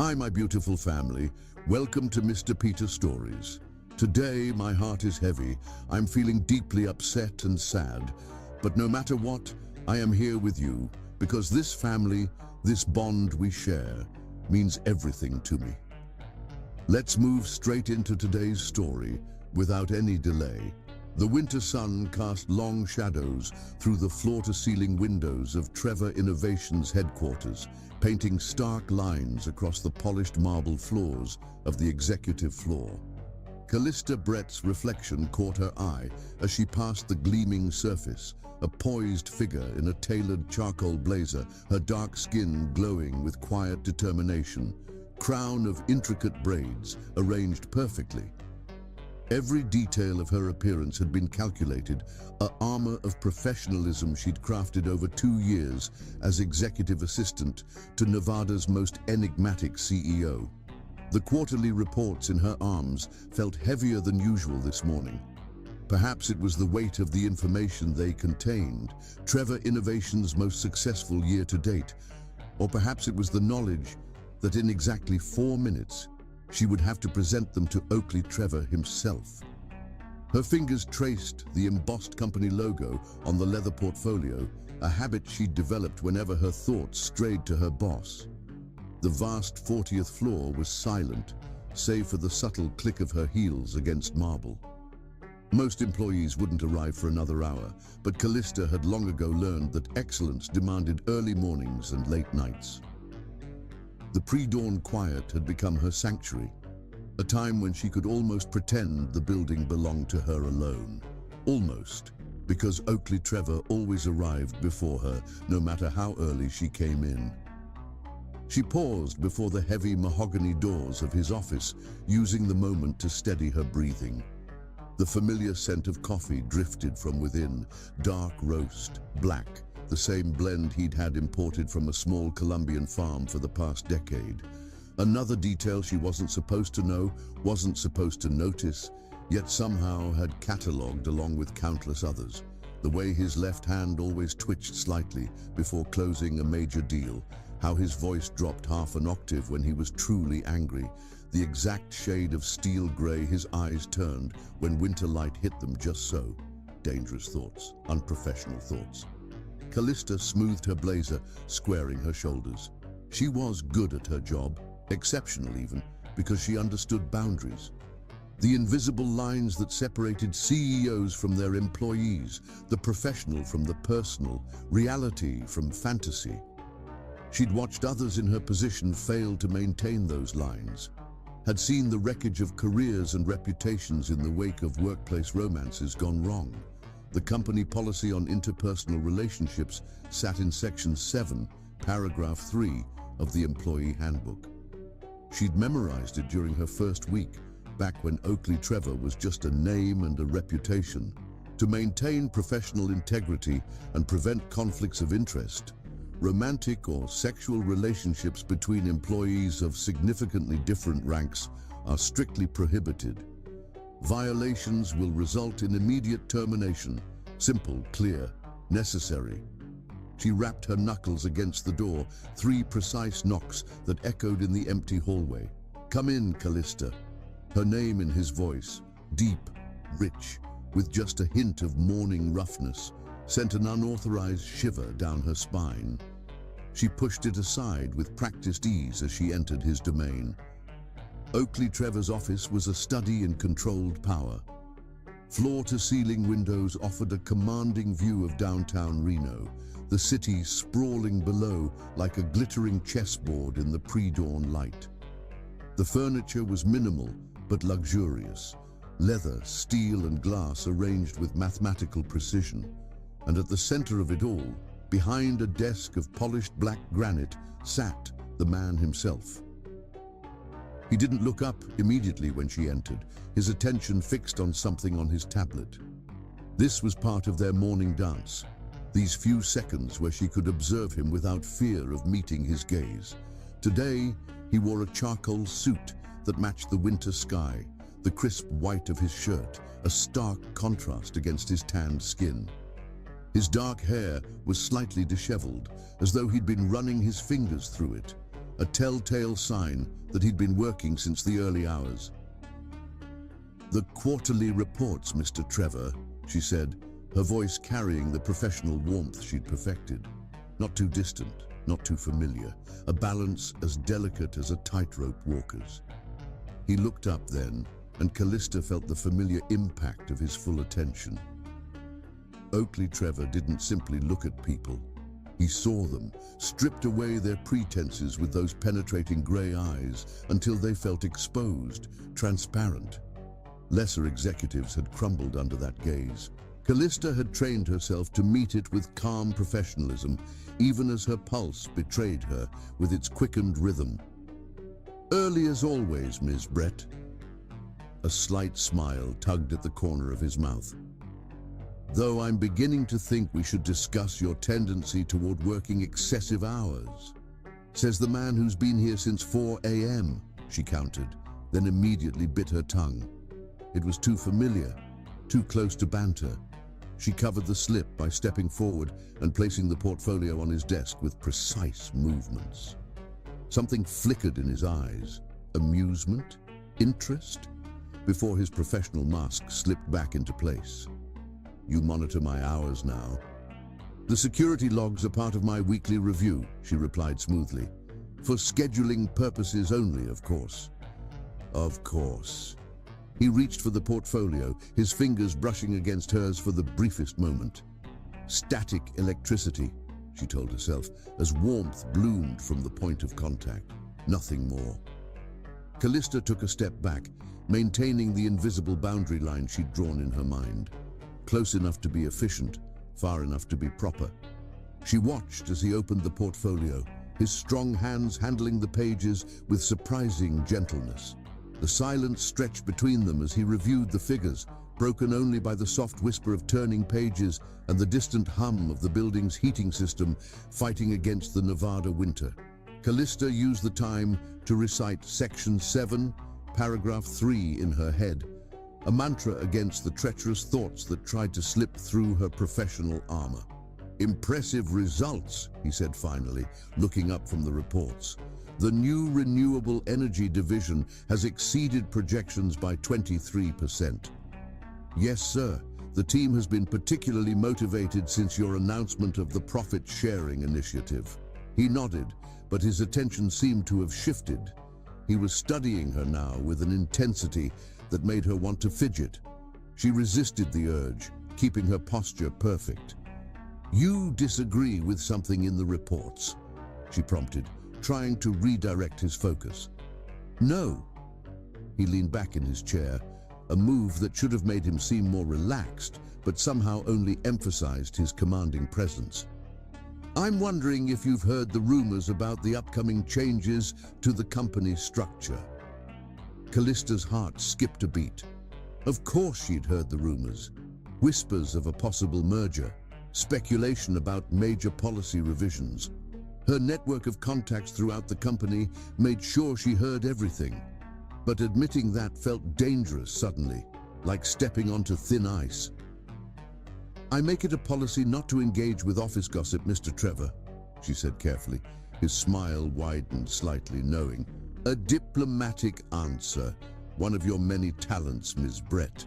Hi, my beautiful family. Welcome to Mr. Peter Stories. Today, my heart is heavy. I'm feeling deeply upset and sad. But no matter what, I am here with you because this family, this bond we share, means everything to me. Let's move straight into today's story without any delay. The winter sun cast long shadows through the floor-to-ceiling windows of Trevor Innovations headquarters, painting stark lines across the polished marble floors of the executive floor. Callista Brett's reflection caught her eye as she passed the gleaming surface, a poised figure in a tailored charcoal blazer, her dark skin glowing with quiet determination, crown of intricate braids arranged perfectly. Every detail of her appearance had been calculated, an armor of professionalism she'd crafted over 2 years as executive assistant to Nevada's most enigmatic CEO. The quarterly reports in her arms felt heavier than usual this morning. Perhaps it was the weight of the information they contained, Trevor Innovations' most successful year to date, or perhaps it was the knowledge that in exactly 4 minutes, she would have to present them to Oakley Trevor himself. Her fingers traced the embossed company logo on the leather portfolio, a habit she'd developed whenever her thoughts strayed to her boss. The vast 40th floor was silent, save for the subtle click of her heels against marble. Most employees wouldn't arrive for another hour, but Callista had long ago learned that excellence demanded early mornings and late nights. The pre-dawn quiet had become her sanctuary, a time when she could almost pretend the building belonged to her alone. Almost, because Oakley Trevor always arrived before her, no matter how early she came in. She paused before the heavy mahogany doors of his office, using the moment to steady her breathing. The familiar scent of coffee drifted from within, dark roast, black, the same blend he'd had imported from a small Colombian farm for the past decade. Another detail she wasn't supposed to know, wasn't supposed to notice, yet somehow had catalogued along with countless others. The way his left hand always twitched slightly before closing a major deal, how his voice dropped half an octave when he was truly angry, the exact shade of steel gray his eyes turned when winter light hit them just so. Dangerous thoughts, unprofessional thoughts. Callista smoothed her blazer, squaring her shoulders. She was good at her job, exceptional even, because she understood boundaries. The invisible lines that separated CEOs from their employees, the professional from the personal, reality from fantasy. She'd watched others in her position fail to maintain those lines, had seen the wreckage of careers and reputations in the wake of workplace romances gone wrong. The company policy on interpersonal relationships sat in Section 7, Paragraph 3 of the Employee Handbook. She'd memorized it during her first week, back when Oakley Trevor was just a name and a reputation. To maintain professional integrity and prevent conflicts of interest, romantic or sexual relationships between employees of significantly different ranks are strictly prohibited. Violations will result in immediate termination, simple, clear, necessary. She rapped her knuckles against the door, 3 precise knocks that echoed in the empty hallway. "Come in, Callista." Her name in his voice, deep, rich, with just a hint of morning roughness, sent an unauthorized shiver down her spine. She pushed it aside with practiced ease as she entered his domain. Oakley Trevor's office was a study in controlled power. Floor-to-ceiling windows offered a commanding view of downtown Reno, the city sprawling below like a glittering chessboard in the pre-dawn light. The furniture was minimal but luxurious, leather, steel, and glass arranged with mathematical precision. And at the center of it all, behind a desk of polished black granite, sat the man himself. He didn't look up immediately when she entered, his attention fixed on something on his tablet. This was part of their morning dance, these few seconds where she could observe him without fear of meeting his gaze. Today, he wore a charcoal suit that matched the winter sky, the crisp white of his shirt, a stark contrast against his tanned skin. His dark hair was slightly disheveled, as though he'd been running his fingers through it. a telltale sign that he'd been working since the early hours. "The quarterly reports, Mr. Trevor," she said, her voice carrying the professional warmth she'd perfected. Not too distant, not too familiar, a balance as delicate as a tightrope walker's. He looked up then, and Callista felt the familiar impact of his full attention. Oakley Trevor didn't simply look at people. He saw them, stripped away their pretenses with those penetrating grey eyes until they felt exposed, transparent. Lesser executives had crumbled under that gaze. Callista had trained herself to meet it with calm professionalism, even as her pulse betrayed her with its quickened rhythm. "Early as always, Ms. Brett." A slight smile tugged at the corner of his mouth. "Though I'm beginning to think we should discuss your tendency toward working excessive hours. Says the man who's been here since 4 a.m., she countered, then immediately bit her tongue. It was too familiar, too close to banter. She covered the slip by stepping forward and placing the portfolio on his desk with precise movements. Something flickered in his eyes. Amusement? Interest? Before his professional mask slipped back into place. "You monitor my hours now." "The security logs are part of my weekly review," she replied smoothly. "For scheduling purposes only, of course." "Of course." He reached for the portfolio, his fingers brushing against hers for the briefest moment. Static electricity, she told herself, as warmth bloomed from the point of contact. Nothing more. Callista took a step back, maintaining the invisible boundary line she'd drawn in her mind. Close enough to be efficient, far enough to be proper. She watched as he opened the portfolio, his strong hands handling the pages with surprising gentleness. The silence stretched between them as he reviewed the figures, broken only by the soft whisper of turning pages and the distant hum of the building's heating system fighting against the Nevada winter. Callista used the time to recite Section 7, Paragraph 3 in her head, a mantra against the treacherous thoughts that tried to slip through her professional armor. "Impressive results," he said finally, looking up from the reports. "The new renewable energy division has exceeded projections by 23%. Yes, sir. The team has been particularly motivated since your announcement of the profit-sharing initiative." He nodded, but his attention seemed to have shifted. He was studying her now with an intensity that made her want to fidget. She resisted the urge, keeping her posture perfect. "You disagree with something in the reports?" she prompted, trying to redirect his focus. "No." He leaned back in his chair, a move that should have made him seem more relaxed, but somehow only emphasized his commanding presence. "I'm wondering if you've heard the rumors about the upcoming changes to the company's structure." Callista's heart skipped a beat. Of course she'd heard the rumors. Whispers of a possible merger, speculation about major policy revisions. Her network of contacts throughout the company made sure she heard everything. But admitting that felt dangerous suddenly, like stepping onto thin ice. "I make it a policy not to engage with office gossip, Mr. Trevor," she said carefully, his smile widened slightly, knowing. "A diplomatic answer, one of your many talents, Ms. Brett."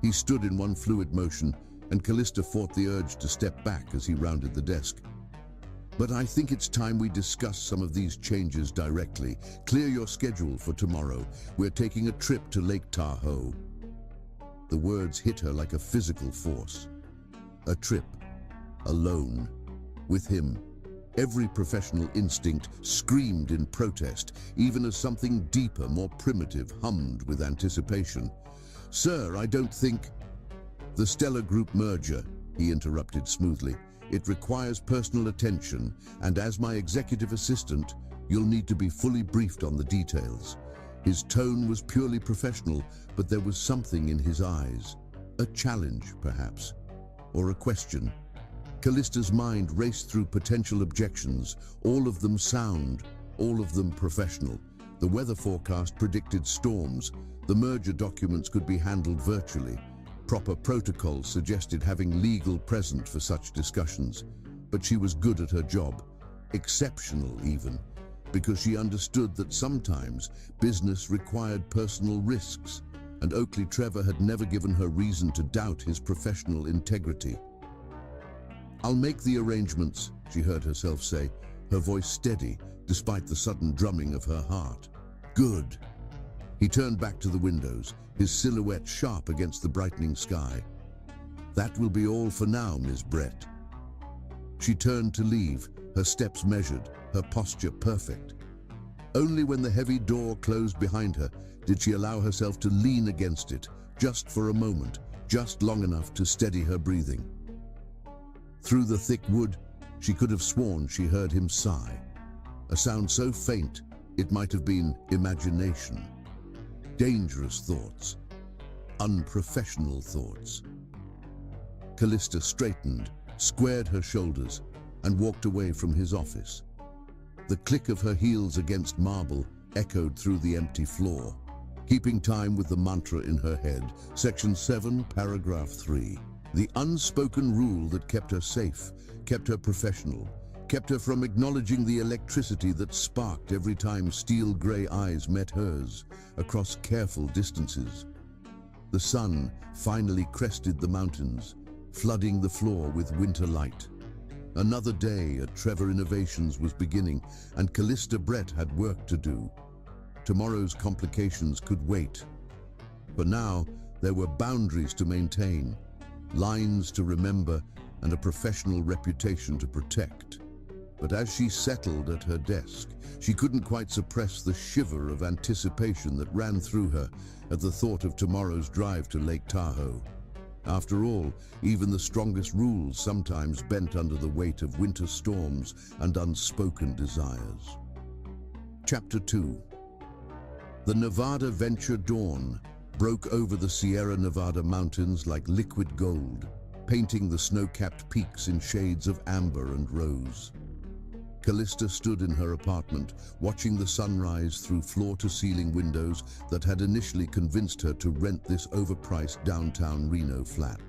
He stood in one fluid motion, and Callista fought the urge to step back as he rounded the desk. "But I think it's time we discuss some of these changes directly. Clear your schedule for tomorrow. We're taking a trip to Lake Tahoe." The words hit her like a physical force. A trip. Alone. With him. Every professional instinct screamed in protest, even as something deeper, more primitive, hummed with anticipation. "Sir, I don't think—" "The Stellar Group merger," he interrupted smoothly. "It requires personal attention, and as my executive assistant, you'll need to be fully briefed on the details." His tone was purely professional, but there was something in his eyes. A challenge, perhaps, or a question. Callista's mind raced through potential objections, all of them sound, all of them professional. The weather forecast predicted storms. The merger documents could be handled virtually. Proper protocol suggested having legal present for such discussions. But she was good at her job. Exceptional, even. because she understood that sometimes business required personal risks, and Oakley Trevor had never given her reason to doubt his professional integrity. "I'll make the arrangements," she heard herself say, her voice steady despite the sudden drumming of her heart. "Good." He turned back to the windows, his silhouette sharp against the brightening sky. "That will be all for now, Ms. Brett." She turned to leave, her steps measured, her posture perfect. Only when the heavy door closed behind her did she allow herself to lean against it, just for a moment, just long enough to steady her breathing. Through the thick wood, she could have sworn she heard him sigh. A sound so faint, it might have been imagination. Dangerous thoughts. Unprofessional thoughts. Callista straightened, squared her shoulders, and walked away from his office. The click of her heels against marble echoed through the empty floor, keeping time with the mantra in her head. Section 7, paragraph 3. The unspoken rule that kept her safe, kept her professional, kept her from acknowledging the electricity that sparked every time steel-gray eyes met hers across careful distances. The sun finally crested the mountains, flooding the floor with winter light. Another day at Trevor Innovations was beginning, and Callista Brett had work to do. Tomorrow's complications could wait. For now, there were boundaries to maintain, lines to remember, and a professional reputation to protect. But as she settled at her desk, she couldn't quite suppress the shiver of anticipation that ran through her at the thought of tomorrow's drive to Lake Tahoe. After all, even the strongest rules sometimes bent under the weight of winter storms and unspoken desires. Chapter 2. The Nevada Venture dawn broke over the Sierra Nevada mountains like liquid gold, painting the snow-capped peaks in shades of amber and rose. Callista stood in her apartment, watching the sunrise through floor-to-ceiling windows that had initially convinced her to rent this overpriced downtown Reno flat.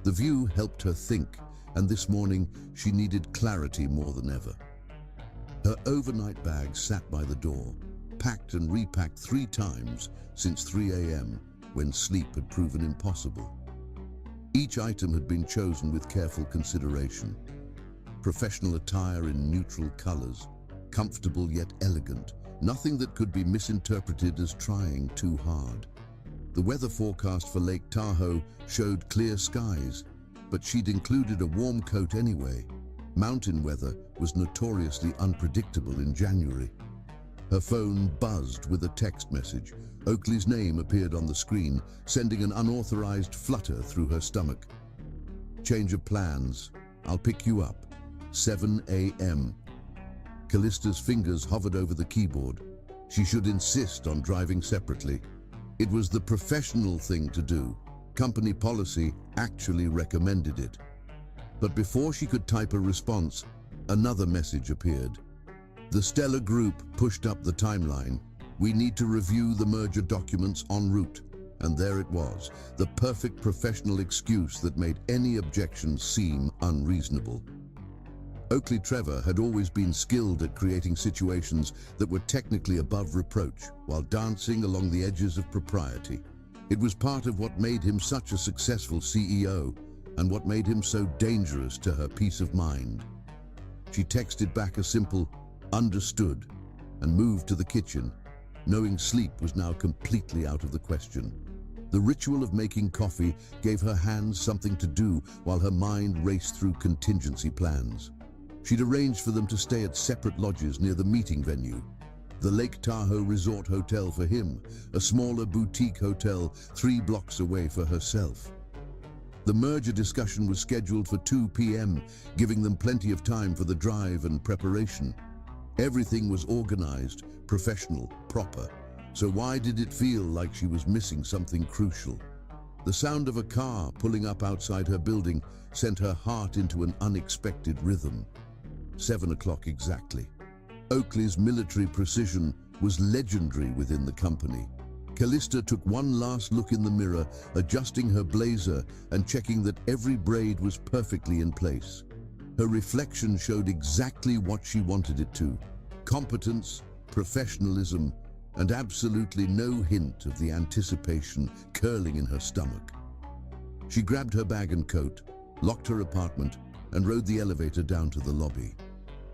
The view helped her think, and this morning she needed clarity more than ever. Her overnight bag sat by the door, packed and repacked 3 times since 3 a.m., when sleep had proven impossible. Each item had been chosen with careful consideration. Professional attire in neutral colors, comfortable yet elegant, nothing that could be misinterpreted as trying too hard. The weather forecast for Lake Tahoe showed clear skies, but she'd included a warm coat anyway. Mountain weather was notoriously unpredictable in January. Her phone buzzed with a text message. Oakley's name appeared on the screen, sending an unauthorized flutter through her stomach. "Change of plans. I'll pick you up. 7 a.m. Callista's fingers hovered over the keyboard. She should insist on driving separately. It was the professional thing to do. Company policy actually recommended it. But before she could type a response, another message appeared. "The Stellar Group pushed up the timeline. We need to review the merger documents en route." And there it was, the perfect professional excuse that made any objection seem unreasonable. Oakley Trevor had always been skilled at creating situations that were technically above reproach, while dancing along the edges of propriety. It was part of what made him such a successful CEO, and what made him so dangerous to her peace of mind. She texted back a simple, "Understood," and moved to the kitchen, knowing sleep was now completely out of the question. The ritual of making coffee gave her hands something to do while her mind raced through contingency plans. She'd arranged for them to stay at separate lodges near the meeting venue. The Lake Tahoe Resort Hotel for him, a smaller boutique hotel 3 blocks away for herself. The merger discussion was scheduled for 2 p.m., giving them plenty of time for the drive and preparation. Everything was organized, professional, proper. So why did it feel like she was missing something crucial? The sound of a car pulling up outside her building sent her heart into an unexpected rhythm. 7 o'clock exactly. Oakley's military precision was legendary within the company. Callista took one last look in the mirror, adjusting her blazer and checking that every braid was perfectly in place. Her reflection showed exactly what she wanted it to. Competence, professionalism, and absolutely no hint of the anticipation curling in her stomach. She grabbed her bag and coat, locked her apartment, and rode the elevator down to the lobby.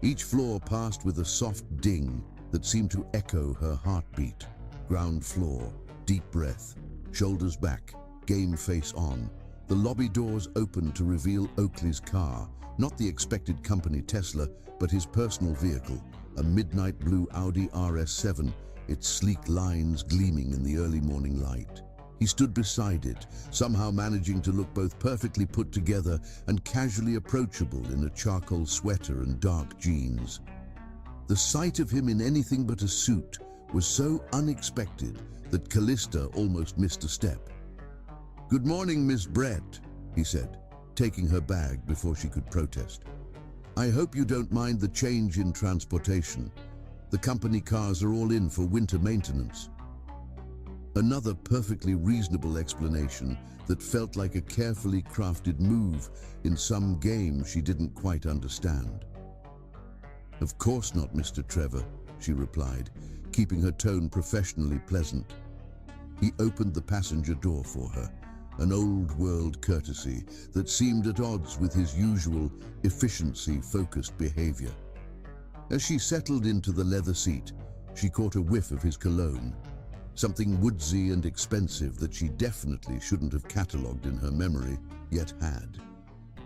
Each floor passed with a soft ding that seemed to echo her heartbeat. Ground floor, deep breath, shoulders back, game face on. The lobby doors opened to reveal Oakley's car, not the expected company Tesla, but his personal vehicle, a midnight blue Audi RS7, its sleek lines gleaming in the early morning light. He stood beside it, somehow managing to look both perfectly put together and casually approachable in a charcoal sweater and dark jeans. The sight of him in anything but a suit was so unexpected that Callista almost missed a step. "Good morning, Miss Brett," he said, taking her bag before she could protest. "I hope you don't mind the change in transportation. The company cars are all in for winter maintenance." Another perfectly reasonable explanation that felt like a carefully crafted move in some game she didn't quite understand. "Of course not, Mr. Trevor," she replied, keeping her tone professionally pleasant. He opened the passenger door for her, an old-world courtesy that seemed at odds with his usual efficiency-focused behavior. As she settled into the leather seat, she caught a whiff of his cologne, something woodsy and expensive that she definitely shouldn't have catalogued in her memory, yet had.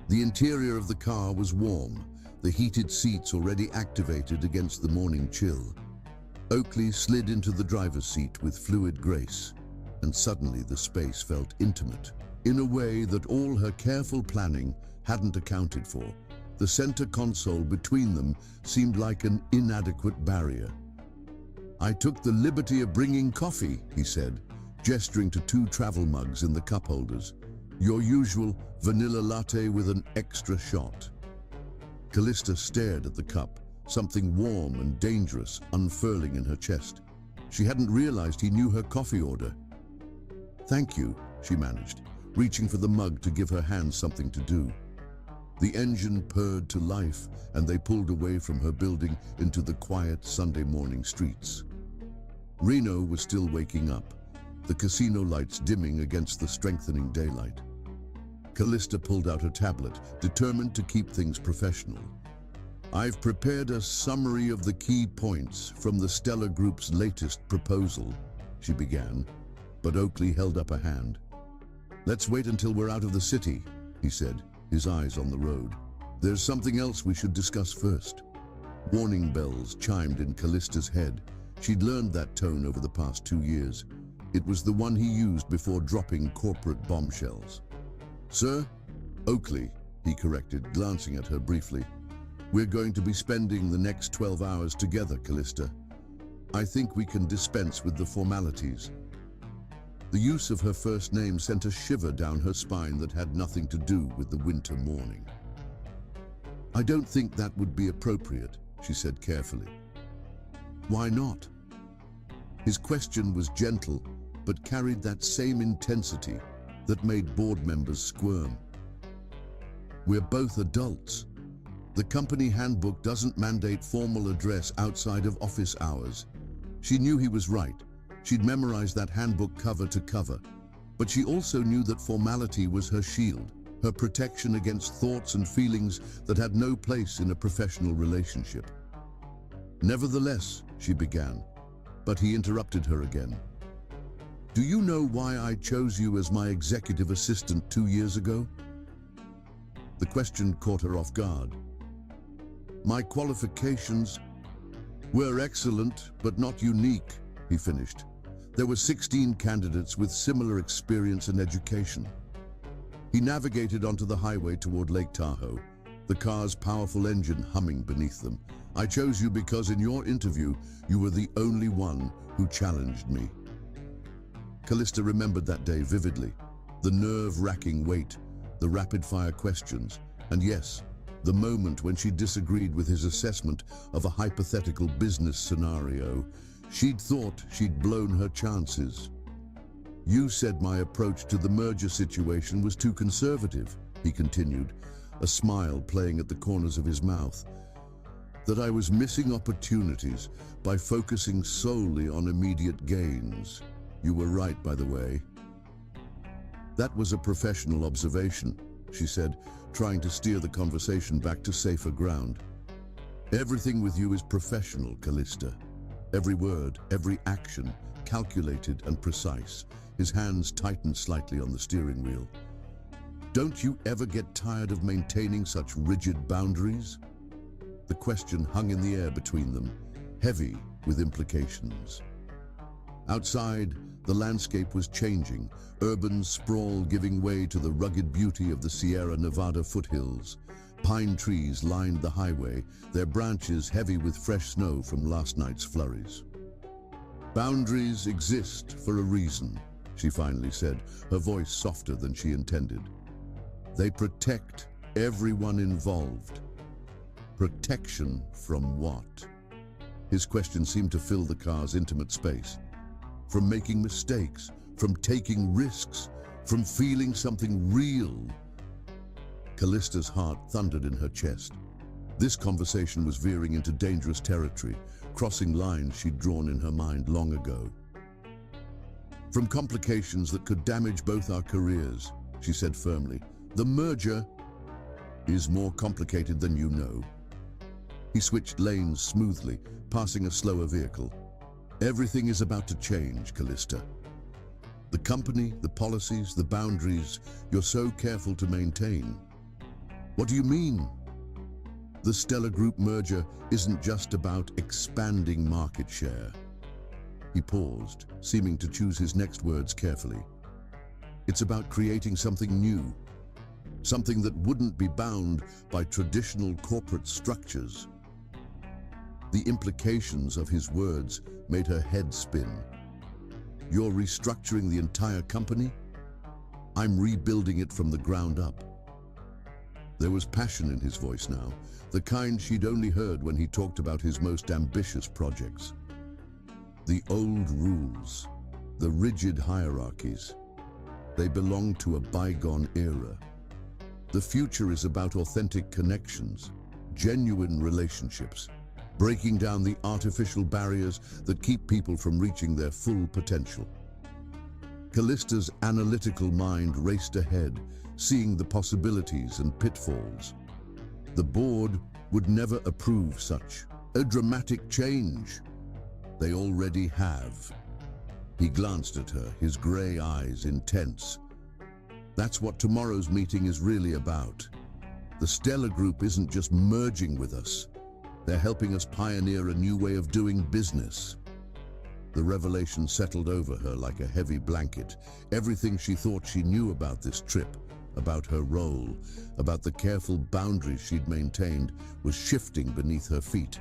The interior of the car was warm, the heated seats already activated against the morning chill. Oakley slid into the driver's seat with fluid grace, and suddenly the space felt intimate, in a way that all her careful planning hadn't accounted for. The center console between them seemed like an inadequate barrier. "I took the liberty of bringing coffee," he said, gesturing to 2 travel mugs in the cup holders. "Your usual vanilla latte with an extra shot." Callista stared at the cup, something warm and dangerous unfurling in her chest. She hadn't realized he knew her coffee order. "Thank you," she managed, reaching for the mug to give her hands something to do. The engine purred to life, and they pulled away from her building into the quiet Sunday morning streets. Reno was still waking up, the casino lights dimming against the strengthening daylight. Callista pulled out her tablet, determined to keep things professional. "I've prepared a summary of the key points from the Stellar Group's latest proposal," she began, but Oakley held up a hand. "Let's wait until we're out of the city," he said, his eyes on the road. "There's something else we should discuss first." Warning bells chimed in Callista's head. She'd learned that tone over the past 2 years. It was the one he used before dropping corporate bombshells. "Sir?" "Oakley," he corrected, glancing at her briefly. "We're going to be spending the next 12 hours together, Callista. I think we can dispense with the formalities." The use of her first name sent a shiver down her spine that had nothing to do with the winter morning. "I don't think that would be appropriate," she said carefully. "Why not?" His question was gentle, but carried that same intensity that made board members squirm. "We're both adults. The company handbook doesn't mandate formal address outside of office hours." She knew he was right. She'd memorized that handbook cover to cover, but she also knew that formality was her shield, her protection against thoughts and feelings that had no place in a professional relationship. "Nevertheless," she began, but he interrupted her again. "Do you know why I chose you as my executive assistant 2 years ago?" The question caught her off guard. "My qualifications were excellent, but not unique," he finished. "There were 16 candidates with similar experience and education." He navigated onto the highway toward Lake Tahoe, the car's powerful engine humming beneath them. "I chose you because in your interview, you were the only one who challenged me." Callista remembered that day vividly. The nerve-wracking wait, the rapid-fire questions, and yes, the moment when she disagreed with his assessment of a hypothetical business scenario. She'd thought she'd blown her chances. "You said my approach to the merger situation was too conservative," he continued, a smile playing at the corners of his mouth. That I was missing opportunities by focusing solely on immediate gains. You were right, by the way. That was a professional observation, she said, trying to steer the conversation back to safer ground. Everything with you is professional, Callista. Every word, every action, calculated and precise. His hands tightened slightly on the steering wheel. Don't you ever get tired of maintaining such rigid boundaries? The question hung in the air between them, heavy with implications. Outside, the landscape was changing, urban sprawl giving way to the rugged beauty of the Sierra Nevada foothills. Pine trees lined the highway, their branches heavy with fresh snow from last night's flurries. Boundaries exist for a reason, she finally said, her voice softer than she intended. They protect everyone involved. Protection from what? His question seemed to fill the car's intimate space. From making mistakes, from taking risks, from feeling something real. Callista's heart thundered in her chest. This conversation was veering into dangerous territory, crossing lines she'd drawn in her mind long ago. From complications that could damage both our careers, she said firmly. The merger is more complicated than you know. He switched lanes smoothly, passing a slower vehicle. Everything is about to change, Callista. The company, the policies, the boundaries you're so careful to maintain. What do you mean? The Stellar Group merger isn't just about expanding market share. He paused, seeming to choose his next words carefully. It's about creating something new, something that wouldn't be bound by traditional corporate structures. The implications of his words made her head spin. You're restructuring the entire company? I'm rebuilding it from the ground up. There was passion in his voice now, the kind she'd only heard when he talked about his most ambitious projects. The old rules, the rigid hierarchies, they belong to a bygone era. The future is about authentic connections, genuine relationships, breaking down the artificial barriers that keep people from reaching their full potential. Callista's analytical mind raced ahead, seeing the possibilities and pitfalls. The board would never approve such a dramatic change. They already have. He glanced at her, his gray eyes intense. That's what tomorrow's meeting is really about. The Stellar Group isn't just merging with us. They're helping us pioneer a new way of doing business. The revelation settled over her like a heavy blanket. Everything she thought she knew about this trip, about her role, about the careful boundaries she'd maintained, was shifting beneath her feet.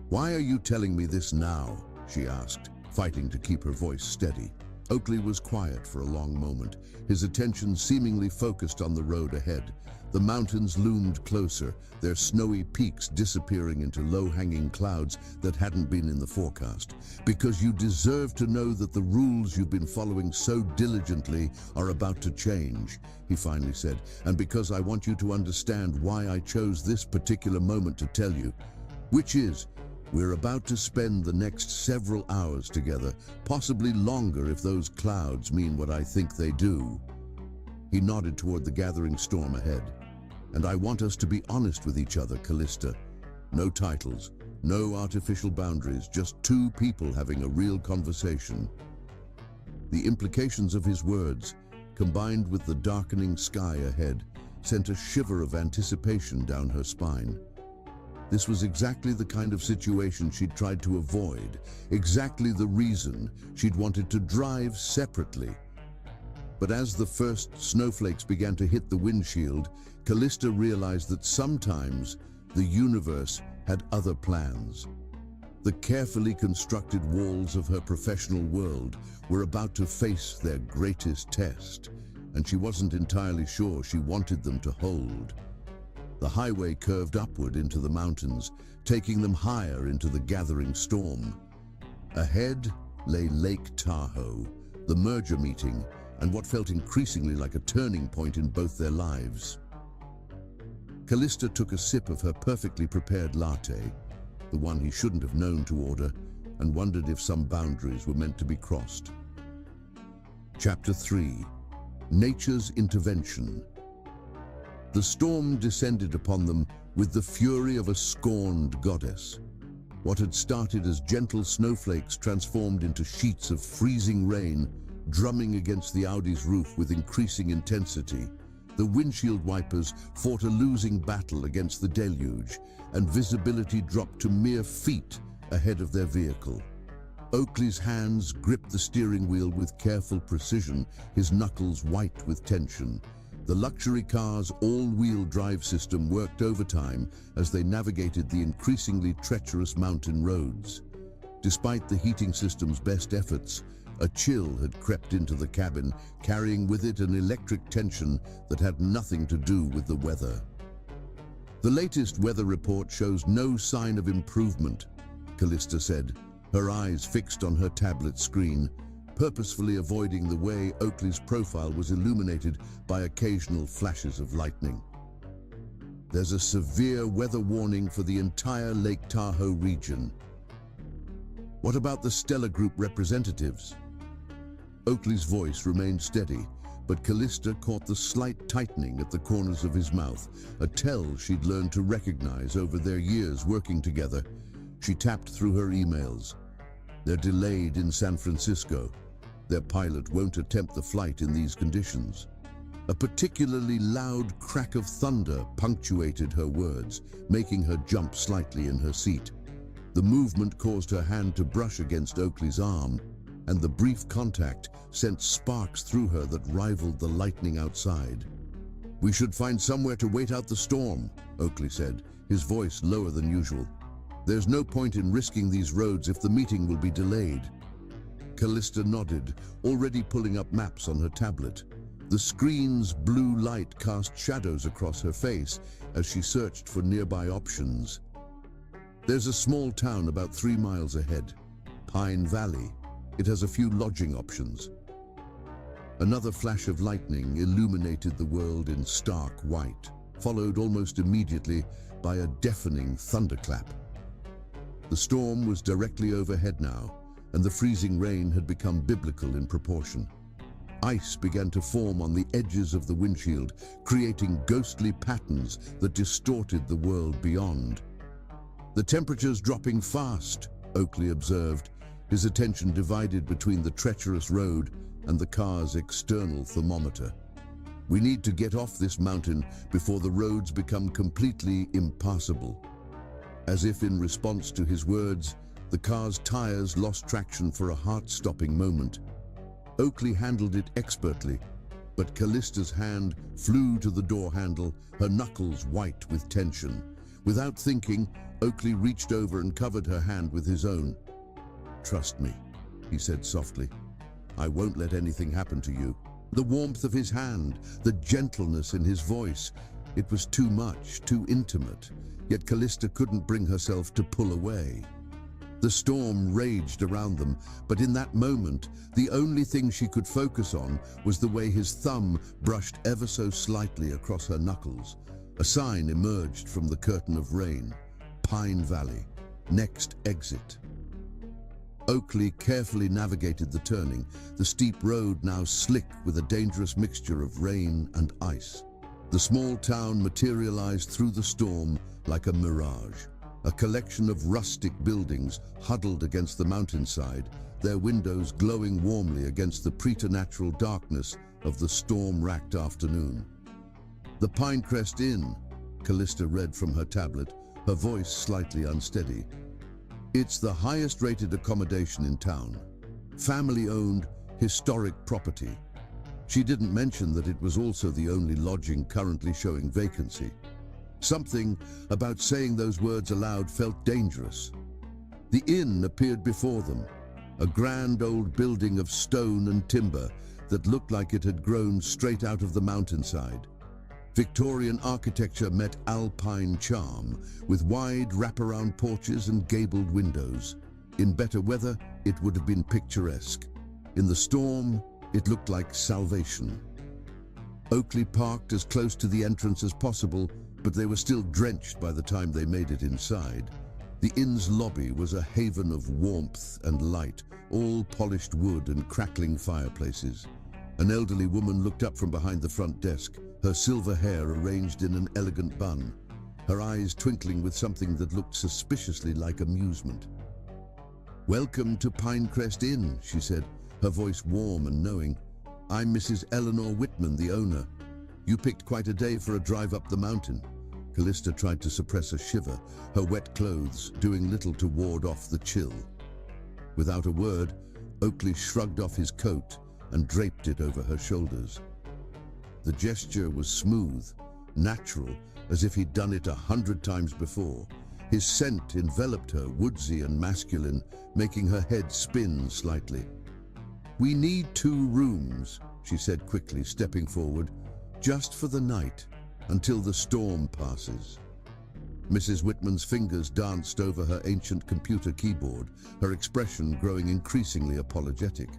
Why are you telling me this now? She asked, fighting to keep her voice steady. Oakley was quiet for a long moment, his attention seemingly focused on the road ahead. The mountains loomed closer, their snowy peaks disappearing into low-hanging clouds that hadn't been in the forecast. Because you deserve to know that the rules you've been following so diligently are about to change, he finally said, and because I want you to understand why I chose this particular moment to tell you, which is, we're about to spend the next several hours together, possibly longer if those clouds mean what I think they do. He nodded toward the gathering storm ahead. And I want us to be honest with each other, Callista. No titles, no artificial boundaries, just two people having a real conversation. The implications of his words, combined with the darkening sky ahead, sent a shiver of anticipation down her spine. This was exactly the kind of situation she'd tried to avoid, exactly the reason she'd wanted to drive separately. But as the first snowflakes began to hit the windshield, Callista realized that sometimes the universe had other plans. The carefully constructed walls of her professional world were about to face their greatest test, and she wasn't entirely sure she wanted them to hold. The highway curved upward into the mountains, taking them higher into the gathering storm. Ahead lay Lake Tahoe, the merger meeting, and what felt increasingly like a turning point in both their lives. Callista took a sip of her perfectly prepared latte, the one he shouldn't have known to order, and wondered if some boundaries were meant to be crossed. Chapter 3. Nature's Intervention. The storm descended upon them with the fury of a scorned goddess. What had started as gentle snowflakes transformed into sheets of freezing rain, drumming against the Audi's roof with increasing intensity. The windshield wipers fought a losing battle against the deluge, and visibility dropped to mere feet ahead of their vehicle. Oakley's hands gripped the steering wheel with careful precision, his knuckles white with tension. The luxury car's all-wheel drive system worked overtime as they navigated the increasingly treacherous mountain roads. Despite the heating system's best efforts, a chill had crept into the cabin, carrying with it an electric tension that had nothing to do with the weather. The latest weather report shows no sign of improvement, Callista said, her eyes fixed on her tablet screen, purposefully avoiding the way Oakley's profile was illuminated by occasional flashes of lightning. There's a severe weather warning for the entire Lake Tahoe region. What about the Stellar Group representatives? Oakley's voice remained steady, but Callista caught the slight tightening at the corners of his mouth, a tell she'd learned to recognize over their years working together. She tapped through her emails. They're delayed in San Francisco. Their pilot won't attempt the flight in these conditions. A particularly loud crack of thunder punctuated her words, making her jump slightly in her seat. The movement caused her hand to brush against Oakley's arm, and the brief contact sent sparks through her that rivaled the lightning outside. "We should find somewhere to wait out the storm," Oakley said, his voice lower than usual. "There's no point in risking these roads if the meeting will be delayed." Callista nodded, already pulling up maps on her tablet. The screen's blue light cast shadows across her face as she searched for nearby options. "There's a small town about 3 miles ahead, Pine Valley. It has a few lodging options." Another flash of lightning illuminated the world in stark white, followed almost immediately by a deafening thunderclap. The storm was directly overhead now, and the freezing rain had become biblical in proportion. Ice began to form on the edges of the windshield, creating ghostly patterns that distorted the world beyond. "The temperature's dropping fast," Oakley observed, his attention divided between the treacherous road and the car's external thermometer. "We need to get off this mountain before the roads become completely impassable." As if in response to his words, the car's tires lost traction for a heart-stopping moment. Oakley handled it expertly, but Callista's hand flew to the door handle, her knuckles white with tension. Without thinking, Oakley reached over and covered her hand with his own. "Trust me," he said softly. "I won't let anything happen to you." The warmth of his hand, the gentleness in his voice, it was too much, too intimate. Yet Callista couldn't bring herself to pull away. The storm raged around them, but in that moment, the only thing she could focus on was the way his thumb brushed ever so slightly across her knuckles. A sign emerged from the curtain of rain. Pine Valley. Next exit. Oakley carefully navigated the turning, the steep road now slick with a dangerous mixture of rain and ice. The small town materialized through the storm like a mirage. A collection of rustic buildings huddled against the mountainside, their windows glowing warmly against the preternatural darkness of the storm-racked afternoon. "The Pinecrest Inn," Callista read from her tablet, her voice slightly unsteady. "It's the highest-rated accommodation in town. Family-owned, historic property." She didn't mention that it was also the only lodging currently showing vacancy. Something about saying those words aloud felt dangerous. The inn appeared before them, a grand old building of stone and timber that looked like it had grown straight out of the mountainside. Victorian architecture met alpine charm, with wide wraparound porches and gabled windows. In better weather, it would have been picturesque. In the storm, it looked like salvation. Oakley parked as close to the entrance as possible, but they were still drenched by the time they made it inside. The inn's lobby was a haven of warmth and light, all polished wood and crackling fireplaces. An elderly woman looked up from behind the front desk, her silver hair arranged in an elegant bun, her eyes twinkling with something that looked suspiciously like amusement. "Welcome to Pinecrest Inn," she said, her voice warm and knowing. "I'm Mrs. Eleanor Whitman, the owner. You picked quite a day for a drive up the mountain." Callista tried to suppress a shiver, her wet clothes doing little to ward off the chill. Without a word, Oakley shrugged off his coat and draped it over her shoulders. The gesture was smooth, natural, as if he'd done it 100 times before. His scent enveloped her, woodsy and masculine, making her head spin slightly. "We need 2 rooms," she said quickly, stepping forward, "just for the night, until the storm passes." Mrs. Whitman's fingers danced over her ancient computer keyboard, her expression growing increasingly apologetic.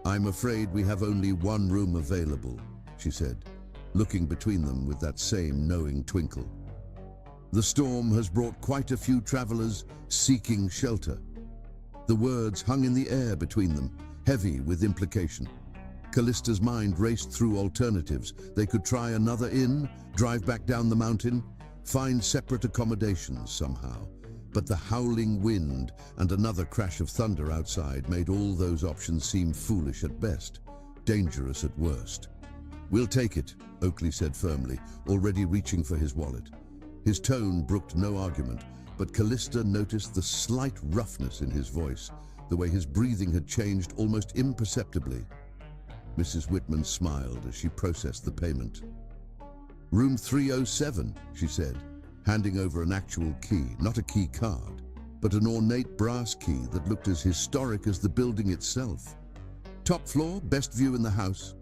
"I'm afraid we have only 1 room available," she said, looking between them with that same knowing twinkle. "The storm has brought quite a few travelers seeking shelter." The words hung in the air between them, heavy with implication. Callista's mind raced through alternatives. They could try another inn, drive back down the mountain, find separate accommodations somehow. But the howling wind and another crash of thunder outside made all those options seem foolish at best, dangerous at worst. "We'll take it," Oakley said firmly, already reaching for his wallet. His tone brooked no argument, but Callista noticed the slight roughness in his voice, the way his breathing had changed almost imperceptibly. Mrs. Whitman smiled as she processed the payment. "Room 307, she said, handing over an actual key, not a key card, but an ornate brass key that looked as historic as the building itself. "Top floor, best view in the house.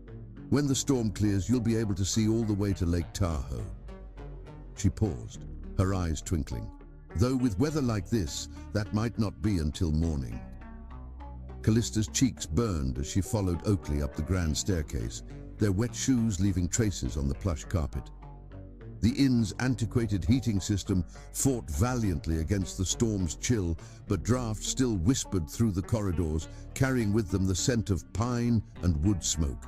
When the storm clears, you'll be able to see all the way to Lake Tahoe." She paused, her eyes twinkling. Though with weather like this, that might not be until morning. Callista's cheeks burned as she followed Oakley up the grand staircase, their wet shoes leaving traces on the plush carpet. The inn's antiquated heating system fought valiantly against the storm's chill, but drafts still whispered through the corridors, carrying with them the scent of pine and wood smoke.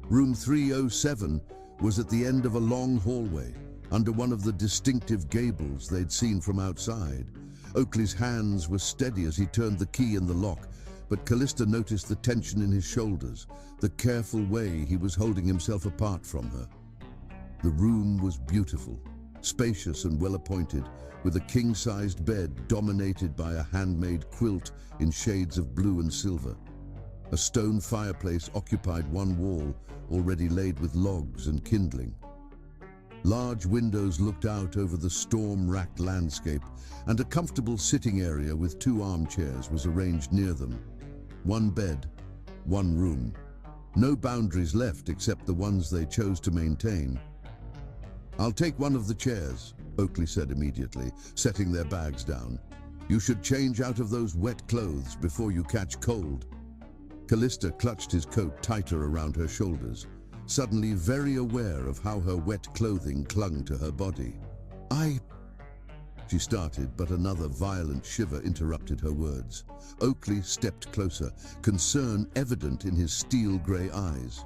Room 307 was at the end of a long hallway, under one of the distinctive gables they'd seen from outside. Oakley's hands were steady as he turned the key in the lock, but Callista noticed the tension in his shoulders, the careful way he was holding himself apart from her. The room was beautiful, spacious and well-appointed, with a king-sized bed dominated by a handmade quilt in shades of blue and silver. A stone fireplace occupied one wall, already laid with logs and kindling. Large windows looked out over the storm-racked landscape, and a comfortable sitting area with 2 armchairs was arranged near them. 1 bed, 1 room. No boundaries left except the ones they chose to maintain. "I'll take one of the chairs," Oakley said immediately, setting their bags down. "You should change out of those wet clothes before you catch cold." Callista clutched his coat tighter around her shoulders, suddenly very aware of how her wet clothing clung to her body. She started, but another violent shiver interrupted her words. Oakley stepped closer, concern evident in his steel-grey eyes.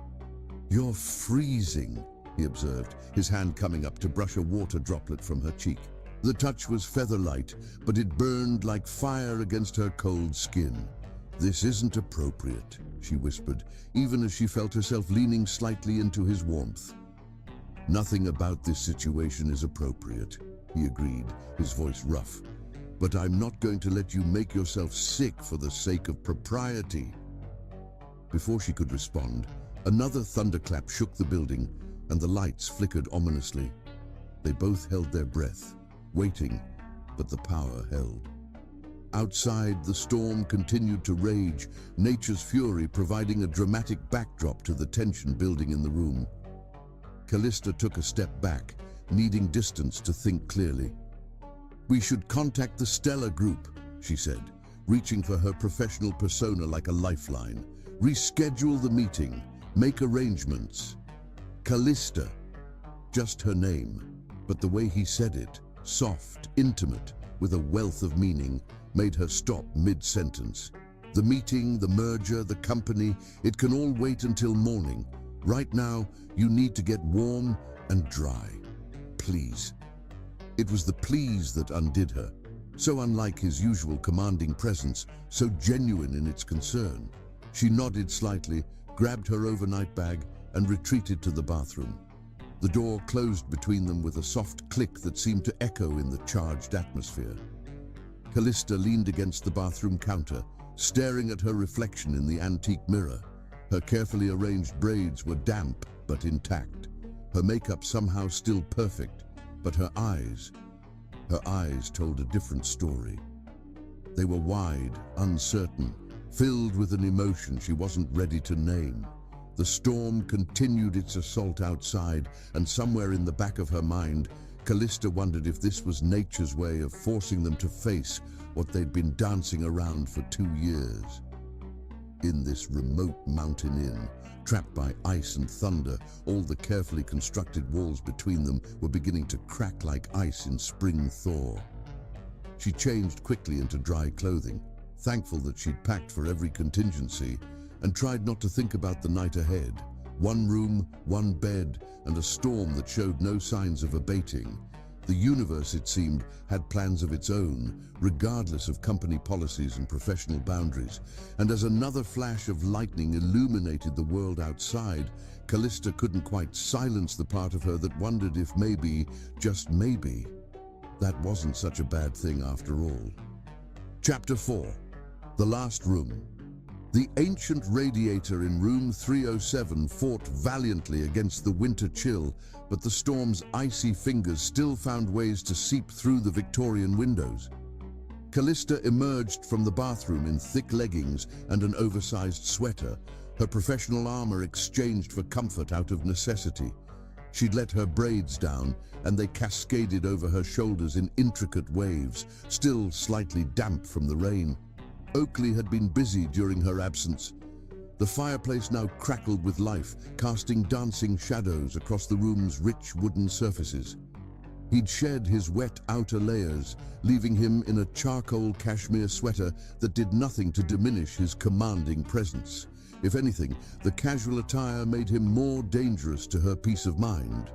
"You're freezing," he observed, his hand coming up to brush a water droplet from her cheek. The touch was feather-light, but it burned like fire against her cold skin. "This isn't appropriate," she whispered, even as she felt herself leaning slightly into his warmth. "Nothing about this situation is appropriate," he agreed, his voice rough. "But I'm not going to let you make yourself sick for the sake of propriety." Before she could respond, another thunderclap shook the building, and the lights flickered ominously. They both held their breath, waiting, but the power held. Outside, the storm continued to rage, nature's fury providing a dramatic backdrop to the tension building in the room. Callista took a step back, needing distance to think clearly. "We should contact the Stellar Group," she said, reaching for her professional persona like a lifeline. "Reschedule the meeting, make arrangements." Callista, just her name, But the way he said it, soft, intimate, with a wealth of meaning, made her stop mid-sentence. The meeting, the merger, the company, it can all wait until morning. Right now, you need to get warm and dry. Please. It was the please that undid her. So unlike his usual commanding presence, so genuine in its concern. She nodded slightly, grabbed her overnight bag, and retreated to the bathroom. The door closed between them with a soft click that seemed to echo in the charged atmosphere. Callista leaned against the bathroom counter, staring at her reflection in the antique mirror. Her carefully arranged braids were damp but intact. Her makeup somehow still perfect, but her eyes told a different story. They were wide, uncertain, filled with an emotion she wasn't ready to name. The storm continued its assault outside, and somewhere in the back of her mind, Callista wondered if this was nature's way of forcing them to face what they'd been dancing around for 2 years. In this remote mountain inn, trapped by ice and thunder, all the carefully constructed walls between them were beginning to crack like ice in spring thaw. She changed quickly into dry clothing, thankful that she'd packed for every contingency, and tried not to think about the night ahead. 1 room, 1 bed, and a storm that showed no signs of abating. The universe, it seemed, had plans of its own, regardless of company policies and professional boundaries. And as another flash of lightning illuminated the world outside, Callista couldn't quite silence the part of her that wondered if maybe, just maybe, that wasn't such a bad thing after all. Chapter 4. The Last Room. The ancient radiator in room 307 fought valiantly against the winter chill, but the storm's icy fingers still found ways to seep through the Victorian windows. Callista emerged from the bathroom in thick leggings and an oversized sweater, her professional armor exchanged for comfort out of necessity. She'd let her braids down, and they cascaded over her shoulders in intricate waves, still slightly damp from the rain. Oakley had been busy during her absence. The fireplace now crackled with life, casting dancing shadows across the room's rich wooden surfaces. He'd shed his wet outer layers, leaving him in a charcoal cashmere sweater that did nothing to diminish his commanding presence. If anything, the casual attire made him more dangerous to her peace of mind.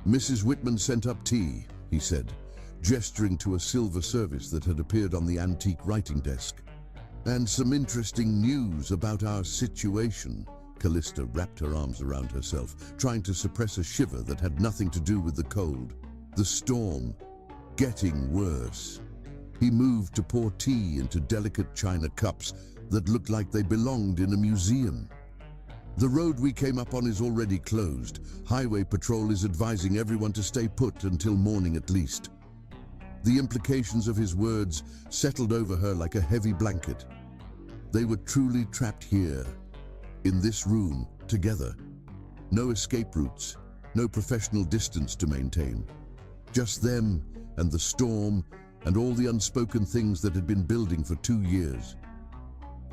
"Mrs. Whitman sent up tea," he said, gesturing to a silver service that had appeared on the antique writing desk. "And some interesting news about our situation." Callista wrapped her arms around herself, trying to suppress a shiver that had nothing to do with the cold. The storm, getting worse. He moved to pour tea into delicate china cups that looked like they belonged in a museum. "The road we came up on is already closed. Highway Patrol is advising everyone to stay put until morning at least." The implications of his words settled over her like a heavy blanket. They were truly trapped here, in this room, together. No escape routes, no professional distance to maintain. Just them and the storm and all the unspoken things that had been building for 2 years.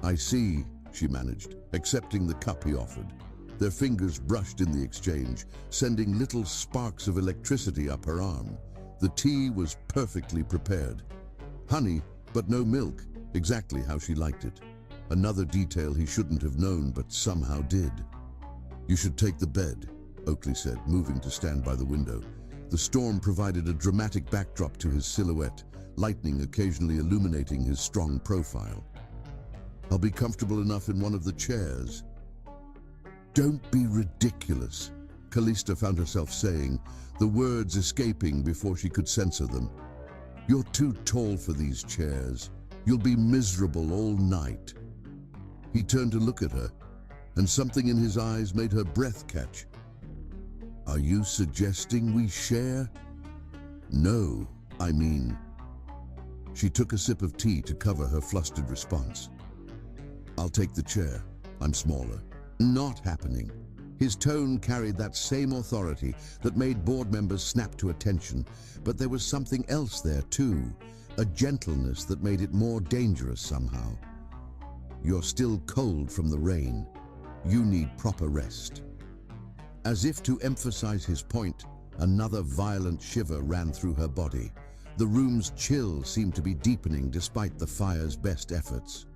"I see," she managed, accepting the cup he offered. Their fingers brushed in the exchange, sending little sparks of electricity up her arm. The tea was perfectly prepared. Honey, but no milk, exactly how she liked it. Another detail he shouldn't have known, but somehow did. "You should take the bed," Oakley said, moving to stand by the window. The storm provided a dramatic backdrop to his silhouette, lightning occasionally illuminating his strong profile. "I'll be comfortable enough in one of the chairs." "Don't be ridiculous," Callista found herself saying, the words escaping before she could censor them. "You're too tall for these chairs. You'll be miserable all night." He turned to look at her, and something in his eyes made her breath catch. "Are you suggesting we share?" "No, I mean..." She took a sip of tea to cover her flustered response. "I'll take the chair. I'm smaller." "Not happening." His tone carried that same authority that made board members snap to attention, but there was something else there too, a gentleness that made it more dangerous somehow. "You're still cold from the rain. You need proper rest." As if to emphasize his point, Another violent shiver ran through her body. The room's chill seemed to be deepening despite the fire's best efforts.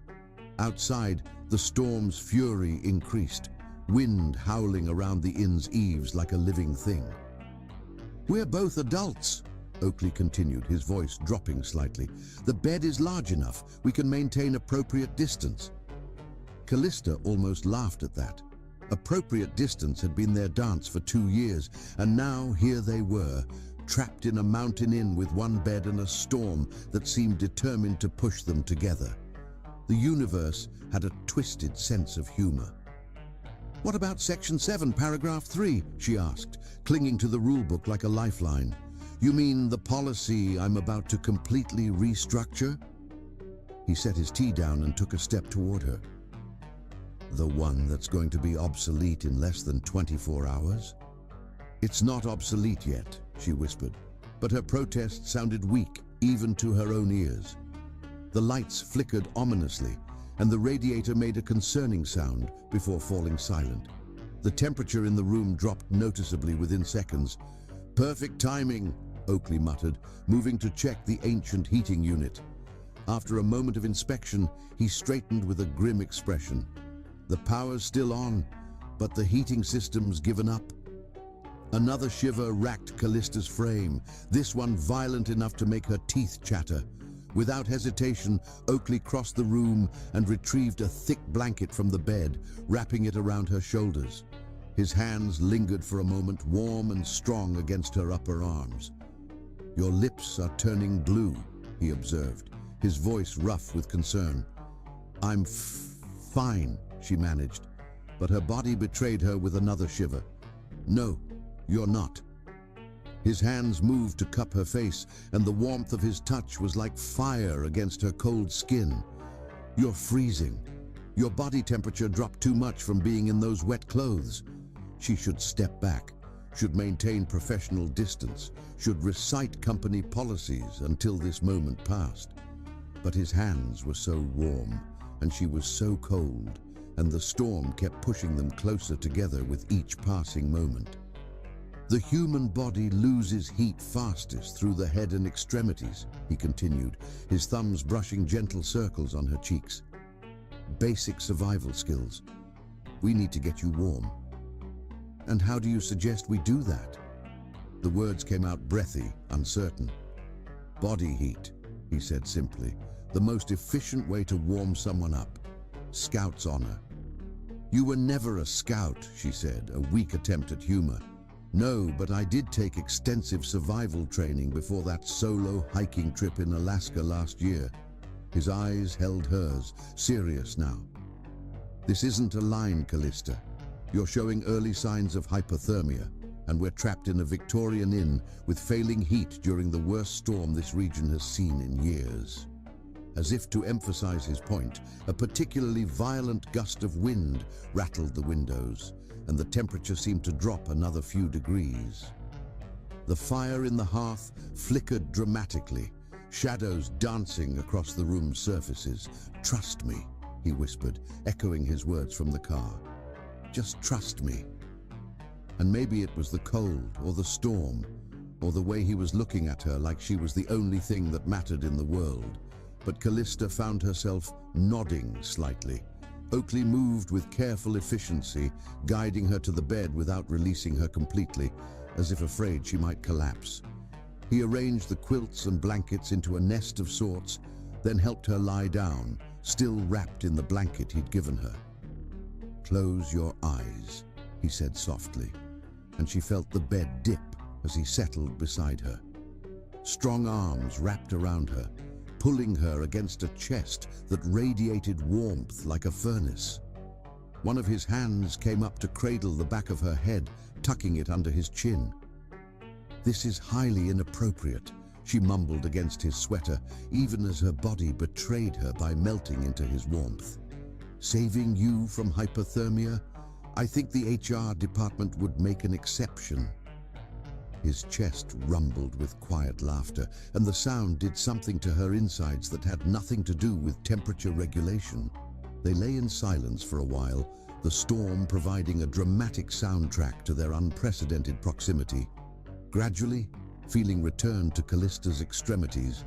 Outside, the storm's fury increased, wind howling around the inn's eaves like a living thing. "We're both adults," Oakley continued, his voice dropping slightly. "The bed is large enough. We can maintain appropriate distance." Callista almost laughed at that. Appropriate distance had been their dance for 2 years, and now here they were, trapped in a mountain inn with one bed and a storm that seemed determined to push them together. The universe had a twisted sense of humor. "What about Section 7, Paragraph 3? She asked, clinging to the rulebook like a lifeline. "You mean the policy I'm about to completely restructure?" He set his tea down and took a step toward her. "The one that's going to be obsolete in less than 24 hours? "It's not obsolete yet," she whispered, but her protest sounded weak, even to her own ears. The lights flickered ominously, and the radiator made a concerning sound before falling silent. The temperature in the room dropped noticeably within seconds. "Perfect timing," Oakley muttered, moving to check the ancient heating unit. After a moment of inspection, he straightened with a grim expression. "The power's still on, but the heating system's given up." Another shiver racked Callista's frame, this one violent enough to make her teeth chatter. Without hesitation, Oakley crossed the room and retrieved a thick blanket from the bed, wrapping it around her shoulders. His hands lingered for a moment, warm and strong against her upper arms. "Your lips are turning blue," he observed, his voice rough with concern. "I'm fine," she managed, but her body betrayed her with another shiver. "No, you're not." His hands moved to cup her face, and the warmth of his touch was like fire against her cold skin. "You're freezing. Your body temperature dropped too much from being in those wet clothes." She should step back, should maintain professional distance, should recite company policies until this moment passed. But his hands were so warm, and she was so cold, and the storm kept pushing them closer together with each passing moment. "The human body loses heat fastest through the head and extremities," he continued, his thumbs brushing gentle circles on her cheeks. "Basic survival skills. We need to get you warm." "And how do you suggest we do that?" The words came out breathy, uncertain. "Body heat," he said simply. "The most efficient way to warm someone up. Scout's honor." "You were never a scout," she said, a weak attempt at humor. "No, but I did take extensive survival training before that solo hiking trip in Alaska last year." His eyes held hers, serious now. "This isn't a line, Callista. You're showing early signs of hypothermia, and we're trapped in a Victorian inn with failing heat during the worst storm this region has seen in years." As if to emphasize his point, a particularly violent gust of wind rattled the windows, and the temperature seemed to drop another few degrees. The fire in the hearth flickered dramatically, shadows dancing across the room's surfaces. "Trust me," he whispered, echoing his words from the car. "Just trust me." And maybe it was the cold, or the storm, or the way he was looking at her like she was the only thing that mattered in the world, but Callista found herself nodding slightly. Oakley moved with careful efficiency, guiding her to the bed without releasing her completely, as if afraid she might collapse. He arranged the quilts and blankets into a nest of sorts, then helped her lie down, still wrapped in the blanket he'd given her. "Close your eyes," he said softly, and she felt the bed dip as he settled beside her. Strong arms wrapped around her, pulling her against a chest that radiated warmth like a furnace. One of his hands came up to cradle the back of her head, tucking it under his chin. "This is highly inappropriate," she mumbled against his sweater, even as her body betrayed her by melting into his warmth. "Saving you from hypothermia? I think the HR department would make an exception." His chest rumbled with quiet laughter, and the sound did something to her insides that had nothing to do with temperature regulation. They lay in silence for a while, the storm providing a dramatic soundtrack to their unprecedented proximity. Gradually, feeling returned to Callista's extremities,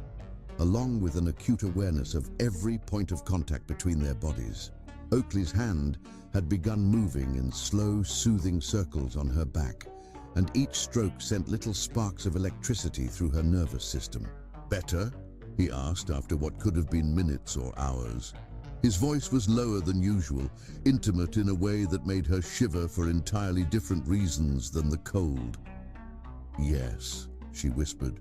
along with an acute awareness of every point of contact between their bodies. Oakley's hand had begun moving in slow, soothing circles on her back, and each stroke sent little sparks of electricity through her nervous system. "Better?" he asked after what could have been minutes or hours. His voice was lower than usual, intimate in a way that made her shiver for entirely different reasons than the cold. "Yes," she whispered,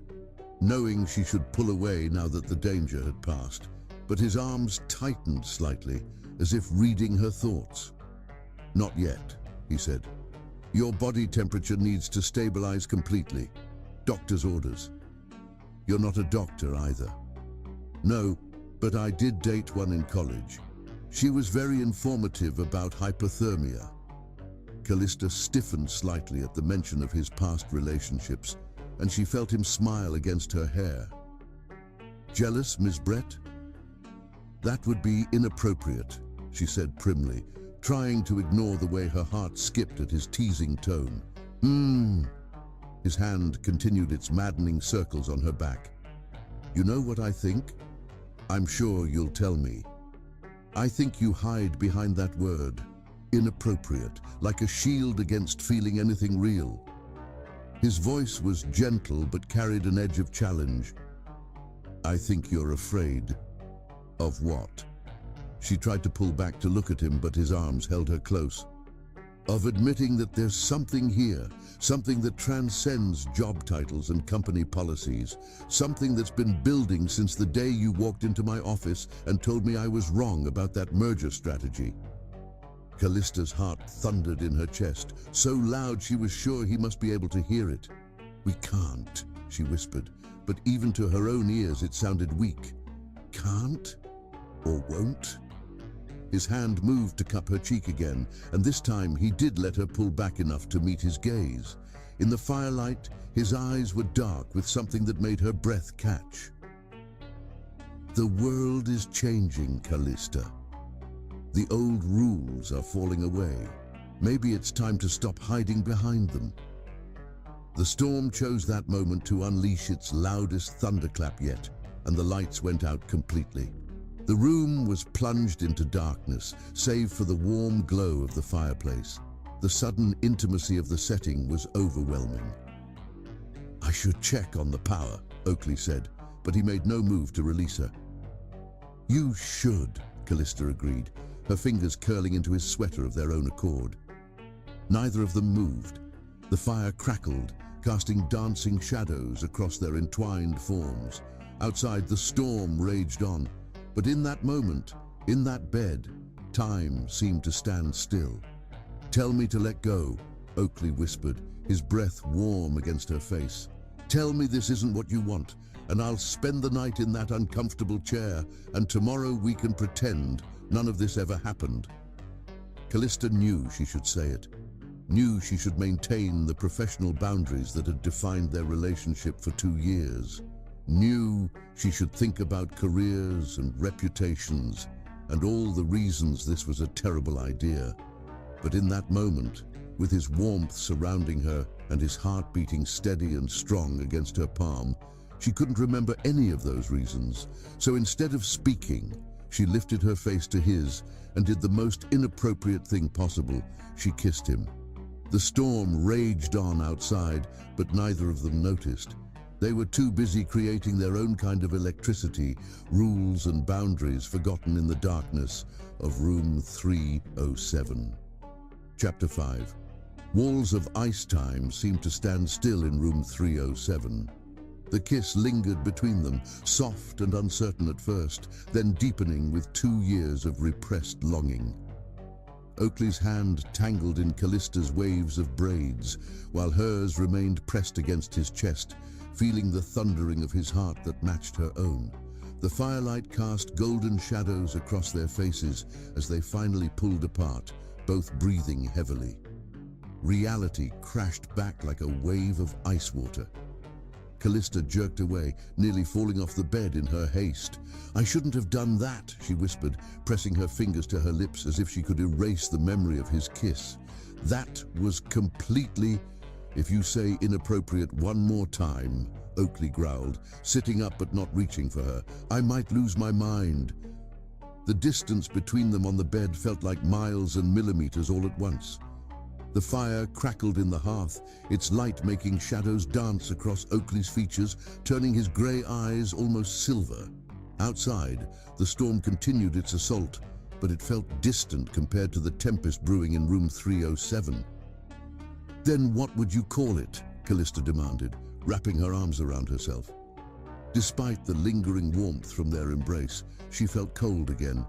knowing she should pull away now that the danger had passed, but his arms tightened slightly, as if reading her thoughts. "Not yet," he said. "Your body temperature needs to stabilize completely. Doctor's orders." "You're not a doctor either." "No, but I did date one in college. She was very informative about hypothermia." Callista stiffened slightly at the mention of his past relationships, and she felt him smile against her hair. "Jealous, Miss Brett?" "That would be inappropriate," she said primly, trying to ignore the way her heart skipped at his teasing tone. His hand continued its maddening circles on her back. "You know what I think? I'm sure you'll tell me. I think you hide behind that word, inappropriate, like a shield against feeling anything real." His voice was gentle but carried an edge of challenge. "I think you're afraid." "Of what?" She tried to pull back to look at him, but his arms held her close. "Of admitting that there's something here, something that transcends job titles and company policies, something that's been building since the day you walked into my office and told me I was wrong about that merger strategy." Callista's heart thundered in her chest, so loud she was sure he must be able to hear it. "We can't," she whispered, but even to her own ears it sounded weak. "Can't? Or won't?" His hand moved to cup her cheek again, and this time he did let her pull back enough to meet his gaze. In the firelight, his eyes were dark with something that made her breath catch. "The world is changing, Callista. The old rules are falling away. Maybe it's time to stop hiding behind them." The storm chose that moment to unleash its loudest thunderclap yet, and the lights went out completely. The room was plunged into darkness, save for the warm glow of the fireplace. The sudden intimacy of the setting was overwhelming. "I should check on the power," Oakley said, but he made no move to release her. "You should," Callista agreed, her fingers curling into his sweater of their own accord. Neither of them moved. The fire crackled, casting dancing shadows across their entwined forms. Outside, the storm raged on. But in that moment, in that bed, time seemed to stand still. "Tell me to let go," Oakley whispered, his breath warm against her face. "Tell me this isn't what you want, and I'll spend the night in that uncomfortable chair, and tomorrow we can pretend none of this ever happened." Callista knew she should say it, knew she should maintain the professional boundaries that had defined their relationship for 2 years, knew she should think about careers and reputations and all the reasons this was a terrible idea. But in that moment, with his warmth surrounding her and his heart beating steady and strong against her palm, she couldn't remember any of those reasons. So instead of speaking, she lifted her face to his and did the most inappropriate thing possible. She kissed him. The storm raged on outside, but neither of them noticed. They were too busy creating their own kind of electricity, rules and boundaries forgotten in the darkness of room 307. Chapter 5. Walls of ice time seemed to stand still in room 307. The kiss lingered between them, soft and uncertain at first, then deepening with 2 years of repressed longing. Oakley's hand tangled in Callista's waves of braids, while hers remained pressed against his chest, feeling the thundering of his heart that matched her own. The firelight cast golden shadows across their faces as they finally pulled apart, both breathing heavily. Reality crashed back like a wave of ice water. Callista jerked away, nearly falling off the bed in her haste. "I shouldn't have done that," she whispered, pressing her fingers to her lips as if she could erase the memory of his kiss. "That was completely..." If you say inappropriate one more time, Oakley growled, sitting up but not reaching for her, I might lose my mind. The distance between them on the bed felt like miles and millimeters all at once. The fire crackled in the hearth, its light making shadows dance across Oakley's features, turning his grey eyes almost silver. Outside, the storm continued its assault, but it felt distant compared to the tempest brewing in room 307. Then what would you call it? Callista demanded, wrapping her arms around herself. Despite the lingering warmth from their embrace, she felt cold again.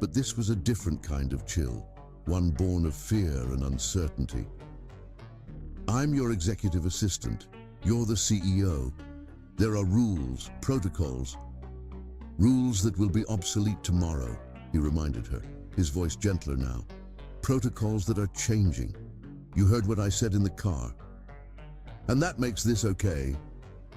But this was a different kind of chill, one born of fear and uncertainty. I'm your executive assistant. You're the CEO. There are rules, protocols. Rules that will be obsolete tomorrow, he reminded her, his voice gentler now. Protocols that are changing. You heard what I said in the car. And that makes this okay.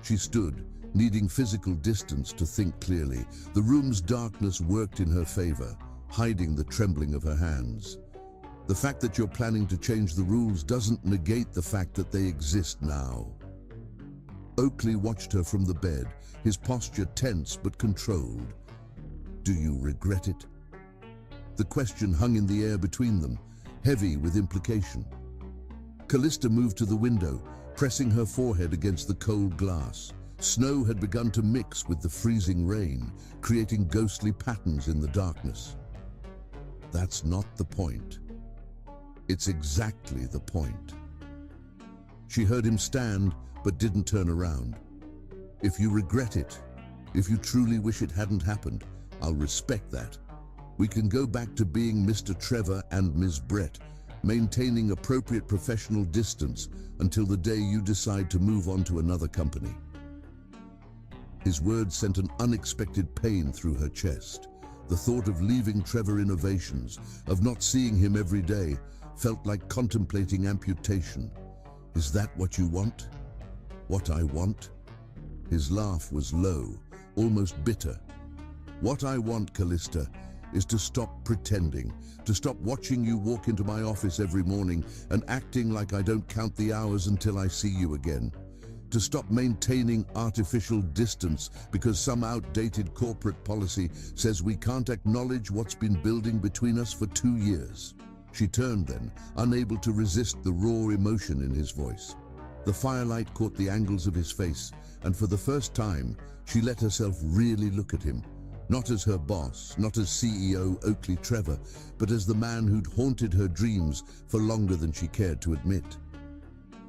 She stood, needing physical distance to think clearly. The room's darkness worked in her favor, hiding the trembling of her hands. The fact that you're planning to change the rules doesn't negate the fact that they exist now. Oakley watched her from the bed, his posture tense but controlled. Do you regret it? The question hung in the air between them, heavy with implication. Callista moved to the window, pressing her forehead against the cold glass. Snow had begun to mix with the freezing rain, creating ghostly patterns in the darkness. That's not the point. It's exactly the point. She heard him stand, but didn't turn around. If you regret it, if you truly wish it hadn't happened, I'll respect that. We can go back to being Mr. Trevor and Ms. Brett, maintaining appropriate professional distance until the day you decide to move on to another company. His words sent an unexpected pain through her chest. The thought of leaving Trevor Innovations, of not seeing him every day, felt like contemplating amputation. Is that what you want? What I want? His laugh was low, almost bitter. What I want, Callista, is to stop pretending, to stop watching you walk into my office every morning and acting like I don't count the hours until I see you again. To stop maintaining artificial distance because some outdated corporate policy says we can't acknowledge what's been building between us for 2 years. She turned then, unable to resist the raw emotion in his voice. The firelight caught the angles of his face, and for the first time, she let herself really look at him. Not as her boss, not as CEO Oakley Trevor, but as the man who'd haunted her dreams for longer than she cared to admit.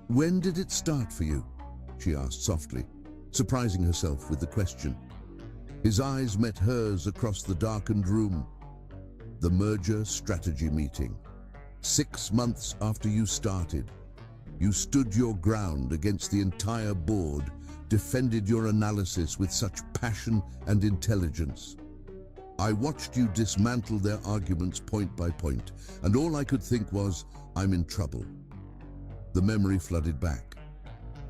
When did it start for you? She asked softly, surprising herself with the question. His eyes met hers across the darkened room. The merger strategy meeting. 6 months after you started, you stood your ground against the entire board, defended your analysis with such passion and intelligence. I watched you dismantle their arguments point by point, and all I could think was, I'm in trouble. The memory flooded back.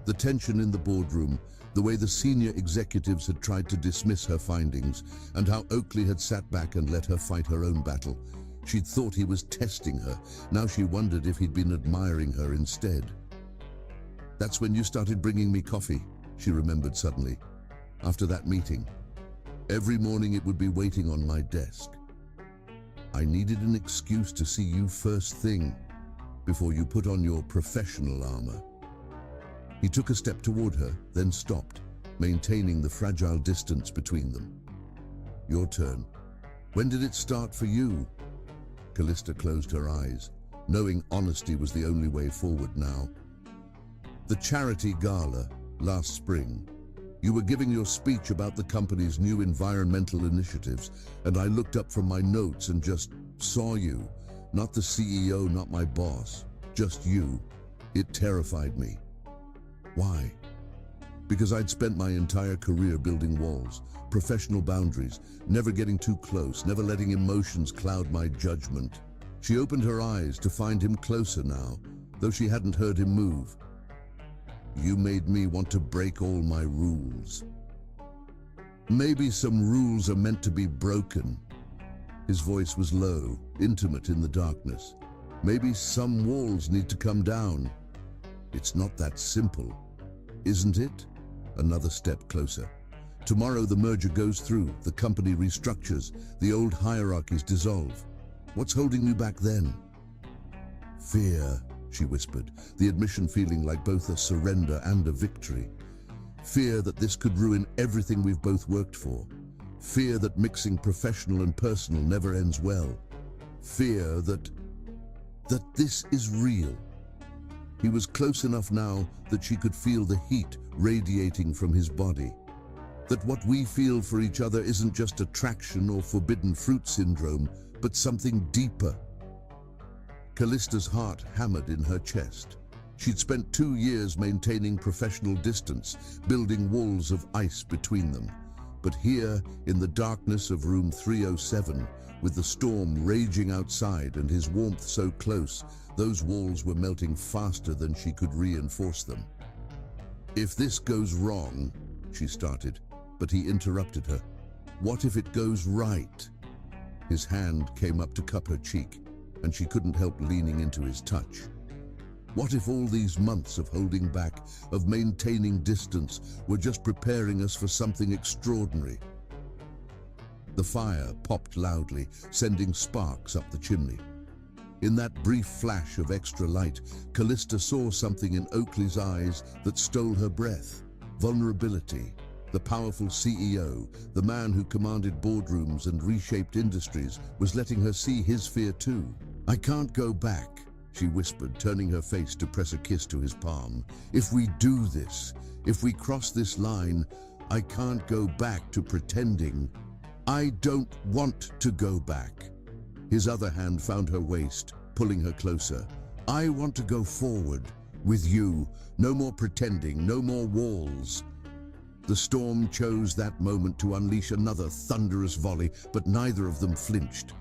The tension in the boardroom, the way the senior executives had tried to dismiss her findings, and how Oakley had sat back and let her fight her own battle. She'd thought he was testing her. Now she wondered if he'd been admiring her instead. That's when you started bringing me coffee, she remembered suddenly. After that meeting, every morning it would be waiting on my desk. I needed an excuse to see you first thing, before you put on your professional armor. He took a step toward her, then stopped, maintaining the fragile distance between them. Your turn. When did it start for you? Callista closed her eyes, knowing honesty was the only way forward now. The charity gala, last spring. You were giving your speech about the company's new environmental initiatives, and I looked up from my notes and just saw you. Not the CEO, not my boss, just you. It terrified me. Why? Because I'd spent my entire career building walls, professional boundaries, never getting too close, never letting emotions cloud my judgment. She opened her eyes to find him closer now, though she hadn't heard him move. You made me want to break all my rules. Maybe some rules are meant to be broken. His voice was low, intimate in the darkness. Maybe some walls need to come down. It's not that simple, isn't it? Another step closer. Tomorrow the merger goes through, the company restructures, the old hierarchies dissolve. What's holding you back then? Fear, she whispered, the admission feeling like both a surrender and a victory. Fear that this could ruin everything we've both worked for. Fear that mixing professional and personal never ends well. Fear that this is real. He was close enough now that she could feel the heat radiating from his body. That what we feel for each other isn't just attraction or forbidden fruit syndrome, but something deeper. Callista's heart hammered in her chest. She'd spent 2 years maintaining professional distance, building walls of ice between them. But here, in the darkness of room 307, with the storm raging outside and his warmth so close, those walls were melting faster than she could reinforce them. "If this goes wrong," she started, but he interrupted her. "What if it goes right?" His hand came up to cup her cheek, and she couldn't help leaning into his touch. What if all these months of holding back, of maintaining distance, were just preparing us for something extraordinary? The fire popped loudly, sending sparks up the chimney. In that brief flash of extra light, Callista saw something in Oakley's eyes that stole her breath. Vulnerability. The powerful CEO, the man who commanded boardrooms and reshaped industries, was letting her see his fear too. "I can't go back," she whispered, turning her face to press a kiss to his palm. "If we do this, if we cross this line, I can't go back to pretending. I don't want to go back." His other hand found her waist, pulling her closer. "I want to go forward, with you. No more pretending, no more walls." The storm chose that moment to unleash another thunderous volley, but neither of them flinched.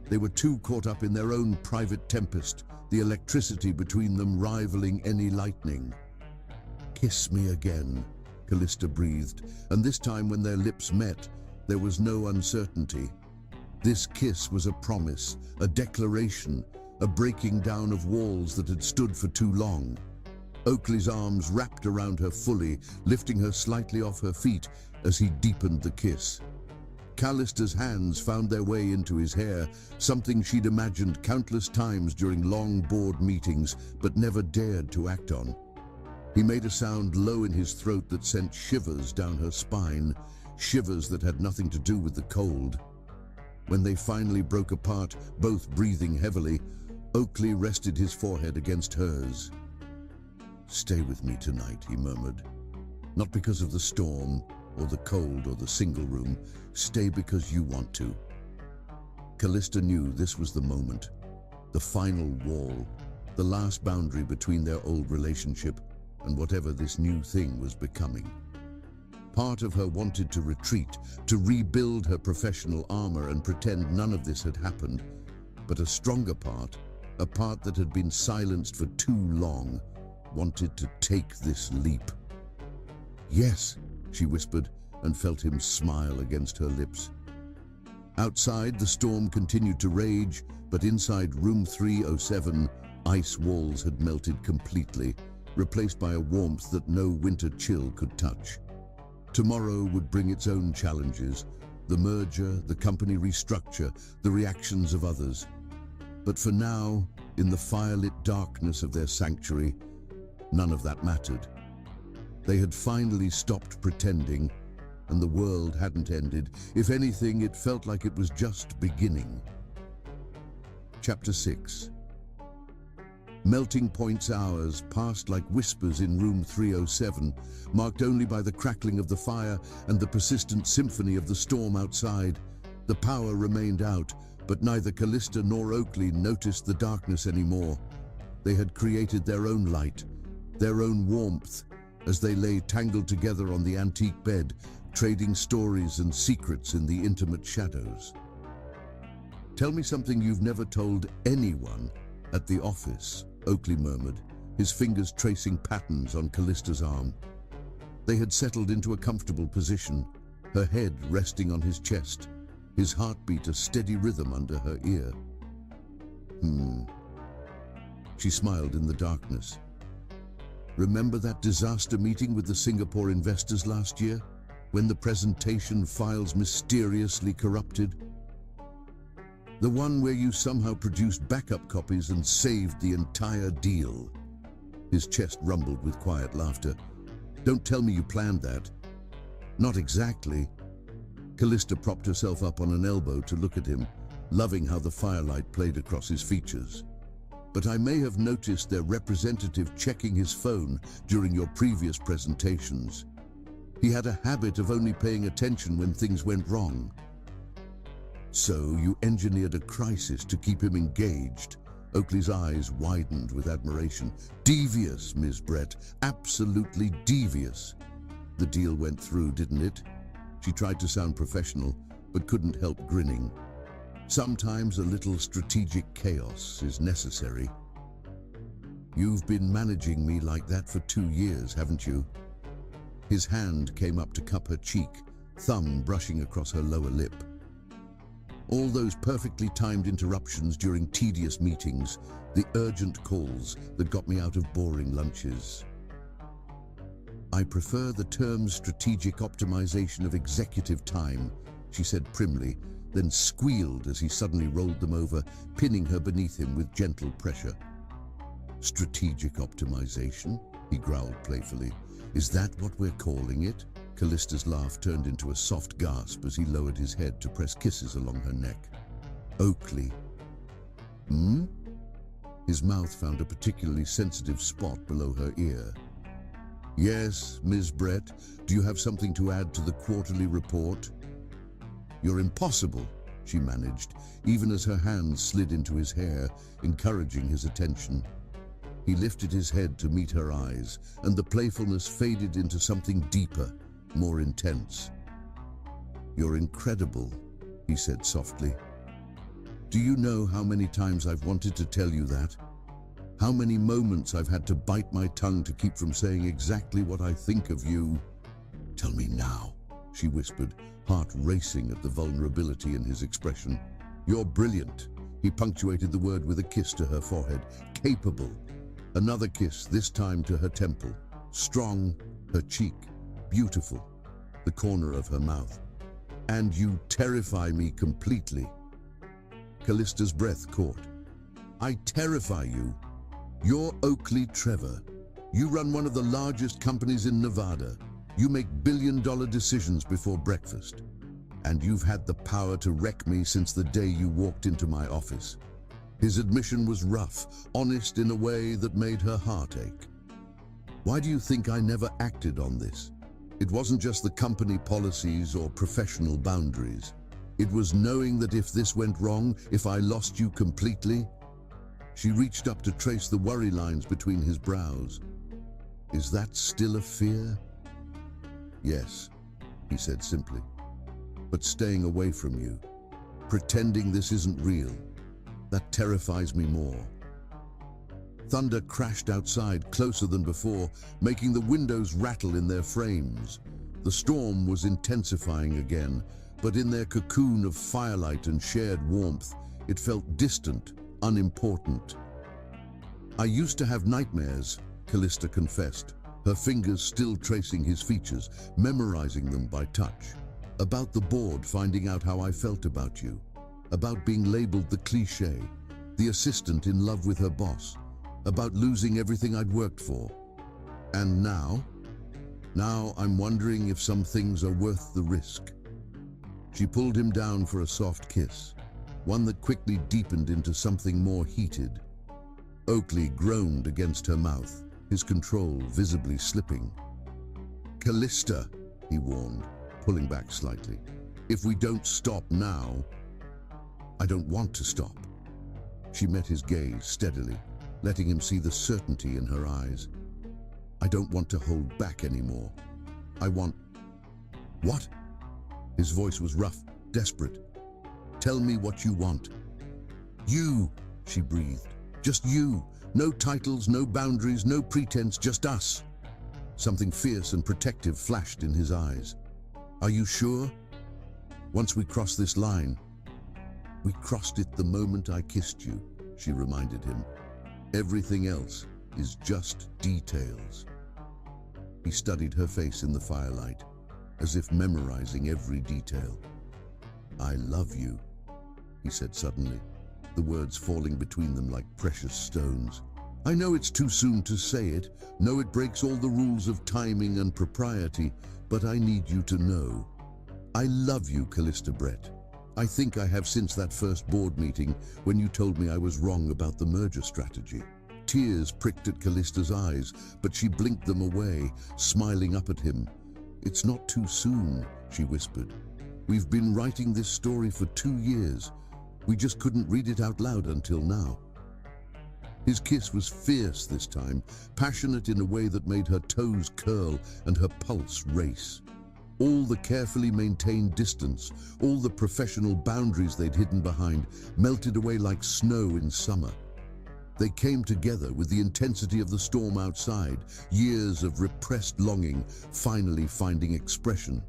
They were too caught up in their own private tempest, the electricity between them rivaling any lightning. "Kiss me again," Callista breathed, and this time when their lips met, there was no uncertainty. This kiss was a promise, a declaration, a breaking down of walls that had stood for too long. Oakley's arms wrapped around her fully, lifting her slightly off her feet as he deepened the kiss. Callista's hands found their way into his hair, something she'd imagined countless times during long board meetings, but never dared to act on. He made a sound low in his throat that sent shivers down her spine, shivers that had nothing to do with the cold. When they finally broke apart, both breathing heavily, Oakley rested his forehead against hers. "Stay with me tonight," he murmured. "Not because of the storm, or the cold, or the single room. Stay because you want to." Callista knew this was the moment. The final wall. The last boundary between their old relationship and whatever this new thing was becoming. Part of her wanted to retreat, to rebuild her professional armor and pretend none of this had happened. But a stronger part, a part that had been silenced for too long, wanted to take this leap. "Yes," she whispered, and felt him smile against her lips. Outside, the storm continued to rage, but inside room 307, ice walls had melted completely, replaced by a warmth that no winter chill could touch. Tomorrow would bring its own challenges, the merger, the company restructure, the reactions of others. But for now, in the firelit darkness of their sanctuary, none of that mattered. They had finally stopped pretending, and the world hadn't ended. If anything, it felt like it was just beginning. Chapter 6. Melting Point's hours passed like whispers in room 307, marked only by the crackling of the fire and the persistent symphony of the storm outside. The power remained out, but neither Callista nor Oakley noticed the darkness anymore. They had created their own light, their own warmth, as they lay tangled together on the antique bed, trading stories and secrets in the intimate shadows. "Tell me something you've never told anyone at the office," Oakley murmured, his fingers tracing patterns on Callista's arm. They had settled into a comfortable position, her head resting on his chest, his heartbeat a steady rhythm under her ear. She smiled in the darkness. Remember that disaster meeting with the Singapore investors last year, when the presentation files mysteriously corrupted? The one where you somehow produced backup copies and saved the entire deal. His chest rumbled with quiet laughter. Don't tell me you planned that. Not exactly. Callista propped herself up on an elbow to look at him, loving how the firelight played across his features. But I may have noticed their representative checking his phone during your previous presentations. He had a habit of only paying attention when things went wrong. So you engineered a crisis to keep him engaged. Oakley's eyes widened with admiration. Devious, Ms. Brett. Absolutely devious. The deal went through, didn't it? She tried to sound professional, but couldn't help grinning. Sometimes a little strategic chaos is necessary. You've been managing me like that for 2 years, haven't you? His hand came up to cup her cheek, thumb brushing across her lower lip. All those perfectly timed interruptions during tedious meetings, the urgent calls that got me out of boring lunches. I prefer the term strategic optimization of executive time, she said primly, then squealed as he suddenly rolled them over, pinning her beneath him with gentle pressure. Strategic optimization? He growled playfully. Is that what we're calling it? Callista's laugh turned into a soft gasp as he lowered his head to press kisses along her neck. Oakley. Hmm? His mouth found a particularly sensitive spot below her ear. Yes, Ms. Brett, do you have something to add to the quarterly report? You're impossible, she managed, even as her hands slid into his hair, encouraging his attention. He lifted his head to meet her eyes, and the playfulness faded into something deeper, more intense. You're incredible, he said softly. Do you know how many times I've wanted to tell you that? How many moments I've had to bite my tongue to keep from saying exactly what I think of you? Tell me now, she whispered, heart racing at the vulnerability in his expression. You're brilliant. He punctuated the word with a kiss to her forehead. Capable. Another kiss, this time to her temple. Strong, her cheek. Beautiful, the corner of her mouth. And you terrify me completely. Callista's breath caught. I terrify you. You're Oakley Trevor. You run one of the largest companies in Nevada. You make billion-dollar decisions before breakfast. And you've had the power to wreck me since the day you walked into my office. His admission was rough, honest in a way that made her heart ache. Why do you think I never acted on this? It wasn't just the company policies or professional boundaries. It was knowing that if this went wrong, if I lost you completely. She reached up to trace the worry lines between his brows. Is that still a fear? Yes, he said simply. But staying away from you, pretending this isn't real, that terrifies me more. Thunder crashed outside closer than before, making the windows rattle in their frames. The storm was intensifying again, but in their cocoon of firelight and shared warmth, it felt distant, unimportant. I used to have nightmares, Callista confessed, her fingers still tracing his features, memorizing them by touch. About the board finding out how I felt about you. About being labeled the cliché, the assistant in love with her boss. About losing everything I'd worked for. And now? Now I'm wondering if some things are worth the risk. She pulled him down for a soft kiss, one that quickly deepened into something more heated. Oakley groaned against her mouth, his control visibly slipping. Callista, he warned, pulling back slightly. If we don't stop now, I don't want to stop. She met his gaze steadily, letting him see the certainty in her eyes. I don't want to hold back anymore. I want... What? His voice was rough, desperate. Tell me what you want. You, she breathed. Just you. No titles, no boundaries, no pretense, just us. Something fierce and protective flashed in his eyes. Are you sure? Once we cross this line... We crossed it the moment I kissed you, she reminded him. Everything else, is just details. He studied her face in the firelight, as if memorizing every detail. "I love you," he said suddenly, the words falling between them like precious stones. "I know it's too soon to say it, know it breaks all the rules of timing and propriety, but I need you to know. I love you, Callista Brett. I think I have since that first board meeting when you told me I was wrong about the merger strategy." Tears pricked at Callista's eyes, but she blinked them away, smiling up at him. "It's not too soon," she whispered. "We've been writing this story for 2 years. We just couldn't read it out loud until now." His kiss was fierce this time, passionate in a way that made her toes curl and her pulse race. All the carefully maintained distance, all the professional boundaries they'd hidden behind, melted away like snow in summer. They came together with the intensity of the storm outside, years of repressed longing finally finding expression.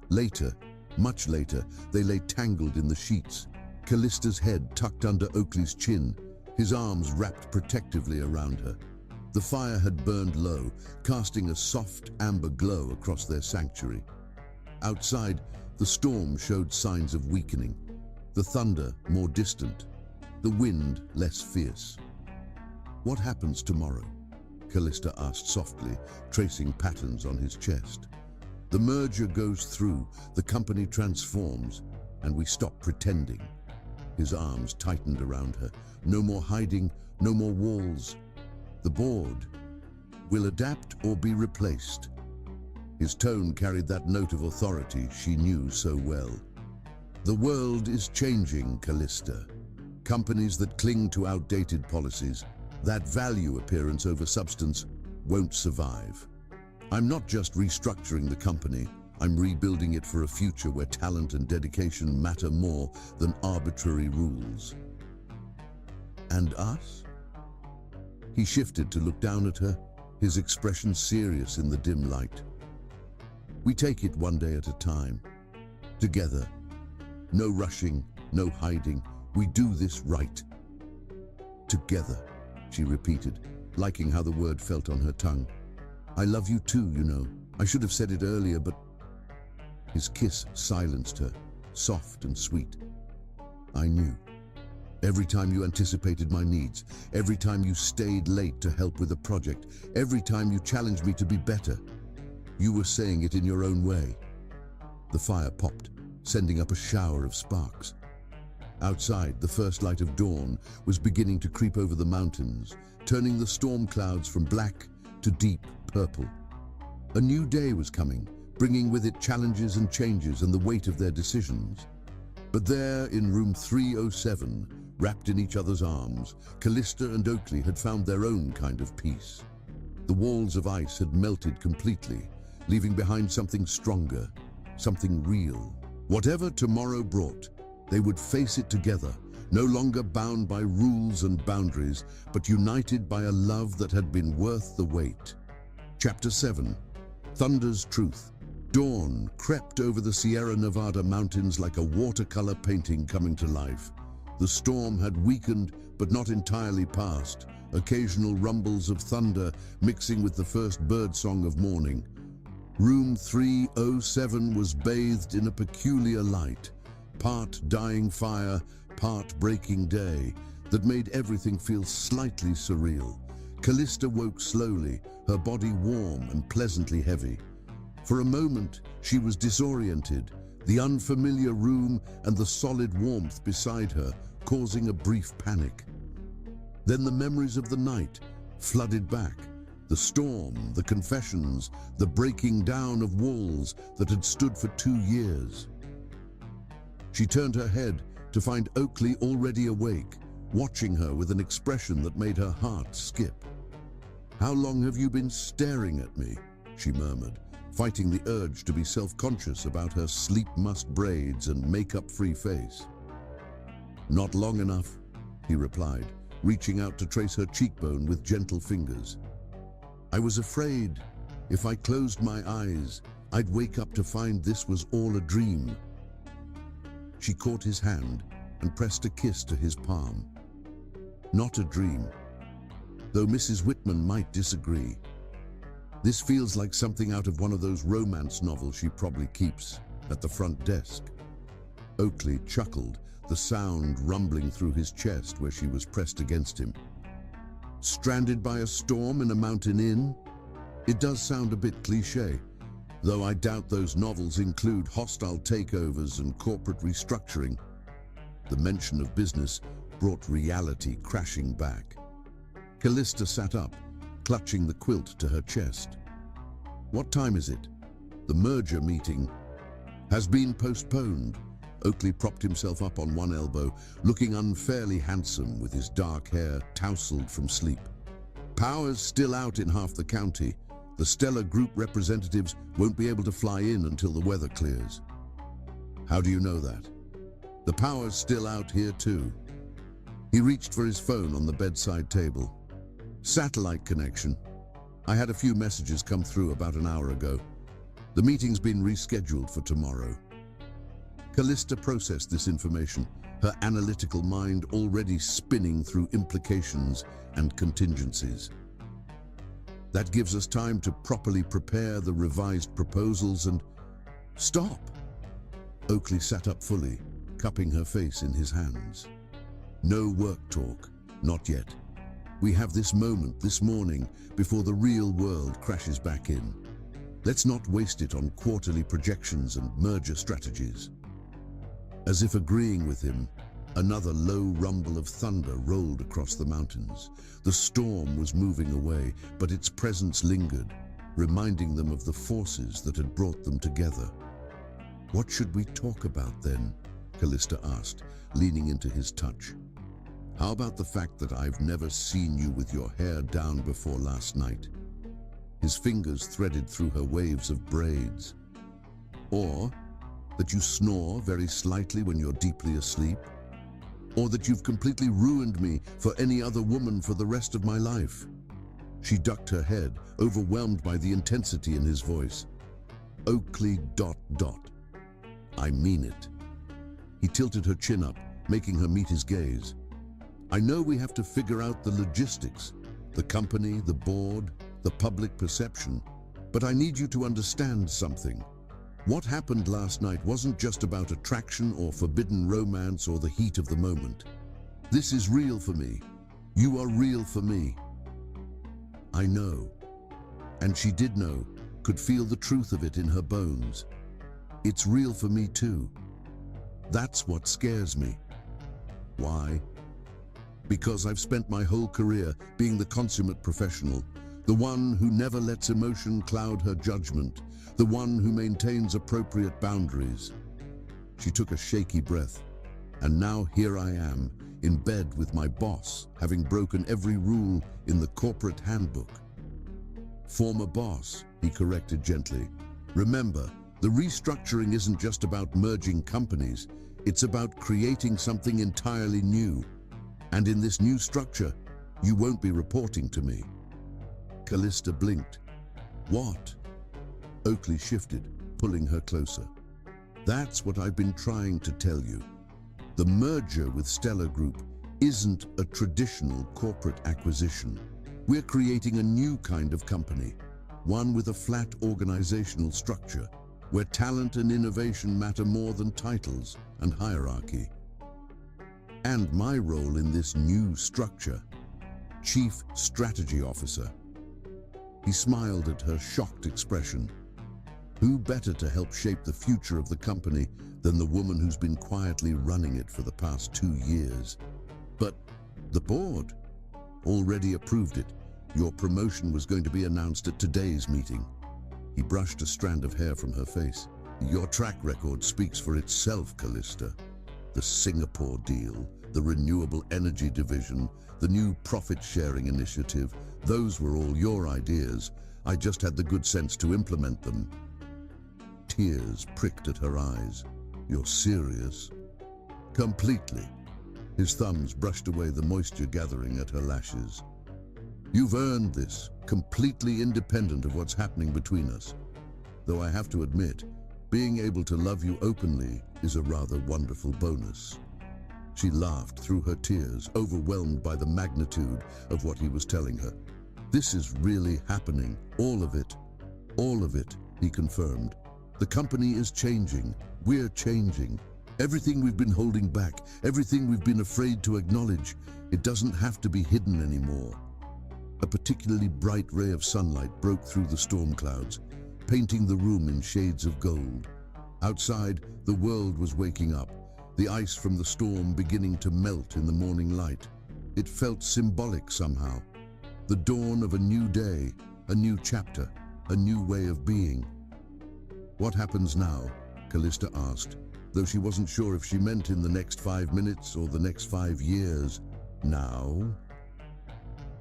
Later, much later, they lay tangled in the sheets, Callista's head tucked under Oakley's chin, his arms wrapped protectively around her. The fire had burned low, casting a soft amber glow across their sanctuary. Outside, the storm showed signs of weakening, the thunder more distant, the wind less fierce. "What happens tomorrow?" Callista asked softly, tracing patterns on his chest. "The merger goes through, the company transforms, and we stop pretending." His arms tightened around her. "No more hiding, no more walls. The board will adapt or be replaced." His tone carried that note of authority she knew so well. "The world is changing, Callista. Companies that cling to outdated policies, that value appearance over substance, won't survive. I'm not just restructuring the company, I'm rebuilding it for a future where talent and dedication matter more than arbitrary rules." "And us?" He shifted to look down at her, his expression serious in the dim light. "We take it one day at a time. Together. No rushing, no hiding. We do this right. Together," she repeated, liking how the word felt on her tongue. "I love you too, you know. I should have said it earlier, but..." His kiss silenced her, soft and sweet. "I knew. Every time you anticipated my needs, every time you stayed late to help with a project, every time you challenged me to be better, you were saying it in your own way." The fire popped, sending up a shower of sparks. Outside, the first light of dawn was beginning to creep over the mountains, turning the storm clouds from black to deep purple. A new day was coming, bringing with it challenges and changes and the weight of their decisions. But there, in room 307, wrapped in each other's arms, Callista and Oakley had found their own kind of peace. The walls of ice had melted completely, leaving behind something stronger, something real. Whatever tomorrow brought, they would face it together, no longer bound by rules and boundaries, but united by a love that had been worth the wait. Chapter 7. Thunder's Truth. Dawn crept over the Sierra Nevada mountains like a watercolor painting coming to life. The storm had weakened, but not entirely passed, occasional rumbles of thunder mixing with the first birdsong of morning. Room 307 was bathed in a peculiar light, part dying fire, part breaking day, that made everything feel slightly surreal. Callista woke slowly, her body warm and pleasantly heavy. For a moment, she was disoriented, the unfamiliar room and the solid warmth beside her causing a brief panic. Then the memories of the night flooded back. The storm, the confessions, the breaking down of walls that had stood for 2 years. She turned her head to find Oakley already awake, watching her with an expression that made her heart skip. "How long have you been staring at me?" she murmured, fighting the urge to be self-conscious about her sleep-musk braids and makeup-free face. "Not long enough," he replied, reaching out to trace her cheekbone with gentle fingers. "I was afraid if I closed my eyes, I'd wake up to find this was all a dream." She caught his hand and pressed a kiss to his palm. "Not a dream. though Mrs. Whitman might disagree. This feels like something out of one of those romance novels she probably keeps at the front desk. Oakley chuckled, the sound rumbling through his chest where she was pressed against him. Stranded by a storm in a mountain inn? It does sound a bit cliché, though I doubt those novels include hostile takeovers and corporate restructuring. The mention of business brought reality crashing back. Callista sat up, clutching the quilt to her chest. What time is it? The merger meeting has been postponed. Oakley propped himself up on one elbow, looking unfairly handsome with his dark hair tousled from sleep. Power's still out in half the county. The Stellar Group representatives won't be able to fly in until the weather clears. How do you know that? The power's still out here too. He reached for his phone on the bedside table. Satellite connection. I had a few messages come through about an hour ago. The meeting's been rescheduled for tomorrow. Callista processed this information, her analytical mind already spinning through implications and contingencies. That gives us time to properly prepare the revised proposals and... Stop! Oakley sat up fully, cupping her face in his hands. No work talk, not yet. We have this moment, this morning, before the real world crashes back in. Let's not waste it on quarterly projections and merger strategies. As if agreeing with him, another low rumble of thunder rolled across the mountains. The storm was moving away, but its presence lingered, reminding them of the forces that had brought them together. What should we talk about then? Callista asked, leaning into his touch. How about the fact that I've never seen you with your hair down before last night? His fingers threaded through her waves of braids. Or that you snore very slightly when you're deeply asleep? Or that you've completely ruined me for any other woman for the rest of my life? She ducked her head, overwhelmed by the intensity in his voice. Oakley ... I mean it. He tilted her chin up, making her meet his gaze. I know we have to figure out the logistics, the company, the board, the public perception, but I need you to understand something. What happened last night wasn't just about attraction or forbidden romance or the heat of the moment. This is real for me. You are real for me. I know. And she did know, could feel the truth of it in her bones. It's real for me too. That's what scares me. Why? Because I've spent my whole career being the consummate professional, the one who never lets emotion cloud her judgment, the one who maintains appropriate boundaries. She took a shaky breath, and now here I am, in bed with my boss, having broken every rule in the corporate handbook. Former boss, he corrected gently. Remember, the restructuring isn't just about merging companies, it's about creating something entirely new. And in this new structure, you won't be reporting to me. Callista blinked. What? Oakley shifted, pulling her closer. That's what I've been trying to tell you. The merger with Stellar Group isn't a traditional corporate acquisition. We're creating a new kind of company, one with a flat organizational structure, where talent and innovation matter more than titles and hierarchy. And my role in this new structure, Chief Strategy Officer. He smiled at her shocked expression. Who better to help shape the future of the company than the woman who's been quietly running it for the past 2 years? But the board already approved it. Your promotion was going to be announced at today's meeting. He brushed a strand of hair from her face. Your track record speaks for itself, Callista. The Singapore deal, the renewable energy division, the new profit-sharing initiative, those were all your ideas. I just had the good sense to implement them. Tears pricked at her eyes. You're serious? Completely. His thumbs brushed away the moisture gathering at her lashes. You've earned this, completely independent of what's happening between us. Though I have to admit, being able to love you openly is a rather wonderful bonus. She laughed through her tears, overwhelmed by the magnitude of what he was telling her. "This is really happening, all of it." "All of it," he confirmed. "The company is changing. We're changing. Everything we've been holding back, everything we've been afraid to acknowledge, it doesn't have to be hidden anymore." A particularly bright ray of sunlight broke through the storm clouds, painting the room in shades of gold. Outside, the world was waking up, the ice from the storm beginning to melt in the morning light. It felt symbolic somehow. The dawn of a new day, a new chapter, a new way of being. "What happens now?" Callista asked, though she wasn't sure if she meant in the next 5 minutes or the next 5 years. "Now?"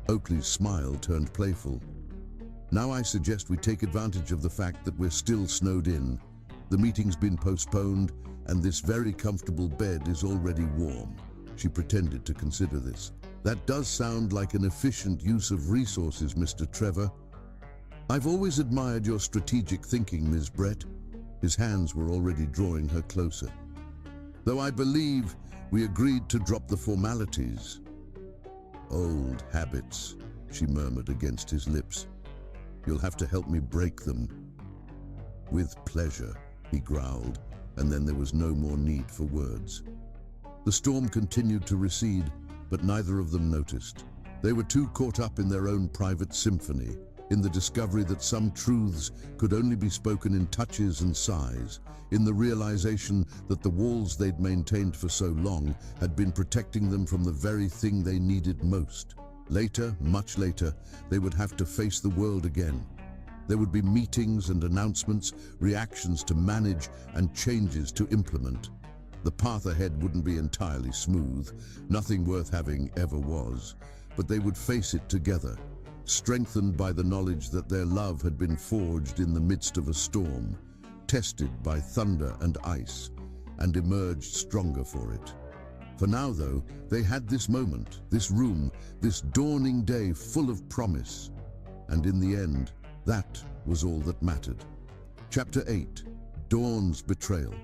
Oakley's smile turned playful. "Now I suggest we take advantage of the fact that we're still snowed in. The meeting's been postponed, and this very comfortable bed is already warm." She pretended to consider this. "That does sound like an efficient use of resources, Mr. Trevor." "I've always admired your strategic thinking, Ms. Brett." His hands were already drawing her closer. "Though I believe we agreed to drop the formalities." "Old habits," she murmured against his lips. "You'll have to help me break them." "With pleasure," he growled, and then there was no more need for words. The storm continued to recede, but neither of them noticed. They were too caught up in their own private symphony, in the discovery that some truths could only be spoken in touches and sighs, in the realization that the walls they'd maintained for so long had been protecting them from the very thing they needed most. Later, much later, they would have to face the world again. There would be meetings and announcements, reactions to manage, and changes to implement. The path ahead wouldn't be entirely smooth. Nothing worth having ever was. But they would face it together, strengthened by the knowledge that their love had been forged in the midst of a storm, tested by thunder and ice, and emerged stronger for it. For now, though, they had this moment, this room, this dawning day full of promise. And in the end, that was all that mattered. Chapter 8. Dawn's Betrayal.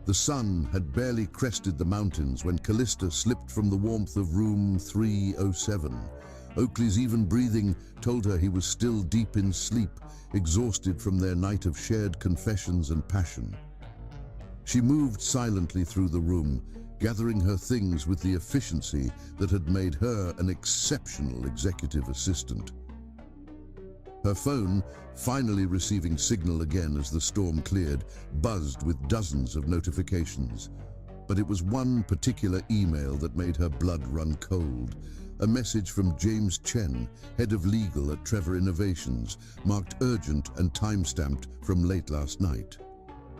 The sun had barely crested the mountains when Callista slipped from the warmth of room 307. Oakley's even breathing told her he was still deep in sleep, exhausted from their night of shared confessions and passion. She moved silently through the room, gathering her things with the efficiency that had made her an exceptional executive assistant. Her phone, finally receiving signal again as the storm cleared, buzzed with dozens of notifications. But it was one particular email that made her blood run cold. A message from James Chen, head of legal at Trevor Innovations, marked urgent and time-stamped from late last night.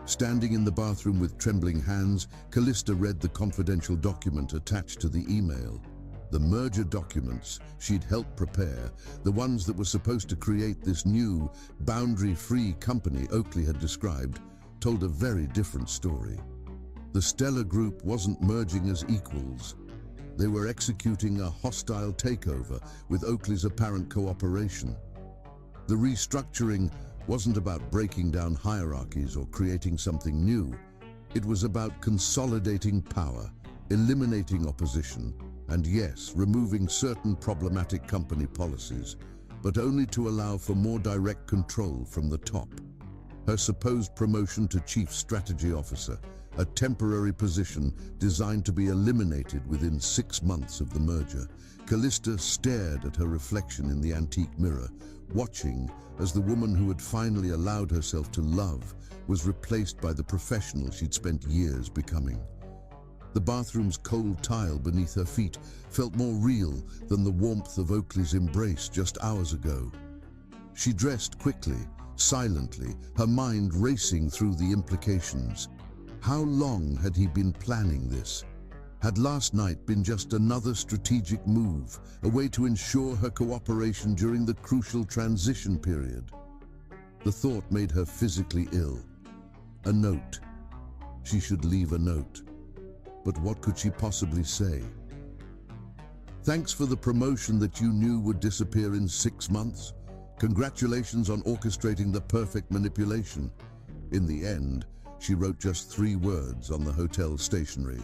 Standing in the bathroom with trembling hands, Callista read the confidential document attached to the email. The merger documents she'd helped prepare, the ones that were supposed to create this new, boundary-free company Oakley had described, told a very different story. The Stellar Group wasn't merging as equals. They were executing a hostile takeover with Oakley's apparent cooperation. The restructuring wasn't about breaking down hierarchies or creating something new. It was about consolidating power, eliminating opposition, and yes, removing certain problematic company policies, but only to allow for more direct control from the top. Her supposed promotion to Chief Strategy Officer, a temporary position designed to be eliminated within 6 months of the merger. Callista stared at her reflection in the antique mirror, watching as the woman who had finally allowed herself to love was replaced by the professional she'd spent years becoming. The bathroom's cold tile beneath her feet felt more real than the warmth of Oakley's embrace just hours ago. She dressed quickly, silently, her mind racing through the implications. How long had he been planning this? Had last night been just another strategic move, a way to ensure her cooperation during the crucial transition period? The thought made her physically ill. A note. She should leave a note. But what could she possibly say? "Thanks for the promotion that you knew would disappear in 6 months. Congratulations on orchestrating the perfect manipulation." In the end, she wrote just 3 words on the hotel stationery.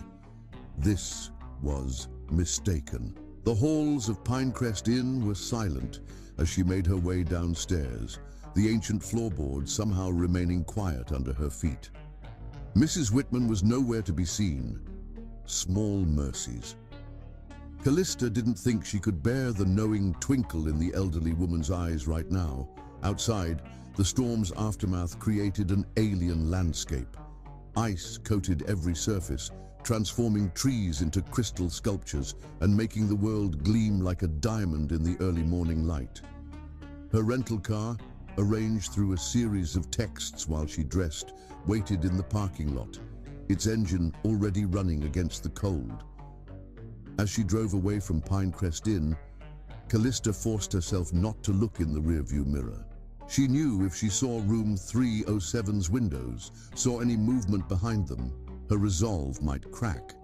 "This was mistaken. The halls of Pinecrest Inn were silent as she made her way downstairs, the ancient floorboards somehow remaining quiet under her feet. Mrs. Whitman was nowhere to be seen. Small mercies. Callista didn't think she could bear the knowing twinkle in the elderly woman's eyes right now. Outside, the storm's aftermath created an alien landscape. Ice coated every surface, transforming trees into crystal sculptures and making the world gleam like a diamond in the early morning light. Her rental car, arranged through a series of texts while she dressed, waited in the parking lot, its engine already running against the cold. As she drove away from Pinecrest Inn, Callista forced herself not to look in the rearview mirror. She knew if she saw room 307's windows, saw any movement behind them, her resolve might crack.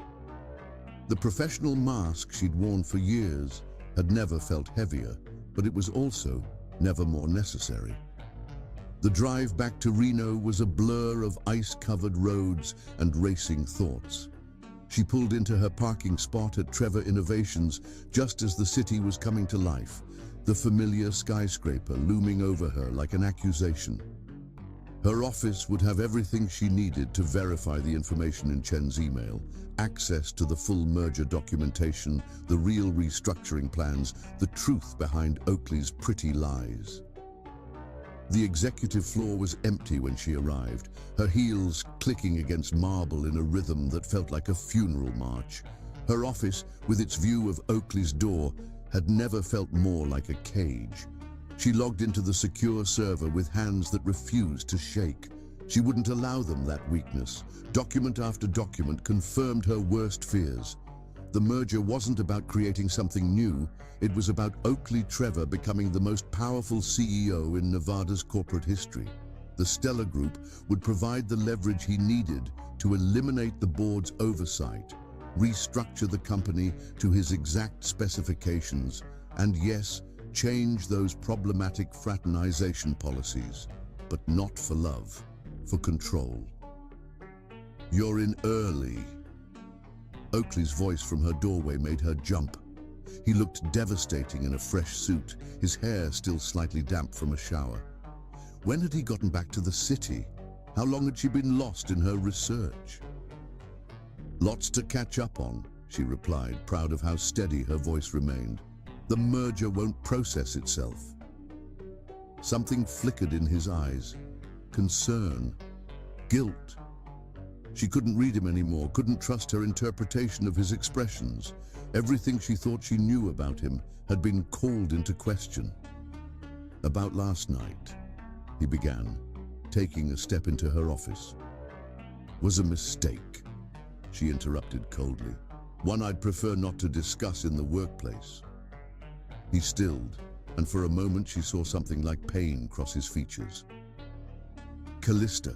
The professional mask she'd worn for years had never felt heavier, but it was also never more necessary. The drive back to Reno was a blur of ice-covered roads and racing thoughts. She pulled into her parking spot at Trevor Innovations just as the city was coming to life, the familiar skyscraper looming over her like an accusation. Her office would have everything she needed to verify the information in Chen's email, access to the full merger documentation, the real restructuring plans, the truth behind Oakley's pretty lies. The executive floor was empty when she arrived, her heels clicking against marble in a rhythm that felt like a funeral march. Her office, with its view of Oakley's door, had never felt more like a cage. She logged into the secure server with hands that refused to shake. She wouldn't allow them that weakness. Document after document confirmed her worst fears. The merger wasn't about creating something new. It was about Oakley Trevor becoming the most powerful CEO in Nevada's corporate history. The Stellar Group would provide the leverage he needed to eliminate the board's oversight, restructure the company to his exact specifications, and yes, change those problematic fraternization policies, but not for love, for control. "You're in early." Oakley's voice from her doorway made her jump. He looked devastating in a fresh suit, his hair still slightly damp from a shower. When had he gotten back to the city? How long had she been lost in her research? "Lots to catch up on," she replied, proud of how steady her voice remained. "The merger won't process itself." Something flickered in his eyes. Concern. Guilt. She couldn't read him anymore, couldn't trust her interpretation of his expressions. Everything she thought she knew about him had been called into question. "About last night," he began, taking a step into her office. "Was a mistake," she interrupted coldly. "One I'd prefer not to discuss in the workplace." He stilled, and for a moment she saw something like pain cross his features. "Callista."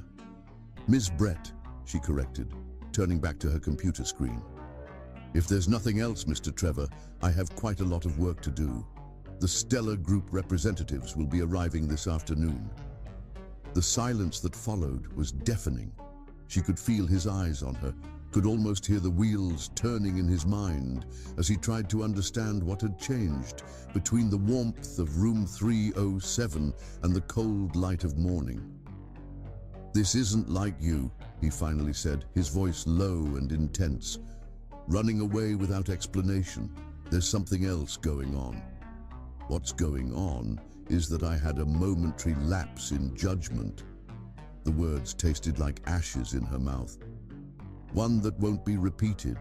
"Ms. Brett," she corrected, turning back to her computer screen. "If there's nothing else, Mr. Trevor, I have quite a lot of work to do. The Stellar Group representatives will be arriving this afternoon." The silence that followed was deafening. She could feel his eyes on her, could almost hear the wheels turning in his mind as he tried to understand what had changed between the warmth of room 307 and the cold light of morning. "This isn't like you," he finally said, his voice low and intense. "Running away without explanation. There's something else going on. What's going on is that I had a momentary lapse in judgment." The words tasted like ashes in her mouth. "One that won't be repeated.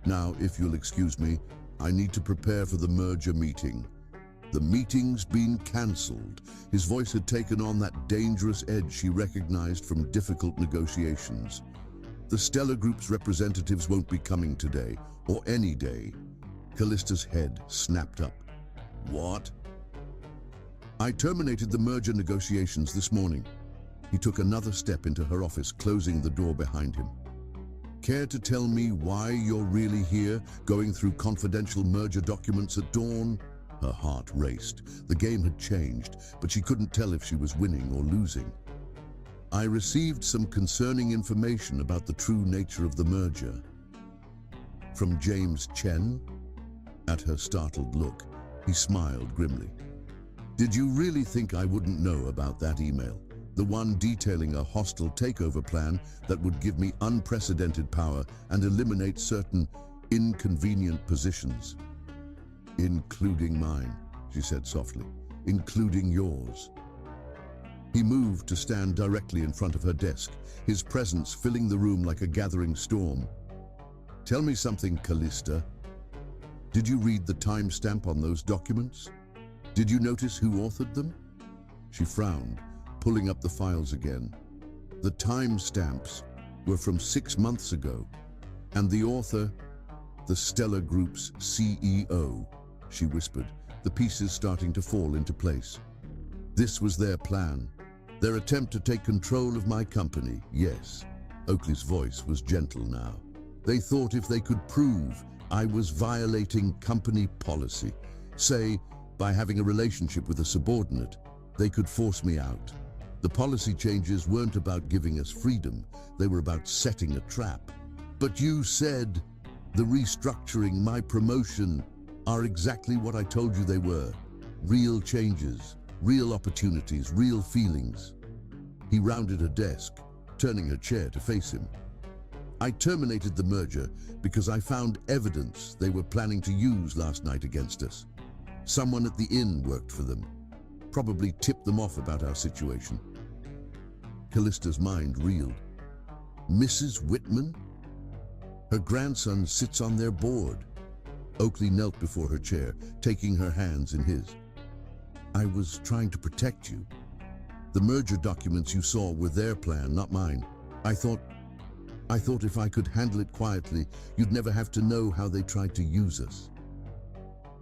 Now, if you'll excuse me, I need to prepare for the merger meeting." "The meeting's been cancelled." His voice had taken on that dangerous edge she recognized from difficult negotiations. "The Stellar Group's representatives won't be coming today, or any day." Callista's head snapped up. "What?" "I terminated the merger negotiations this morning." He took another step into her office, closing the door behind him. "Care to tell me why you're really here, going through confidential merger documents at dawn?" Her heart raced. The game had changed, but she couldn't tell if she was winning or losing. "I received some concerning information about the true nature of the merger." From James Chen? At her startled look, he smiled grimly. Did you really think I wouldn't know about that email? The one detailing a hostile takeover plan that would give me unprecedented power and eliminate certain inconvenient positions. Including mine, she said softly. Including yours. He moved to stand directly in front of her desk, his presence filling the room like a gathering storm. Tell me something, Callista. Did you read the timestamp on those documents? Did you notice who authored them? She frowned, pulling up the files again. The timestamps were from 6 months ago, and the author, the Stellar Group's CEO, she whispered, the pieces starting to fall into place. This was their plan. Their attempt to take control of my company, yes. Oakley's voice was gentle now. They thought if they could prove I was violating company policy, say, by having a relationship with a subordinate, they could force me out. The policy changes weren't about giving us freedom, they were about setting a trap. But you said the restructuring, my promotion, are exactly what I told you they were. Real changes, real opportunities, real feelings. He rounded her desk, turning her chair to face him. I terminated the merger because I found evidence they were planning to use last night against us. Someone at the inn worked for them, probably tipped them off about our situation. Callista's mind reeled. Mrs. Whitman? Her grandson sits on their board. Oakley knelt before her chair, taking her hands in his. I was trying to protect you. The merger documents you saw were their plan, not mine. I thought if I could handle it quietly, you'd never have to know how they tried to use us.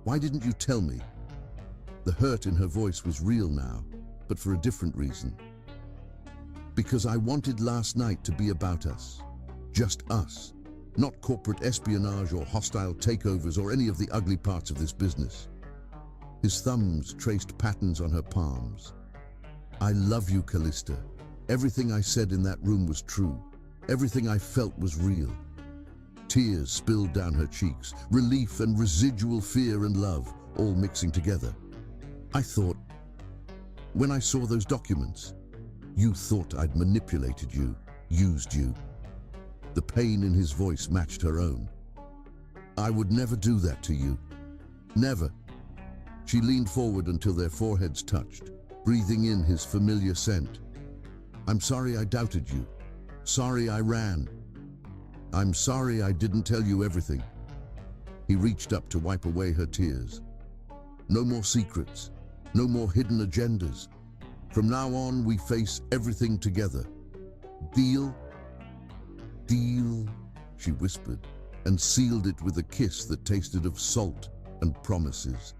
Why didn't you tell me? The hurt in her voice was real now, but for a different reason. Because I wanted last night to be about us. Just us. Not corporate espionage or hostile takeovers or any of the ugly parts of this business. His thumbs traced patterns on her palms. I love you, Callista. Everything I said in that room was true. Everything I felt was real. Tears spilled down her cheeks, relief and residual fear and love, all mixing together. I thought, when I saw those documents, you thought I'd manipulated you, used you. The pain in his voice matched her own. I would never do that to you. Never. She leaned forward until their foreheads touched, breathing in his familiar scent. I'm sorry I doubted you. Sorry I ran. I'm sorry I didn't tell you everything. He reached up to wipe away her tears. No more secrets. No more hidden agendas. From now on, we face everything together. Deal? Deal, she whispered, and sealed it with a kiss that tasted of salt and promises.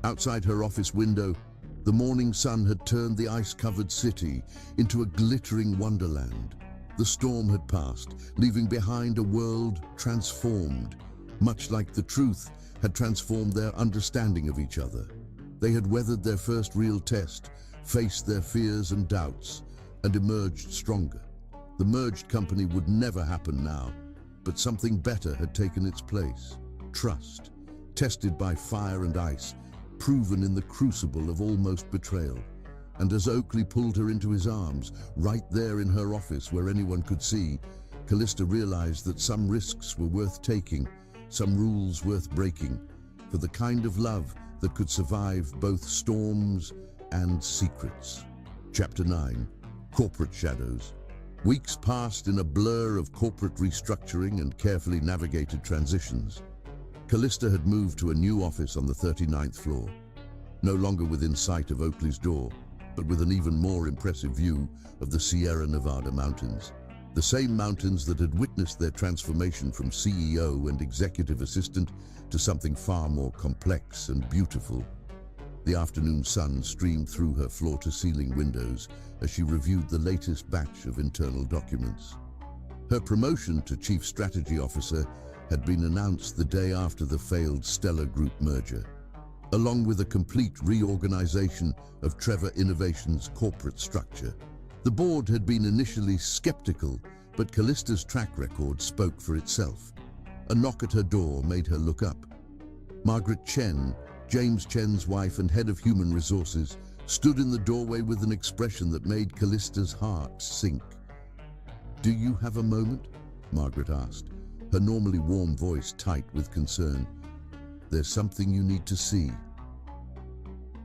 Outside her office window, the morning sun had turned the ice-covered city into a glittering wonderland. The storm had passed, leaving behind a world transformed, much like the truth had transformed their understanding of each other. They had weathered their first real test, faced their fears and doubts, and emerged stronger. The merged company would never happen now, but something better had taken its place. Trust, tested by fire and ice, proven in the crucible of almost betrayal. And as Oakley pulled her into his arms, right there in her office where anyone could see, Callista realized that some risks were worth taking, some rules worth breaking, for the kind of love that could survive both storms and secrets. Chapter 9. Corporate Shadows. Weeks passed in a blur of corporate restructuring and carefully navigated transitions. Callista had moved to a new office on the 39th floor, no longer within sight of Oakley's door, but with an even more impressive view of the Sierra Nevada mountains. The same mountains that had witnessed their transformation from CEO and executive assistant to something far more complex and beautiful. The afternoon sun streamed through her floor-to-ceiling windows as she reviewed the latest batch of internal documents. Her promotion to Chief Strategy Officer had been announced the day after the failed Stellar Group merger, along with a complete reorganization of Trevor Innovations' corporate structure. The board had been initially skeptical, but Callista's track record spoke for itself. A knock at her door made her look up. Margaret Chen, James Chen's wife and head of human resources, stood in the doorway with an expression that made Callista's heart sink. "Do you have a moment?" Margaret asked, her normally warm voice tight with concern. "There's something you need to see."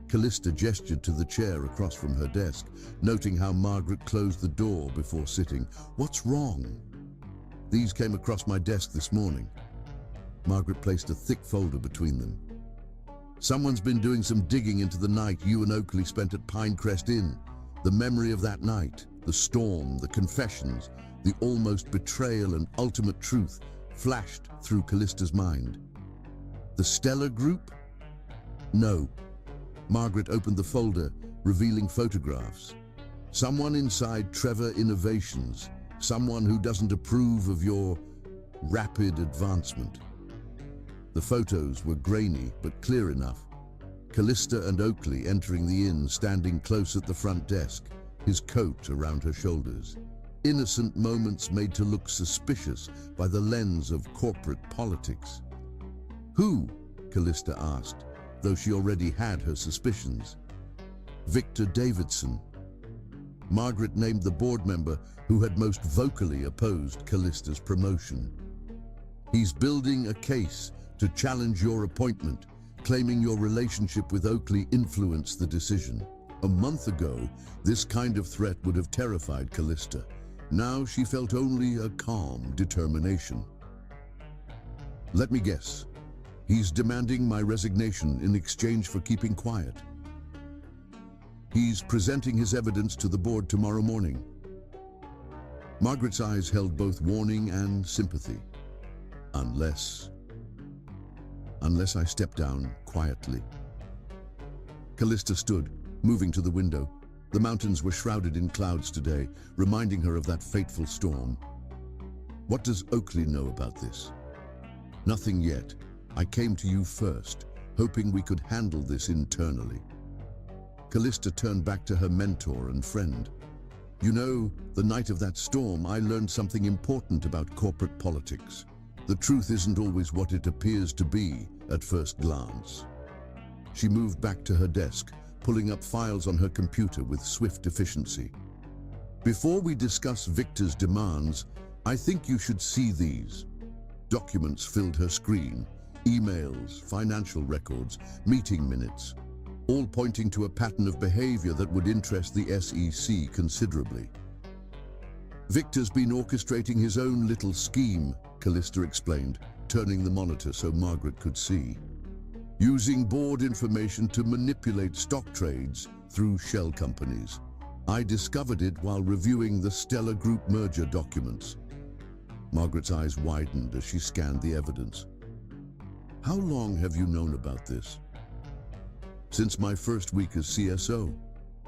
Callista gestured to the chair across from her desk, noting how Margaret closed the door before sitting. "What's wrong?" "These came across my desk this morning." Margaret placed a thick folder between them. "Someone's been doing some digging into the night you and Oakley spent at Pinecrest Inn. The memory of that night, the storm, the confessions, the almost betrayal and ultimate truth flashed through Callista's mind." "The Stellar Group?" "No." Margaret opened the folder, revealing photographs. "Someone inside Trevor Innovations, someone who doesn't approve of your rapid advancement." The photos were grainy but clear enough. Callista and Oakley entering the inn, standing close at the front desk, his coat around her shoulders. Innocent moments made to look suspicious by the lens of corporate politics. "Who?" Callista asked, though she already had her suspicions. "Victor Davidson." Margaret named the board member who had most vocally opposed Callista's promotion. "He's building a case to challenge your appointment, claiming your relationship with Oakley influenced the decision." A month ago, this kind of threat would have terrified Callista. Now she felt only a calm determination. "Let me guess. He's demanding my resignation in exchange for keeping quiet." "He's presenting his evidence to the board tomorrow morning." Margaret's eyes held both warning and sympathy. Unless I step down quietly." Callista stood, moving to the window. The mountains were shrouded in clouds today, reminding her of that fateful storm. "What does Oakley know about this?" "Nothing yet. I came to you first, hoping we could handle this internally." Callista turned back to her mentor and friend. "You know, the night of that storm, I learned something important about corporate politics. The truth isn't always what it appears to be at first glance." She moved back to her desk, pulling up files on her computer with swift efficiency. "Before we discuss Victor's demands, I think you should see these." Documents filled her screen, emails, financial records, meeting minutes, all pointing to a pattern of behavior that would interest the SEC considerably. "Victor's been orchestrating his own little scheme," Callista explained, turning the monitor so Margaret could see. "Using board information to manipulate stock trades through shell companies. I discovered it while reviewing the Stellar Group merger documents." Margaret's eyes widened as she scanned the evidence. "How long have you known about this?" "Since my first week as CSO.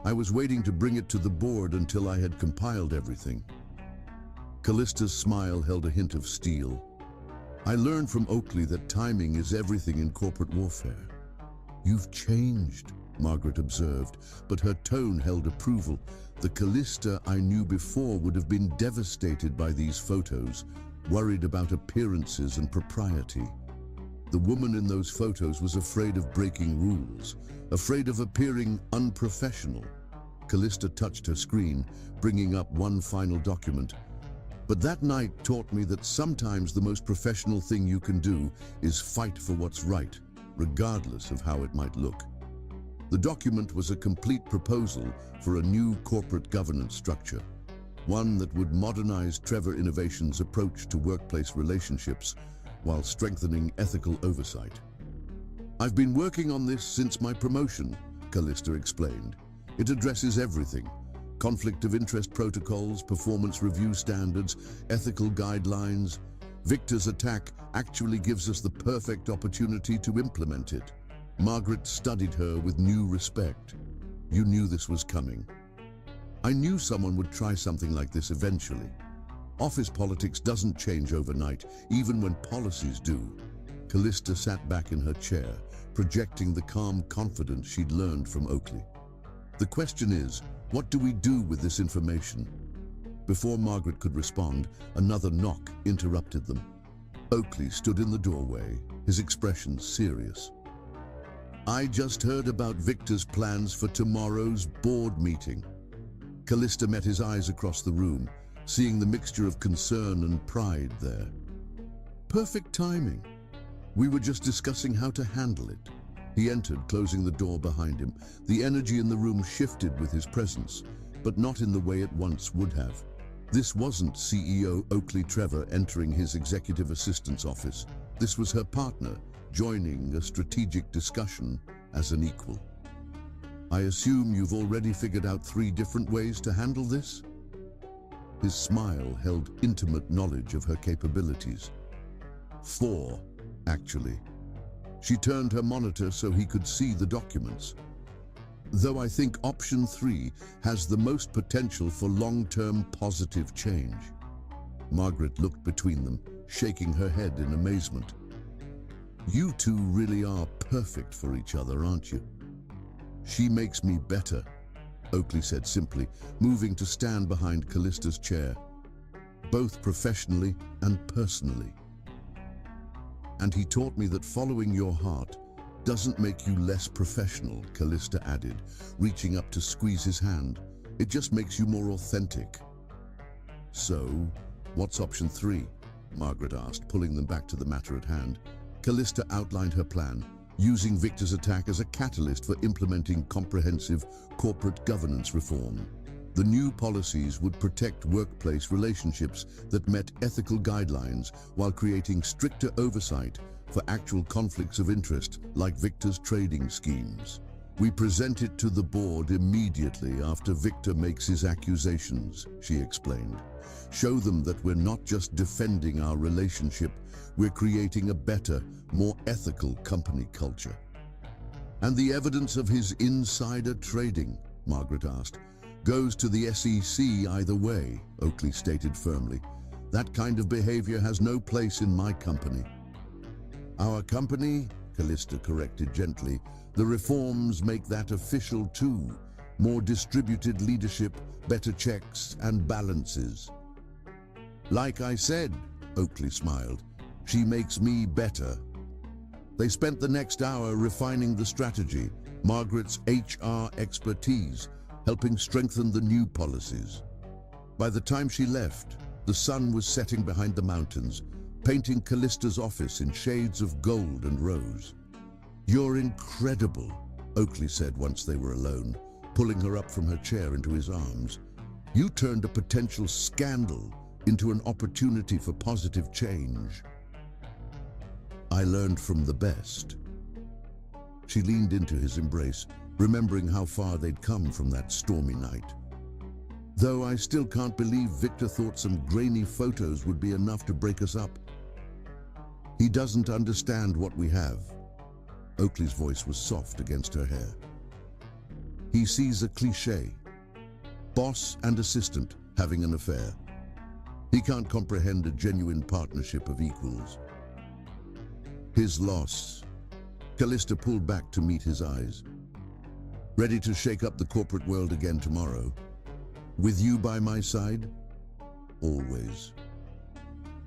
I was waiting to bring it to the board until I had compiled everything." Callista's smile held a hint of steel. "I learned from Oakley that timing is everything in corporate warfare." "You've changed," Margaret observed, but her tone held approval. "The Callista I knew before would have been devastated by these photos, worried about appearances and propriety. The woman in those photos was afraid of breaking rules, afraid of appearing unprofessional." Callista touched her screen, bringing up one final document. "But that night taught me that sometimes the most professional thing you can do is fight for what's right, regardless of how it might look." The document was a complete proposal for a new corporate governance structure, one that would modernize Trevor Innovations' approach to workplace relationships while strengthening ethical oversight. "I've been working on this since my promotion," Callista explained. "It addresses everything: conflict of interest protocols, performance review standards, ethical guidelines. Victor's attack actually gives us the perfect opportunity to implement it." Margaret studied her with new respect. "You knew this was coming." "I knew someone would try something like this eventually. Office politics doesn't change overnight, even when policies do." Callista sat back in her chair, projecting the calm confidence she'd learned from Oakley. "The question is, what do we do with this information?" Before Margaret could respond, another knock interrupted them. Oakley stood in the doorway, his expression serious. I just heard about Victor's plans for tomorrow's board meeting. Callista met his eyes across the room, seeing the mixture of concern and pride there. Perfect timing. We were just discussing how to handle it. He entered, closing the door behind him. The energy in the room shifted with his presence, but not in the way it once would have. This wasn't CEO Oakley Trevor entering his executive assistant's office. This was her partner, joining a strategic discussion as an equal. I assume you've already figured out 3 different ways to handle this? His smile held intimate knowledge of her capabilities. 4, actually. She turned her monitor so he could see the documents. Though I think option 3 has the most potential for long-term positive change. Margaret looked between them, shaking her head in amazement. You two really are perfect for each other, aren't you? She makes me better, Oakley said simply, moving to stand behind Callista's chair, both professionally and personally. And he taught me that following your heart doesn't make you less professional, Callista added, reaching up to squeeze his hand. It just makes you more authentic. So, what's option 3? Margaret asked, pulling them back to the matter at hand. Callista outlined her plan, using Victor's attack as a catalyst for implementing comprehensive corporate governance reform. The new policies would protect workplace relationships that met ethical guidelines while creating stricter oversight for actual conflicts of interest like Victor's trading schemes. We present it to the board immediately after Victor makes his accusations, she explained. Show them that we're not just defending our relationship, we're creating a better, more ethical company culture. And the evidence of his insider trading, Margaret asked, goes to the SEC either way, Oakley stated firmly. That kind of behavior has no place in my company. Our company, Callista corrected gently, the reforms make that official too. More distributed leadership, better checks and balances. Like I said, Oakley smiled, she makes me better. They spent the next hour refining the strategy, Margaret's HR expertise, helping strengthen the new policies. By the time she left, the sun was setting behind the mountains, painting Callista's office in shades of gold and rose. You're incredible, Oakley said once they were alone, pulling her up from her chair into his arms. You turned a potential scandal into an opportunity for positive change. I learned from the best. She leaned into his embrace, remembering how far they'd come from that stormy night. Though I still can't believe Victor thought some grainy photos would be enough to break us up. He doesn't understand what we have. Oakley's voice was soft against her hair. He sees a cliché. Boss and assistant having an affair. He can't comprehend a genuine partnership of equals. His loss. Callista pulled back to meet his eyes. Ready to shake up the corporate world again tomorrow? With you by my side? Always.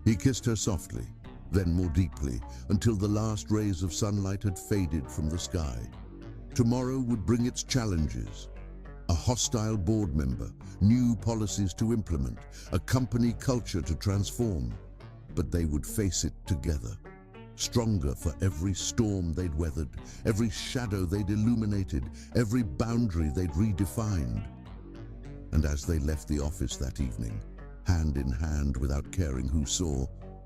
He kissed her softly, then more deeply, until the last rays of sunlight had faded from the sky. Tomorrow would bring its challenges. A hostile board member, new policies to implement, a company culture to transform. But they would face it together. Stronger for every storm they'd weathered, every shadow they'd illuminated, every boundary they'd redefined. And as they left the office that evening, hand in hand without caring who saw,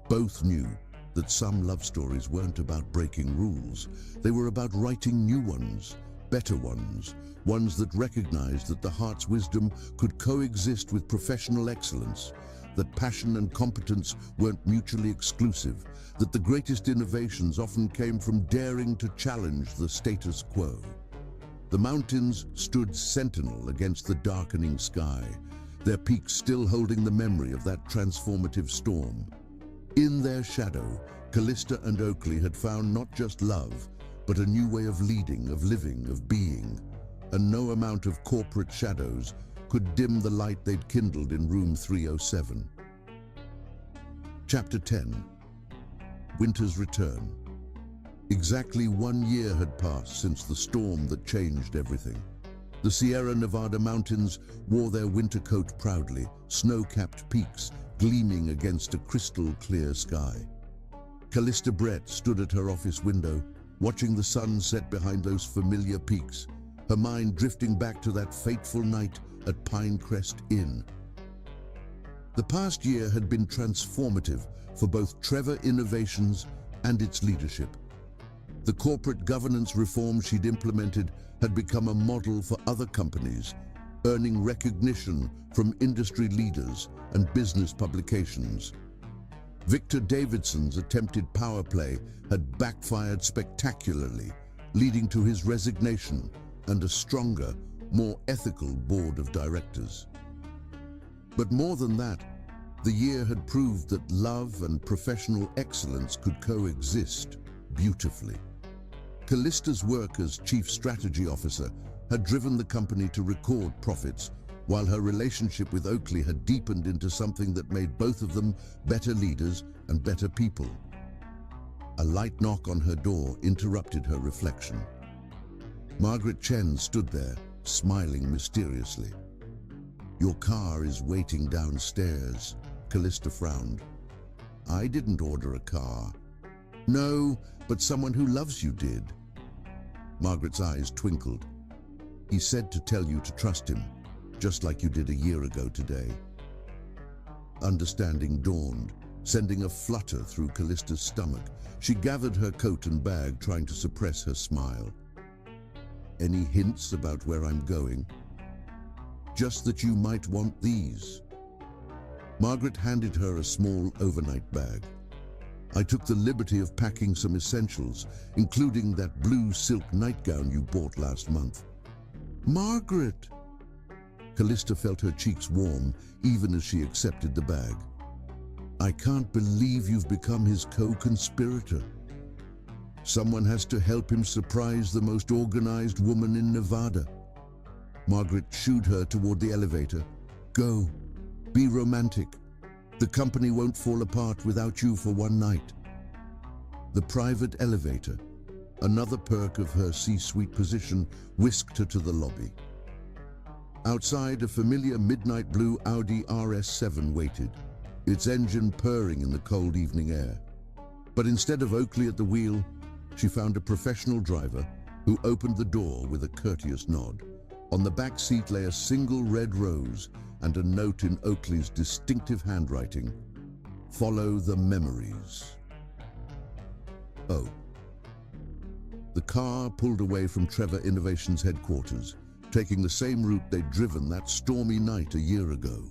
both knew that some love stories weren't about breaking rules. They were about writing new ones, better ones, ones that recognized that the heart's wisdom could coexist with professional excellence, that passion and competence weren't mutually exclusive, that the greatest innovations often came from daring to challenge the status quo. The mountains stood sentinel against the darkening sky, their peaks still holding the memory of that transformative storm. In their shadow, Callista and Oakley had found not just love, but a new way of leading, of living, of being. And no amount of corporate shadows could dim the light they'd kindled in room 307. Chapter 10. winter's return. Exactly 1 year had passed since the storm that changed everything. The Sierra Nevada mountains wore their winter coat proudly, snow-capped peaks gleaming against a crystal-clear sky. Callista Brett stood at her office window, watching the sun set behind those familiar peaks, her mind drifting back to that fateful night at Pinecrest Inn. The past year had been transformative for both Trevor Innovations and its leadership. The corporate governance reforms she'd implemented had become a model for other companies, earning recognition from industry leaders and business publications. Victor Davidson's attempted power play had backfired spectacularly, leading to his resignation and a stronger, more ethical board of directors. But more than that, the year had proved that love and professional excellence could coexist beautifully. Callista's work as Chief Strategy Officer had driven the company to record profits, while her relationship with Oakley had deepened into something that made both of them better leaders and better people. A light knock on her door interrupted her reflection. Margaret Chen stood there, smiling mysteriously. "Your car is waiting downstairs," Callista frowned. "I didn't order a car." "No, but someone who loves you did." Margaret's eyes twinkled. "He said to tell you to trust him, just like you did a year ago today." Understanding dawned, sending a flutter through Callista's stomach. She gathered her coat and bag, trying to suppress her smile. "Any hints about where I'm going?" "Just that you might want these." Margaret handed her a small overnight bag. "I took the liberty of packing some essentials, including that blue silk nightgown you bought last month." "Margaret!" Callista felt her cheeks warm, even as she accepted the bag. "I can't believe you've become his co-conspirator. Someone has to help him surprise the most organized woman in Nevada." Margaret shooed her toward the elevator. "Go. Be romantic. The company won't fall apart without you for one night." The private elevator, another perk of her C-suite position, whisked her to the lobby. Outside, a familiar midnight blue Audi RS7 waited, its engine purring in the cold evening air. But instead of Oakley at the wheel, she found a professional driver who opened the door with a courteous nod. On the back seat lay a single red rose and a note in Oakley's distinctive handwriting: "Follow the memories." Oh. The car pulled away from Trevor Innovations headquarters, taking the same route they'd driven that stormy night a year ago.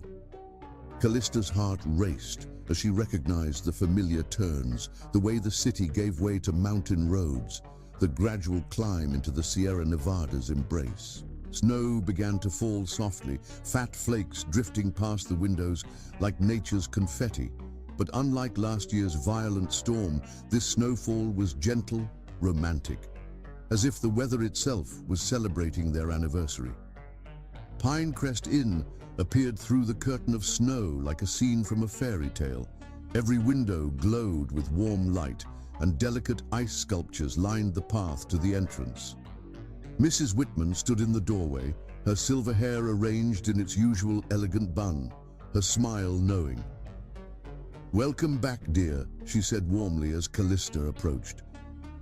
Callista's heart raced as she recognized the familiar turns, the way the city gave way to mountain roads, the gradual climb into the Sierra Nevada's embrace. Snow began to fall softly, fat flakes drifting past the windows like nature's confetti. But unlike last year's violent storm, this snowfall was gentle, romantic, as if the weather itself was celebrating their anniversary. Pinecrest Inn appeared through the curtain of snow like a scene from a fairy tale. Every window glowed with warm light, and delicate ice sculptures lined the path to the entrance. Mrs. Whitman stood in the doorway, her silver hair arranged in its usual elegant bun, her smile knowing. "Welcome back, dear," she said warmly as Callista approached.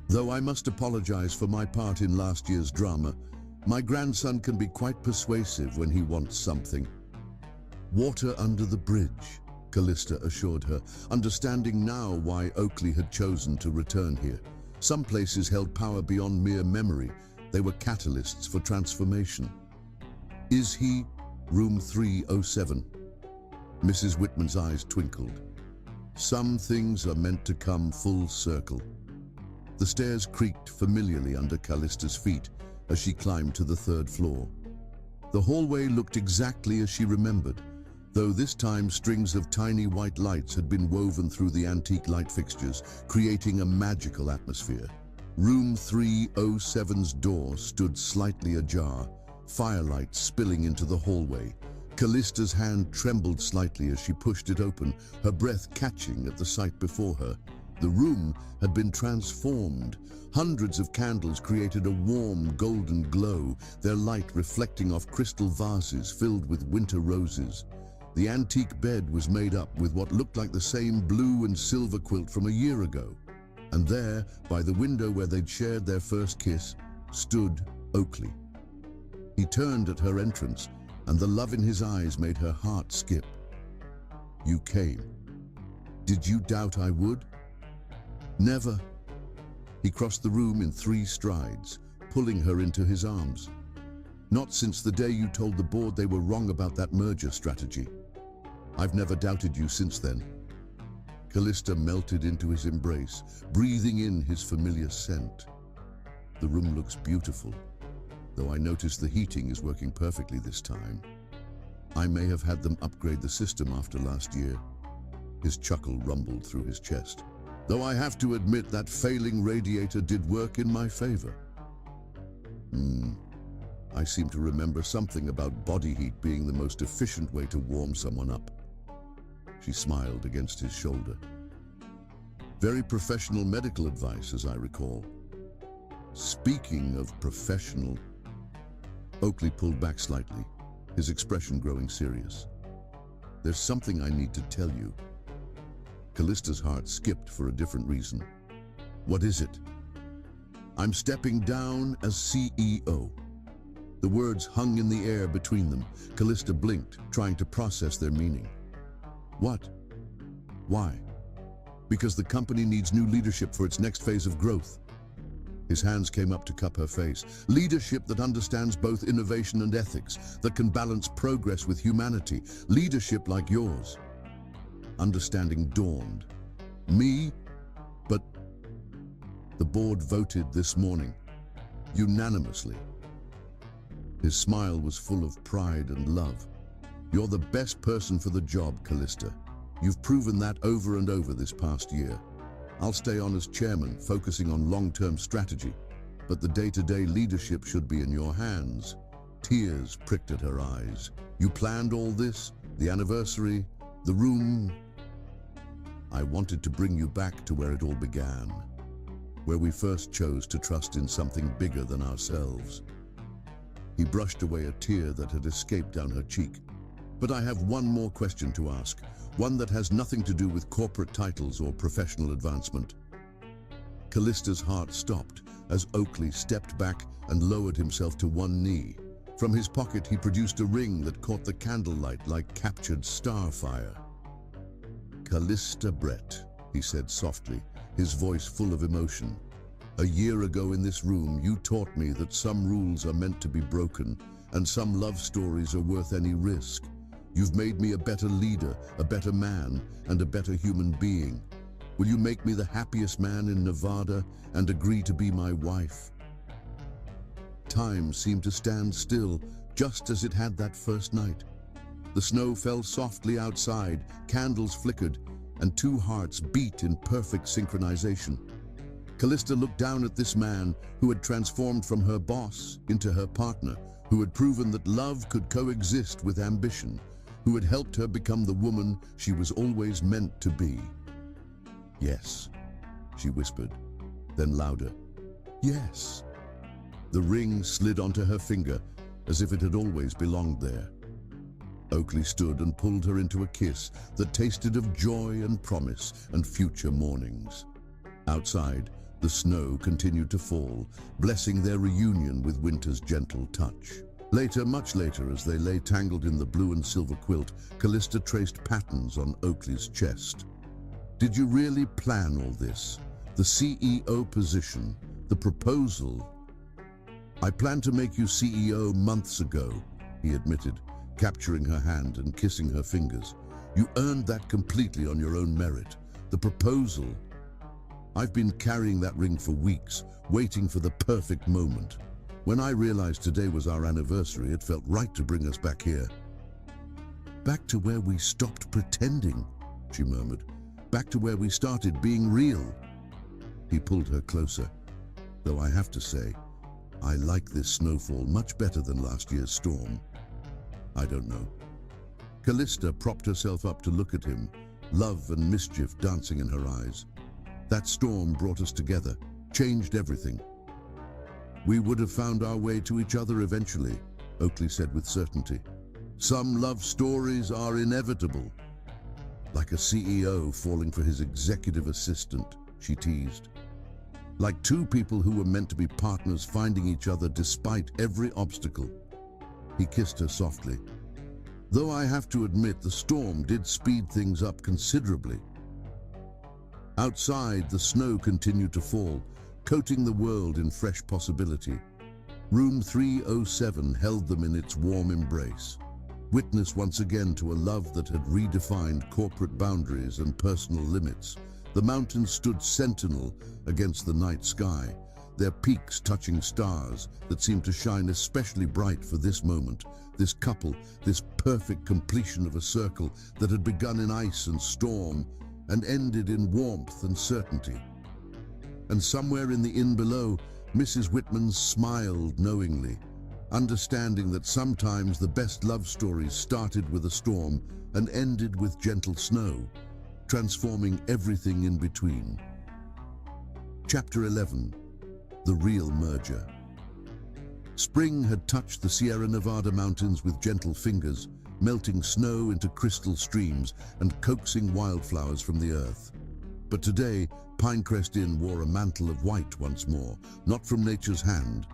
"Though I must apologize for my part in last year's drama, my grandson can be quite persuasive when he wants something." "Water under the bridge," Callista assured her, understanding now why Oakley had chosen to return here. Some places held power beyond mere memory. They were catalysts for transformation. "Is he room 307? Mrs. Whitman's eyes twinkled. "Some things are meant to come full circle." The stairs creaked familiarly under Callista's feet as she climbed to the third floor. The hallway looked exactly as she remembered, though this time strings of tiny white lights had been woven through the antique light fixtures, creating a magical atmosphere. Room 307's door stood slightly ajar, firelight spilling into the hallway. Callista's hand trembled slightly as she pushed it open, her breath catching at the sight before her. The room had been transformed. Hundreds of candles created a warm, golden glow, their light reflecting off crystal vases filled with winter roses. The antique bed was made up with what looked like the same blue and silver quilt from a year ago. And there, by the window where they'd shared their first kiss, stood Oakley. He turned at her entrance, and the love in his eyes made her heart skip. "You came. Did you doubt I would?" "Never." He crossed the room in 3 strides, pulling her into his arms. "Not since the day you told the board they were wrong about that merger strategy. I've never doubted you since then." Callista melted into his embrace, breathing in his familiar scent. "The room looks beautiful, though I notice the heating is working perfectly this time. I may have had them upgrade the system after last year." His chuckle rumbled through his chest. "Though I have to admit that failing radiator did work in my favor." I seem to remember something about body heat being the most efficient way to warm someone up." She smiled against his shoulder. "Very professional medical advice, as I recall." "Speaking of professional..." Oakley pulled back slightly, his expression growing serious. "There's something I need to tell you." Callista's heart skipped for a different reason. "What is it?" "I'm stepping down as CEO." The words hung in the air between them. Callista blinked, trying to process their meaning. "What? Why?" "Because the company needs new leadership for its next phase of growth." His hands came up to cup her face. "Leadership that understands both innovation and ethics, that can balance progress with humanity. Leadership like yours." Understanding dawned. "Me? But..." "The board voted this morning. Unanimously." His smile was full of pride and love. "You're the best person for the job, Callista. You've proven that over and over this past year. I'll stay on as chairman, focusing on long-term strategy, but the day-to-day leadership should be in your hands." Tears pricked at her eyes. "You planned all this? The anniversary? The room?" "I wanted to bring you back to where it all began, where we first chose to trust in something bigger than ourselves." He brushed away a tear that had escaped down her cheek. "But I have one more question to ask, one that has nothing to do with corporate titles or professional advancement." Callista's heart stopped as Oakley stepped back and lowered himself to one knee. From his pocket he produced a ring that caught the candlelight like captured starfire. "Callista Brett," he said softly, his voice full of emotion. "A year ago in this room, you taught me that some rules are meant to be broken, and some love stories are worth any risk. You've made me a better leader, a better man, and a better human being. Will you make me the happiest man in Nevada and agree to be my wife?" Time seemed to stand still, just as it had that first night. The snow fell softly outside, candles flickered, and 2 hearts beat in perfect synchronization. Callista looked down at this man who had transformed from her boss into her partner, who had proven that love could coexist with ambition, who had helped her become the woman she was always meant to be. "Yes," she whispered, then louder, "Yes." The ring slid onto her finger as if it had always belonged there. Oakley stood and pulled her into a kiss that tasted of joy and promise and future mornings. Outside, the snow continued to fall, blessing their reunion with winter's gentle touch. Later, much later, as they lay tangled in the blue and silver quilt, Callista traced patterns on Oakley's chest. "Did you really plan all this? The CEO position, the proposal?" "I planned to make you CEO months ago," he admitted, capturing her hand and kissing her fingers. "You earned that completely on your own merit. The proposal... I've been carrying that ring for weeks, waiting for the perfect moment. When I realized today was our anniversary, it felt right to bring us back here." "Back to where we stopped pretending," she murmured. "Back to where we started being real." He pulled her closer. "Though I have to say, I like this snowfall much better than last year's storm." "I don't know." Callista propped herself up to look at him, love and mischief dancing in her eyes. That storm brought us together, changed everything. We would have found our way to each other eventually, Oakley said with certainty. Some love stories are inevitable. Like a CEO falling for his executive assistant, she teased. Like two people who were meant to be partners finding each other despite every obstacle. He kissed her softly. Though I have to admit, the storm did speed things up considerably. Outside, the snow continued to fall, coating the world in fresh possibility. Room 307 held them in its warm embrace. Witness once again to a love that had redefined corporate boundaries and personal limits. The mountains stood sentinel against the night sky, their peaks touching stars that seemed to shine especially bright for this moment, this couple, this perfect completion of a circle that had begun in ice and storm and ended in warmth and certainty. And somewhere in the inn below, Mrs. Whitman smiled knowingly, understanding that sometimes the best love stories started with a storm and ended with gentle snow, transforming everything in between. Chapter 11. The Real Merger. Spring had touched the Sierra Nevada mountains with gentle fingers, melting snow into crystal streams and coaxing wildflowers from the earth. But today, Pinecrest Inn wore a mantle of white once more, not from nature's hand,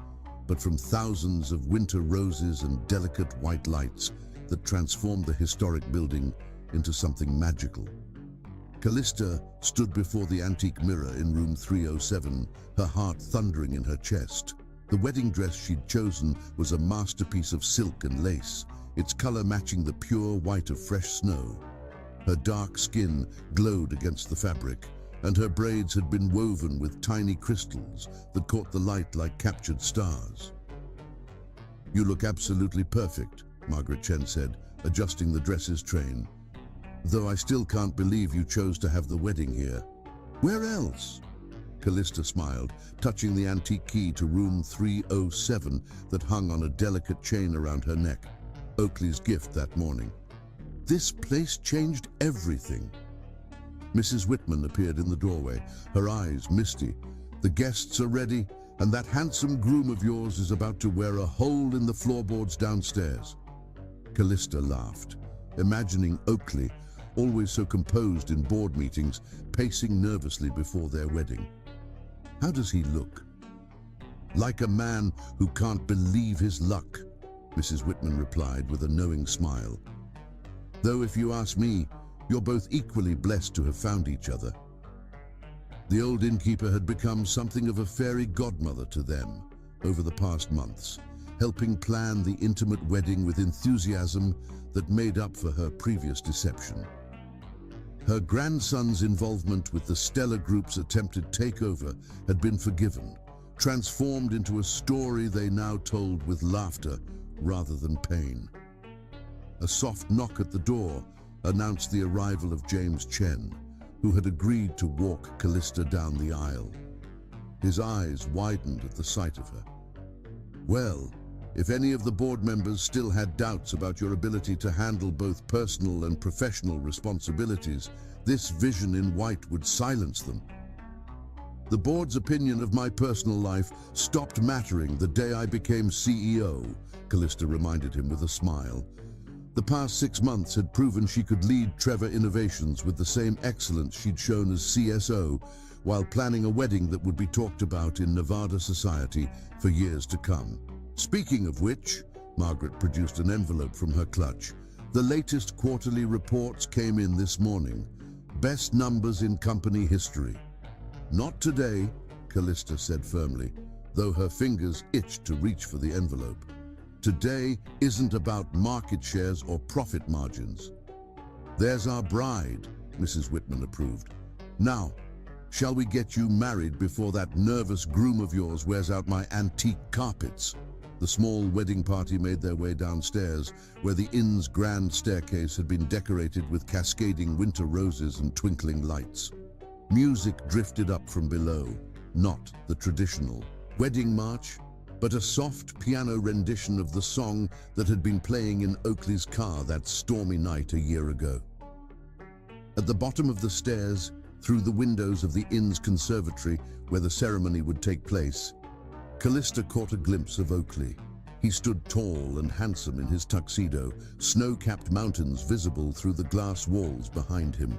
but from thousands of winter roses and delicate white lights that transformed the historic building into something magical. Callista stood before the antique mirror in room 307, her heart thundering in her chest. The wedding dress she'd chosen was a masterpiece of silk and lace, its color matching the pure white of fresh snow. Her dark skin glowed against the fabric, and her braids had been woven with tiny crystals that caught the light like captured stars. "You look absolutely perfect," Margaret Chen said, adjusting the dress's train. "Though I still can't believe you chose to have the wedding here." "Where else?" Callista smiled, touching the antique key to room 307 that hung on a delicate chain around her neck, Oakley's gift that morning. "This place changed everything." Mrs. Whitman appeared in the doorway, her eyes misty. "The guests are ready, and that handsome groom of yours is about to wear a hole in the floorboards downstairs." Callista laughed, imagining Oakley, always so composed in board meetings, pacing nervously before their wedding. "How does he look?" "Like a man who can't believe his luck," Mrs. Whitman replied with a knowing smile. "Though if you ask me, you're both equally blessed to have found each other." The old innkeeper had become something of a fairy godmother to them over the past months, helping plan the intimate wedding with enthusiasm that made up for her previous deception. Her grandson's involvement with the Stellar Group's attempted takeover had been forgiven, transformed into a story they now told with laughter rather than pain. A soft knock at the door announced the arrival of James Chen, who had agreed to walk Callista down the aisle. His eyes widened at the sight of her. "Well, if any of the board members still had doubts about your ability to handle both personal and professional responsibilities, this vision in white would silence them. The board's opinion of my personal life stopped mattering the day I became CEO," Callista reminded him with a smile. The past 6 months had proven she could lead Trevor Innovations with the same excellence she'd shown as CSO, while planning a wedding that would be talked about in Nevada society for years to come. "Speaking of which," Margaret produced an envelope from her clutch. "The latest quarterly reports came in this morning. Best numbers in company history." "Not today," Callista said firmly, though her fingers itched to reach for the envelope. "Today isn't about market shares or profit margins." "There's our bride," Mrs. Whitman approved. "Now, shall we get you married before that nervous groom of yours wears out my antique carpets?" The small wedding party made their way downstairs, where the inn's grand staircase had been decorated with cascading winter roses and twinkling lights. Music drifted up from below, not the traditional wedding march, but a soft piano rendition of the song that had been playing in Oakley's car that stormy night a year ago. At the bottom of the stairs, Through the windows of the inn's conservatory where the ceremony would take place, Callista caught a glimpse of Oakley. He stood tall and handsome in his tuxedo, snow-capped mountains visible through the glass walls behind him.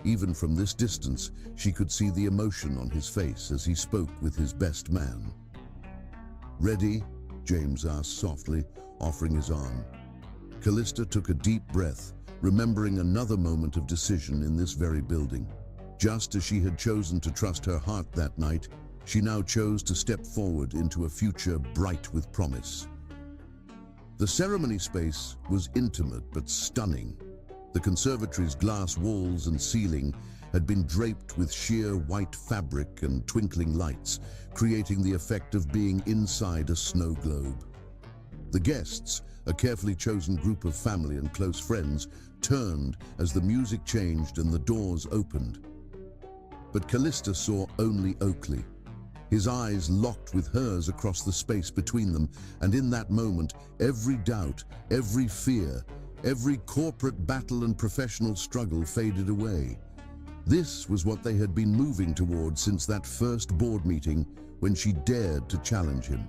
Even from this distance, she could see the emotion on his face as he spoke with his best man. "Ready?" James asked softly, offering his arm. Callista took a deep breath, remembering another moment of decision in this very building. Just as she had chosen to trust her heart that night, she now chose to step forward into a future bright with promise. The ceremony space was intimate but stunning. The conservatory's glass walls and ceiling had been draped with sheer white fabric and twinkling lights, creating the effect of being inside a snow globe. The guests, a carefully chosen group of family and close friends, turned as the music changed and the doors opened. But Callista saw only Oakley. His eyes locked with hers across the space between them, and in that moment, every doubt, every fear, every corporate battle and professional struggle faded away. This was what they had been moving toward since that first board meeting when she dared to challenge him.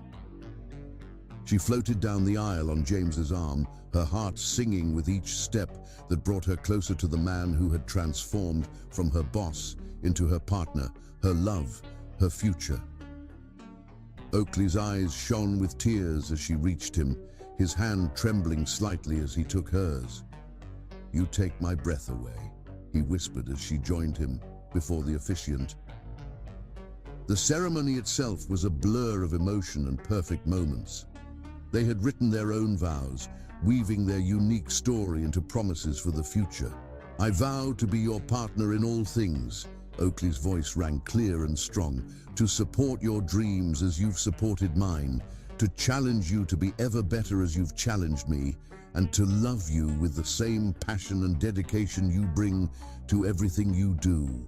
She floated down the aisle on James's arm, her heart singing with each step that brought her closer to the man who had transformed from her boss into her partner, her love, her future. Oakley's eyes shone with tears as she reached him, his hand trembling slightly as he took hers. "You take my breath away," he whispered as she joined him before the officiant. The ceremony itself was a blur of emotion and perfect moments. They had written their own vows, weaving their unique story into promises for the future. "I vow to be your partner in all things," Oakley's voice rang clear and strong, "to support your dreams as you've supported mine, to challenge you to be ever better as you've challenged me, and to love you with the same passion and dedication you bring to everything you do."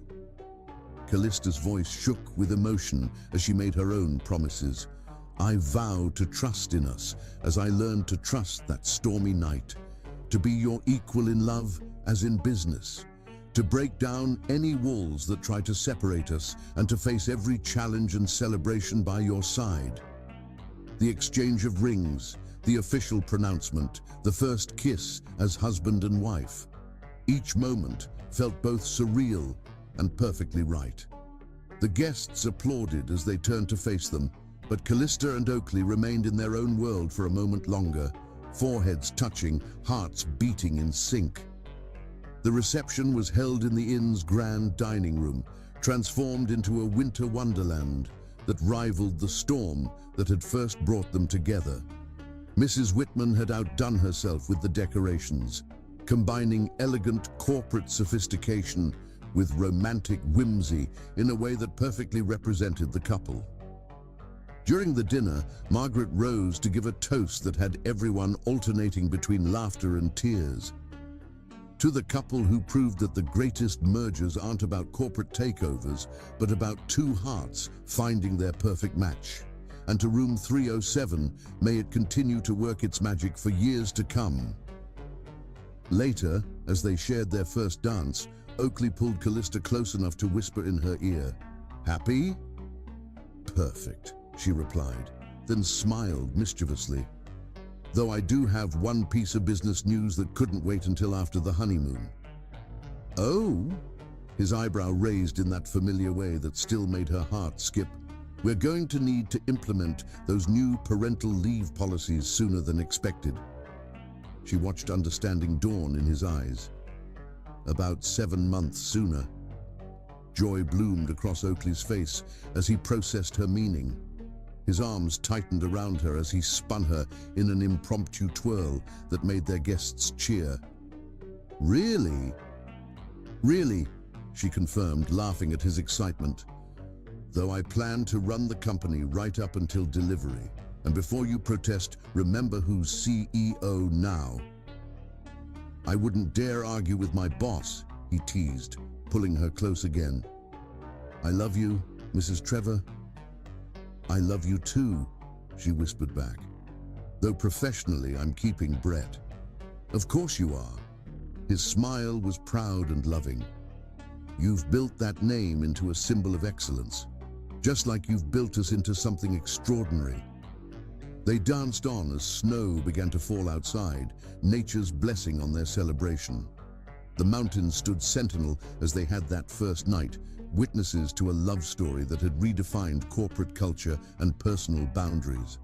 Callista's voice shook with emotion as she made her own promises. "I vow to trust in us as I learned to trust that stormy night, to be your equal in love as in business, to break down any walls that try to separate us, and to face every challenge and celebration by your side." The exchange of rings, the official pronouncement, the first kiss as husband and wife. Each moment felt both surreal and perfectly right. The guests applauded as they turned to face them, but Callista and Oakley remained in their own world for a moment longer, foreheads touching, hearts beating in sync. The reception was held in the inn's grand dining room, transformed into a winter wonderland that rivaled the storm that had first brought them together. Mrs. Whitman had outdone herself with the decorations, combining elegant corporate sophistication with romantic whimsy in a way that perfectly represented the couple. During the dinner, Margaret rose to give a toast that had everyone alternating between laughter and tears. To the couple who proved that the greatest mergers aren't about corporate takeovers, but about two hearts finding their perfect match. And to room 307, may it continue to work its magic for years to come. Later, as they shared their first dance, Oakley pulled Callista close enough to whisper in her ear, "Happy?" "Perfect," she replied, then smiled mischievously. "Though I do have one piece of business news that couldn't wait until after the honeymoon." "Oh?" His eyebrow raised in that familiar way that still made her heart skip. "We're going to need to implement those new parental leave policies sooner than expected." She watched understanding dawn in his eyes. "About 7 months sooner." Joy bloomed across Oakley's face as he processed her meaning. His arms tightened around her as he spun her in an impromptu twirl that made their guests cheer. "Really?" "Really," she confirmed, laughing at his excitement. "Though I plan to run the company right up until delivery. And before you protest, remember who's CEO now." "I wouldn't dare argue with my boss," he teased, pulling her close again. "I love you, Mrs. Trevor." "I love you too," she whispered back. "Though professionally I'm keeping Brett." "Of course you are." His smile was proud and loving. You've built that name into a symbol of excellence, just like you've built us into something extraordinary." They danced on as snow began to fall outside, nature's blessing on their celebration. The mountains stood sentinel as they had that first night, witnesses to a love story that had redefined corporate culture and personal boundaries.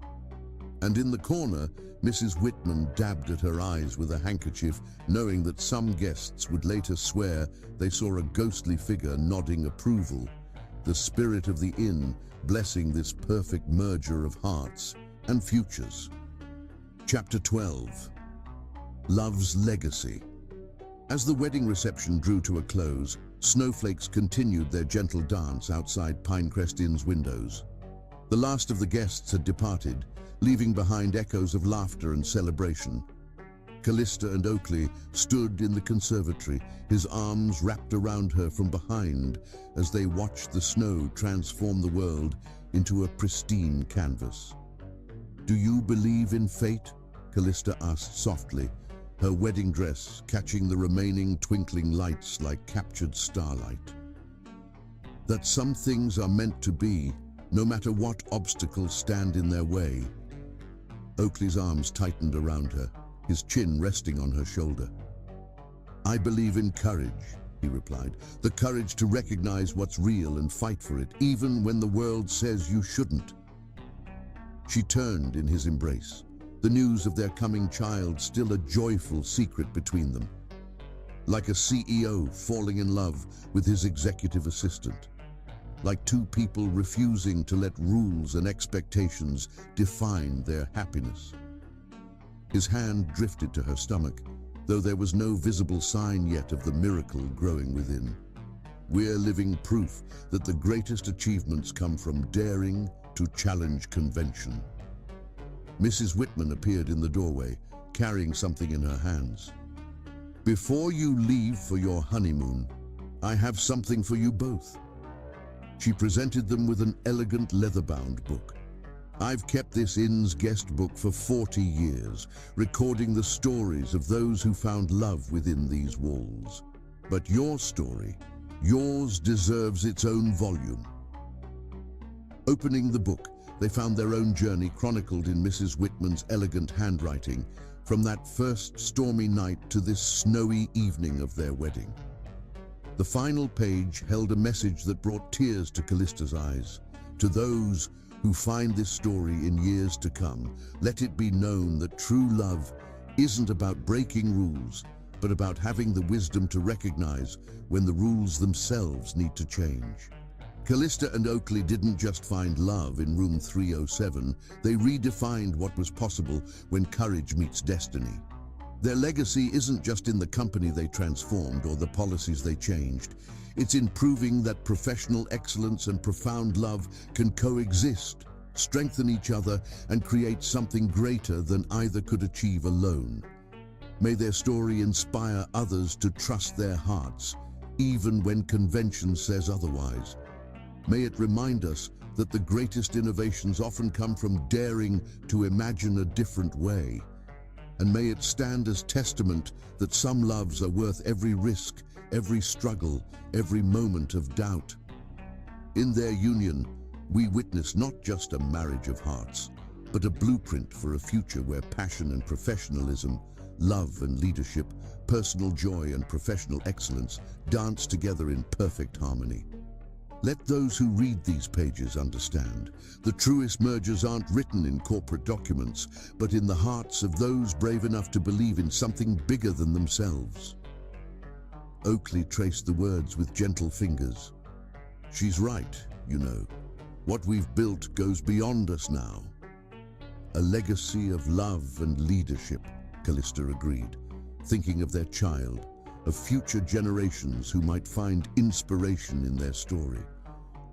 And in the corner, Mrs. Whitman dabbed at her eyes with a handkerchief, knowing that some guests would later swear they saw a ghostly figure nodding approval, the spirit of the inn blessing this perfect merger of hearts and futures. Chapter 12. Love's Legacy. As the wedding reception drew to a close, snowflakes continued their gentle dance outside Pinecrest Inn's windows. The last of the guests had departed, leaving behind echoes of laughter and celebration. Callista and Oakley stood in the conservatory, his arms wrapped around her from behind as they watched the snow transform the world into a pristine canvas. "Do you believe in fate?" Callista asked softly, her wedding dress catching the remaining twinkling lights like captured starlight. "That some things are meant to be, no matter what obstacles stand in their way." Oakley's arms tightened around her, his chin resting on her shoulder. "I believe in courage," he replied, "the courage to recognize what's real and fight for it, even when the world says you shouldn't." She turned in his embrace, the news of their coming child still a joyful secret between them. Like a CEO falling in love with his executive assistant. Like two people refusing to let rules and expectations define their happiness. His hand drifted to her stomach, though there was no visible sign yet of the miracle growing within. We're living proof that the greatest achievements come from daring to challenge convention. Mrs. Whitman appeared in the doorway, carrying something in her hands. "Before you leave for your honeymoon, I have something for you both." She presented them with an elegant leather-bound book. "I've kept this inn's guest book for 40 years, recording the stories of those who found love within these walls. But your story, yours deserves its own volume." Opening the book, they found their own journey chronicled in Mrs. Whitman's elegant handwriting, from that first stormy night to this snowy evening of their wedding. The final page held a message that brought tears to Callista's eyes. "To those who find this story in years to come, let it be known that true love isn't about breaking rules, but about having the wisdom to recognize when the rules themselves need to change." Callista and Oakley didn't just find love in room 307, they redefined what was possible when courage meets destiny. Their legacy isn't just in the company they transformed or the policies they changed. It's in proving that professional excellence and profound love can coexist, strengthen each other, and create something greater than either could achieve alone. May their story inspire others to trust their hearts, even when convention says otherwise. May it remind us that the greatest innovations often come from daring to imagine a different way. And may it stand as testament that some loves are worth every risk, every struggle, every moment of doubt. In their union, we witness not just a marriage of hearts, but a blueprint for a future where passion and professionalism, love and leadership, personal joy and professional excellence dance together in perfect harmony. Let those who read these pages understand, the truest mergers aren't written in corporate documents, but in the hearts of those brave enough to believe in something bigger than themselves. Oakley traced the words with gentle fingers. "She's right, you know. What we've built goes beyond us now." "A legacy of love and leadership," Callista agreed, thinking of their child, of future generations who might find inspiration in their story.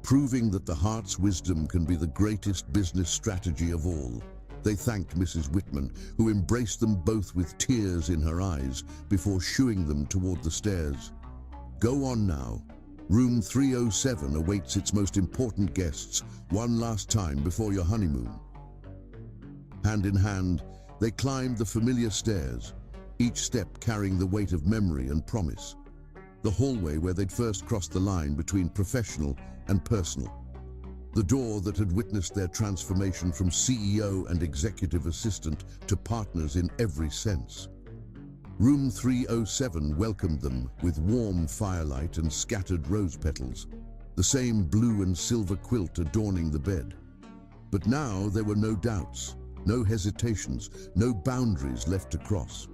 Proving that the heart's wisdom can be the greatest business strategy of all, they thanked Mrs. Whitman, who embraced them both with tears in her eyes before shooing them toward the stairs. "Go on now. Room 307 awaits its most important guests one last time before your honeymoon." Hand in hand, they climbed the familiar stairs, each step carrying the weight of memory and promise. the hallway where they'd first crossed the line between professional and personal. The door that had witnessed their transformation from CEO and executive assistant to partners in every sense. Room 307 welcomed them with warm firelight and scattered rose petals, the same blue and silver quilt adorning the bed. But now there were no doubts, no hesitations, no boundaries left to cross.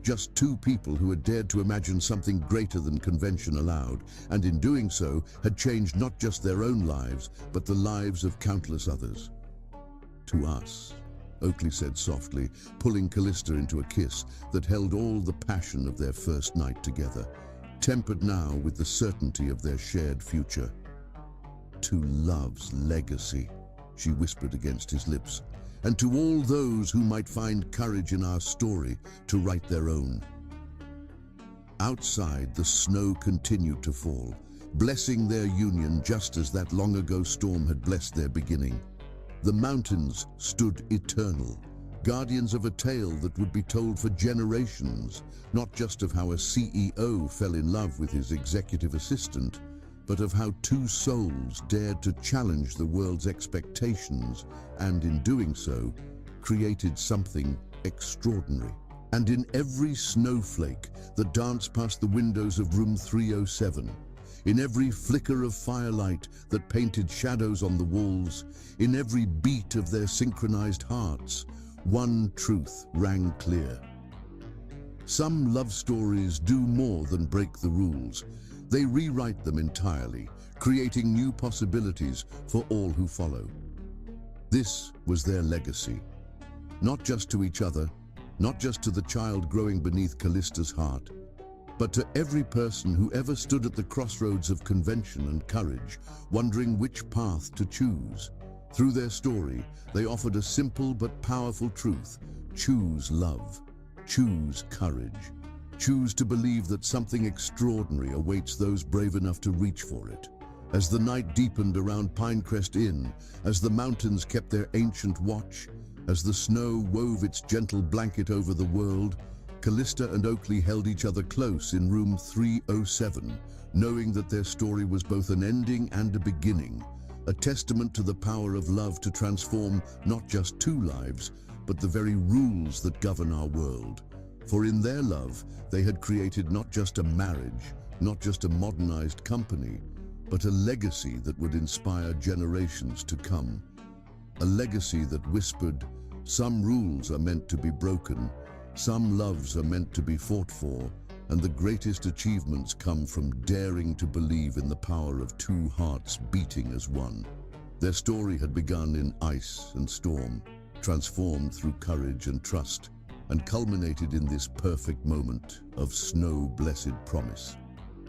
Just two people who had dared to imagine something greater than convention allowed, and in doing so had changed not just their own lives, but the lives of countless others. "To us," Oakley said softly, pulling Callista into a kiss that held all the passion of their first night together, tempered now with the certainty of their shared future. "To love's legacy," she whispered against his lips, "and to all those who might find courage in our story to write their own." Outside, the snow continued to fall, blessing their union just as that long-ago storm had blessed their beginning. The mountains stood eternal, guardians of a tale that would be told for generations, not just of how a CEO fell in love with his executive assistant, but of how two souls dared to challenge the world's expectations and, in doing so, created something extraordinary. And in every snowflake that danced past the windows of room 307, in every flicker of firelight that painted shadows on the walls, in every beat of their synchronized hearts, one truth rang clear. Some love stories do more than break the rules. They rewrite them entirely, creating new possibilities for all who follow. This was their legacy. Not just to each other, not just to the child growing beneath Callista's heart, but to every person who ever stood at the crossroads of convention and courage, wondering which path to choose. Through their story, they offered a simple but powerful truth: choose love, choose courage, choose to believe that something extraordinary awaits those brave enough to reach for it. As the night deepened around Pinecrest Inn, as the mountains kept their ancient watch, as the snow wove its gentle blanket over the world, Callista and Oakley held each other close in room 307, knowing that their story was both an ending and a beginning, a testament to the power of love to transform not just two lives, but the very rules that govern our world. For in their love, they had created not just a marriage, not just a modernized company, but a legacy that would inspire generations to come. A legacy that whispered, some rules are meant to be broken, some loves are meant to be fought for, and the greatest achievements come from daring to believe in the power of two hearts beating as one. Their story had begun in ice and storm, transformed through courage and trust, and culminated in this perfect moment of snow-blessed promise.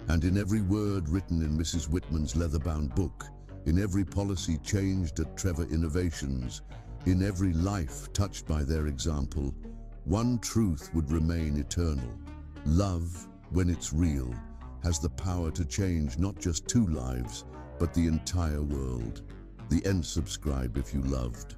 And in every word written in Mrs. Whitman's leather-bound book, in every policy changed at Trevor Innovations, in every life touched by their example, one truth would remain eternal. Love, when it's real, has the power to change not just two lives, but the entire world. The end. Subscribe if you loved.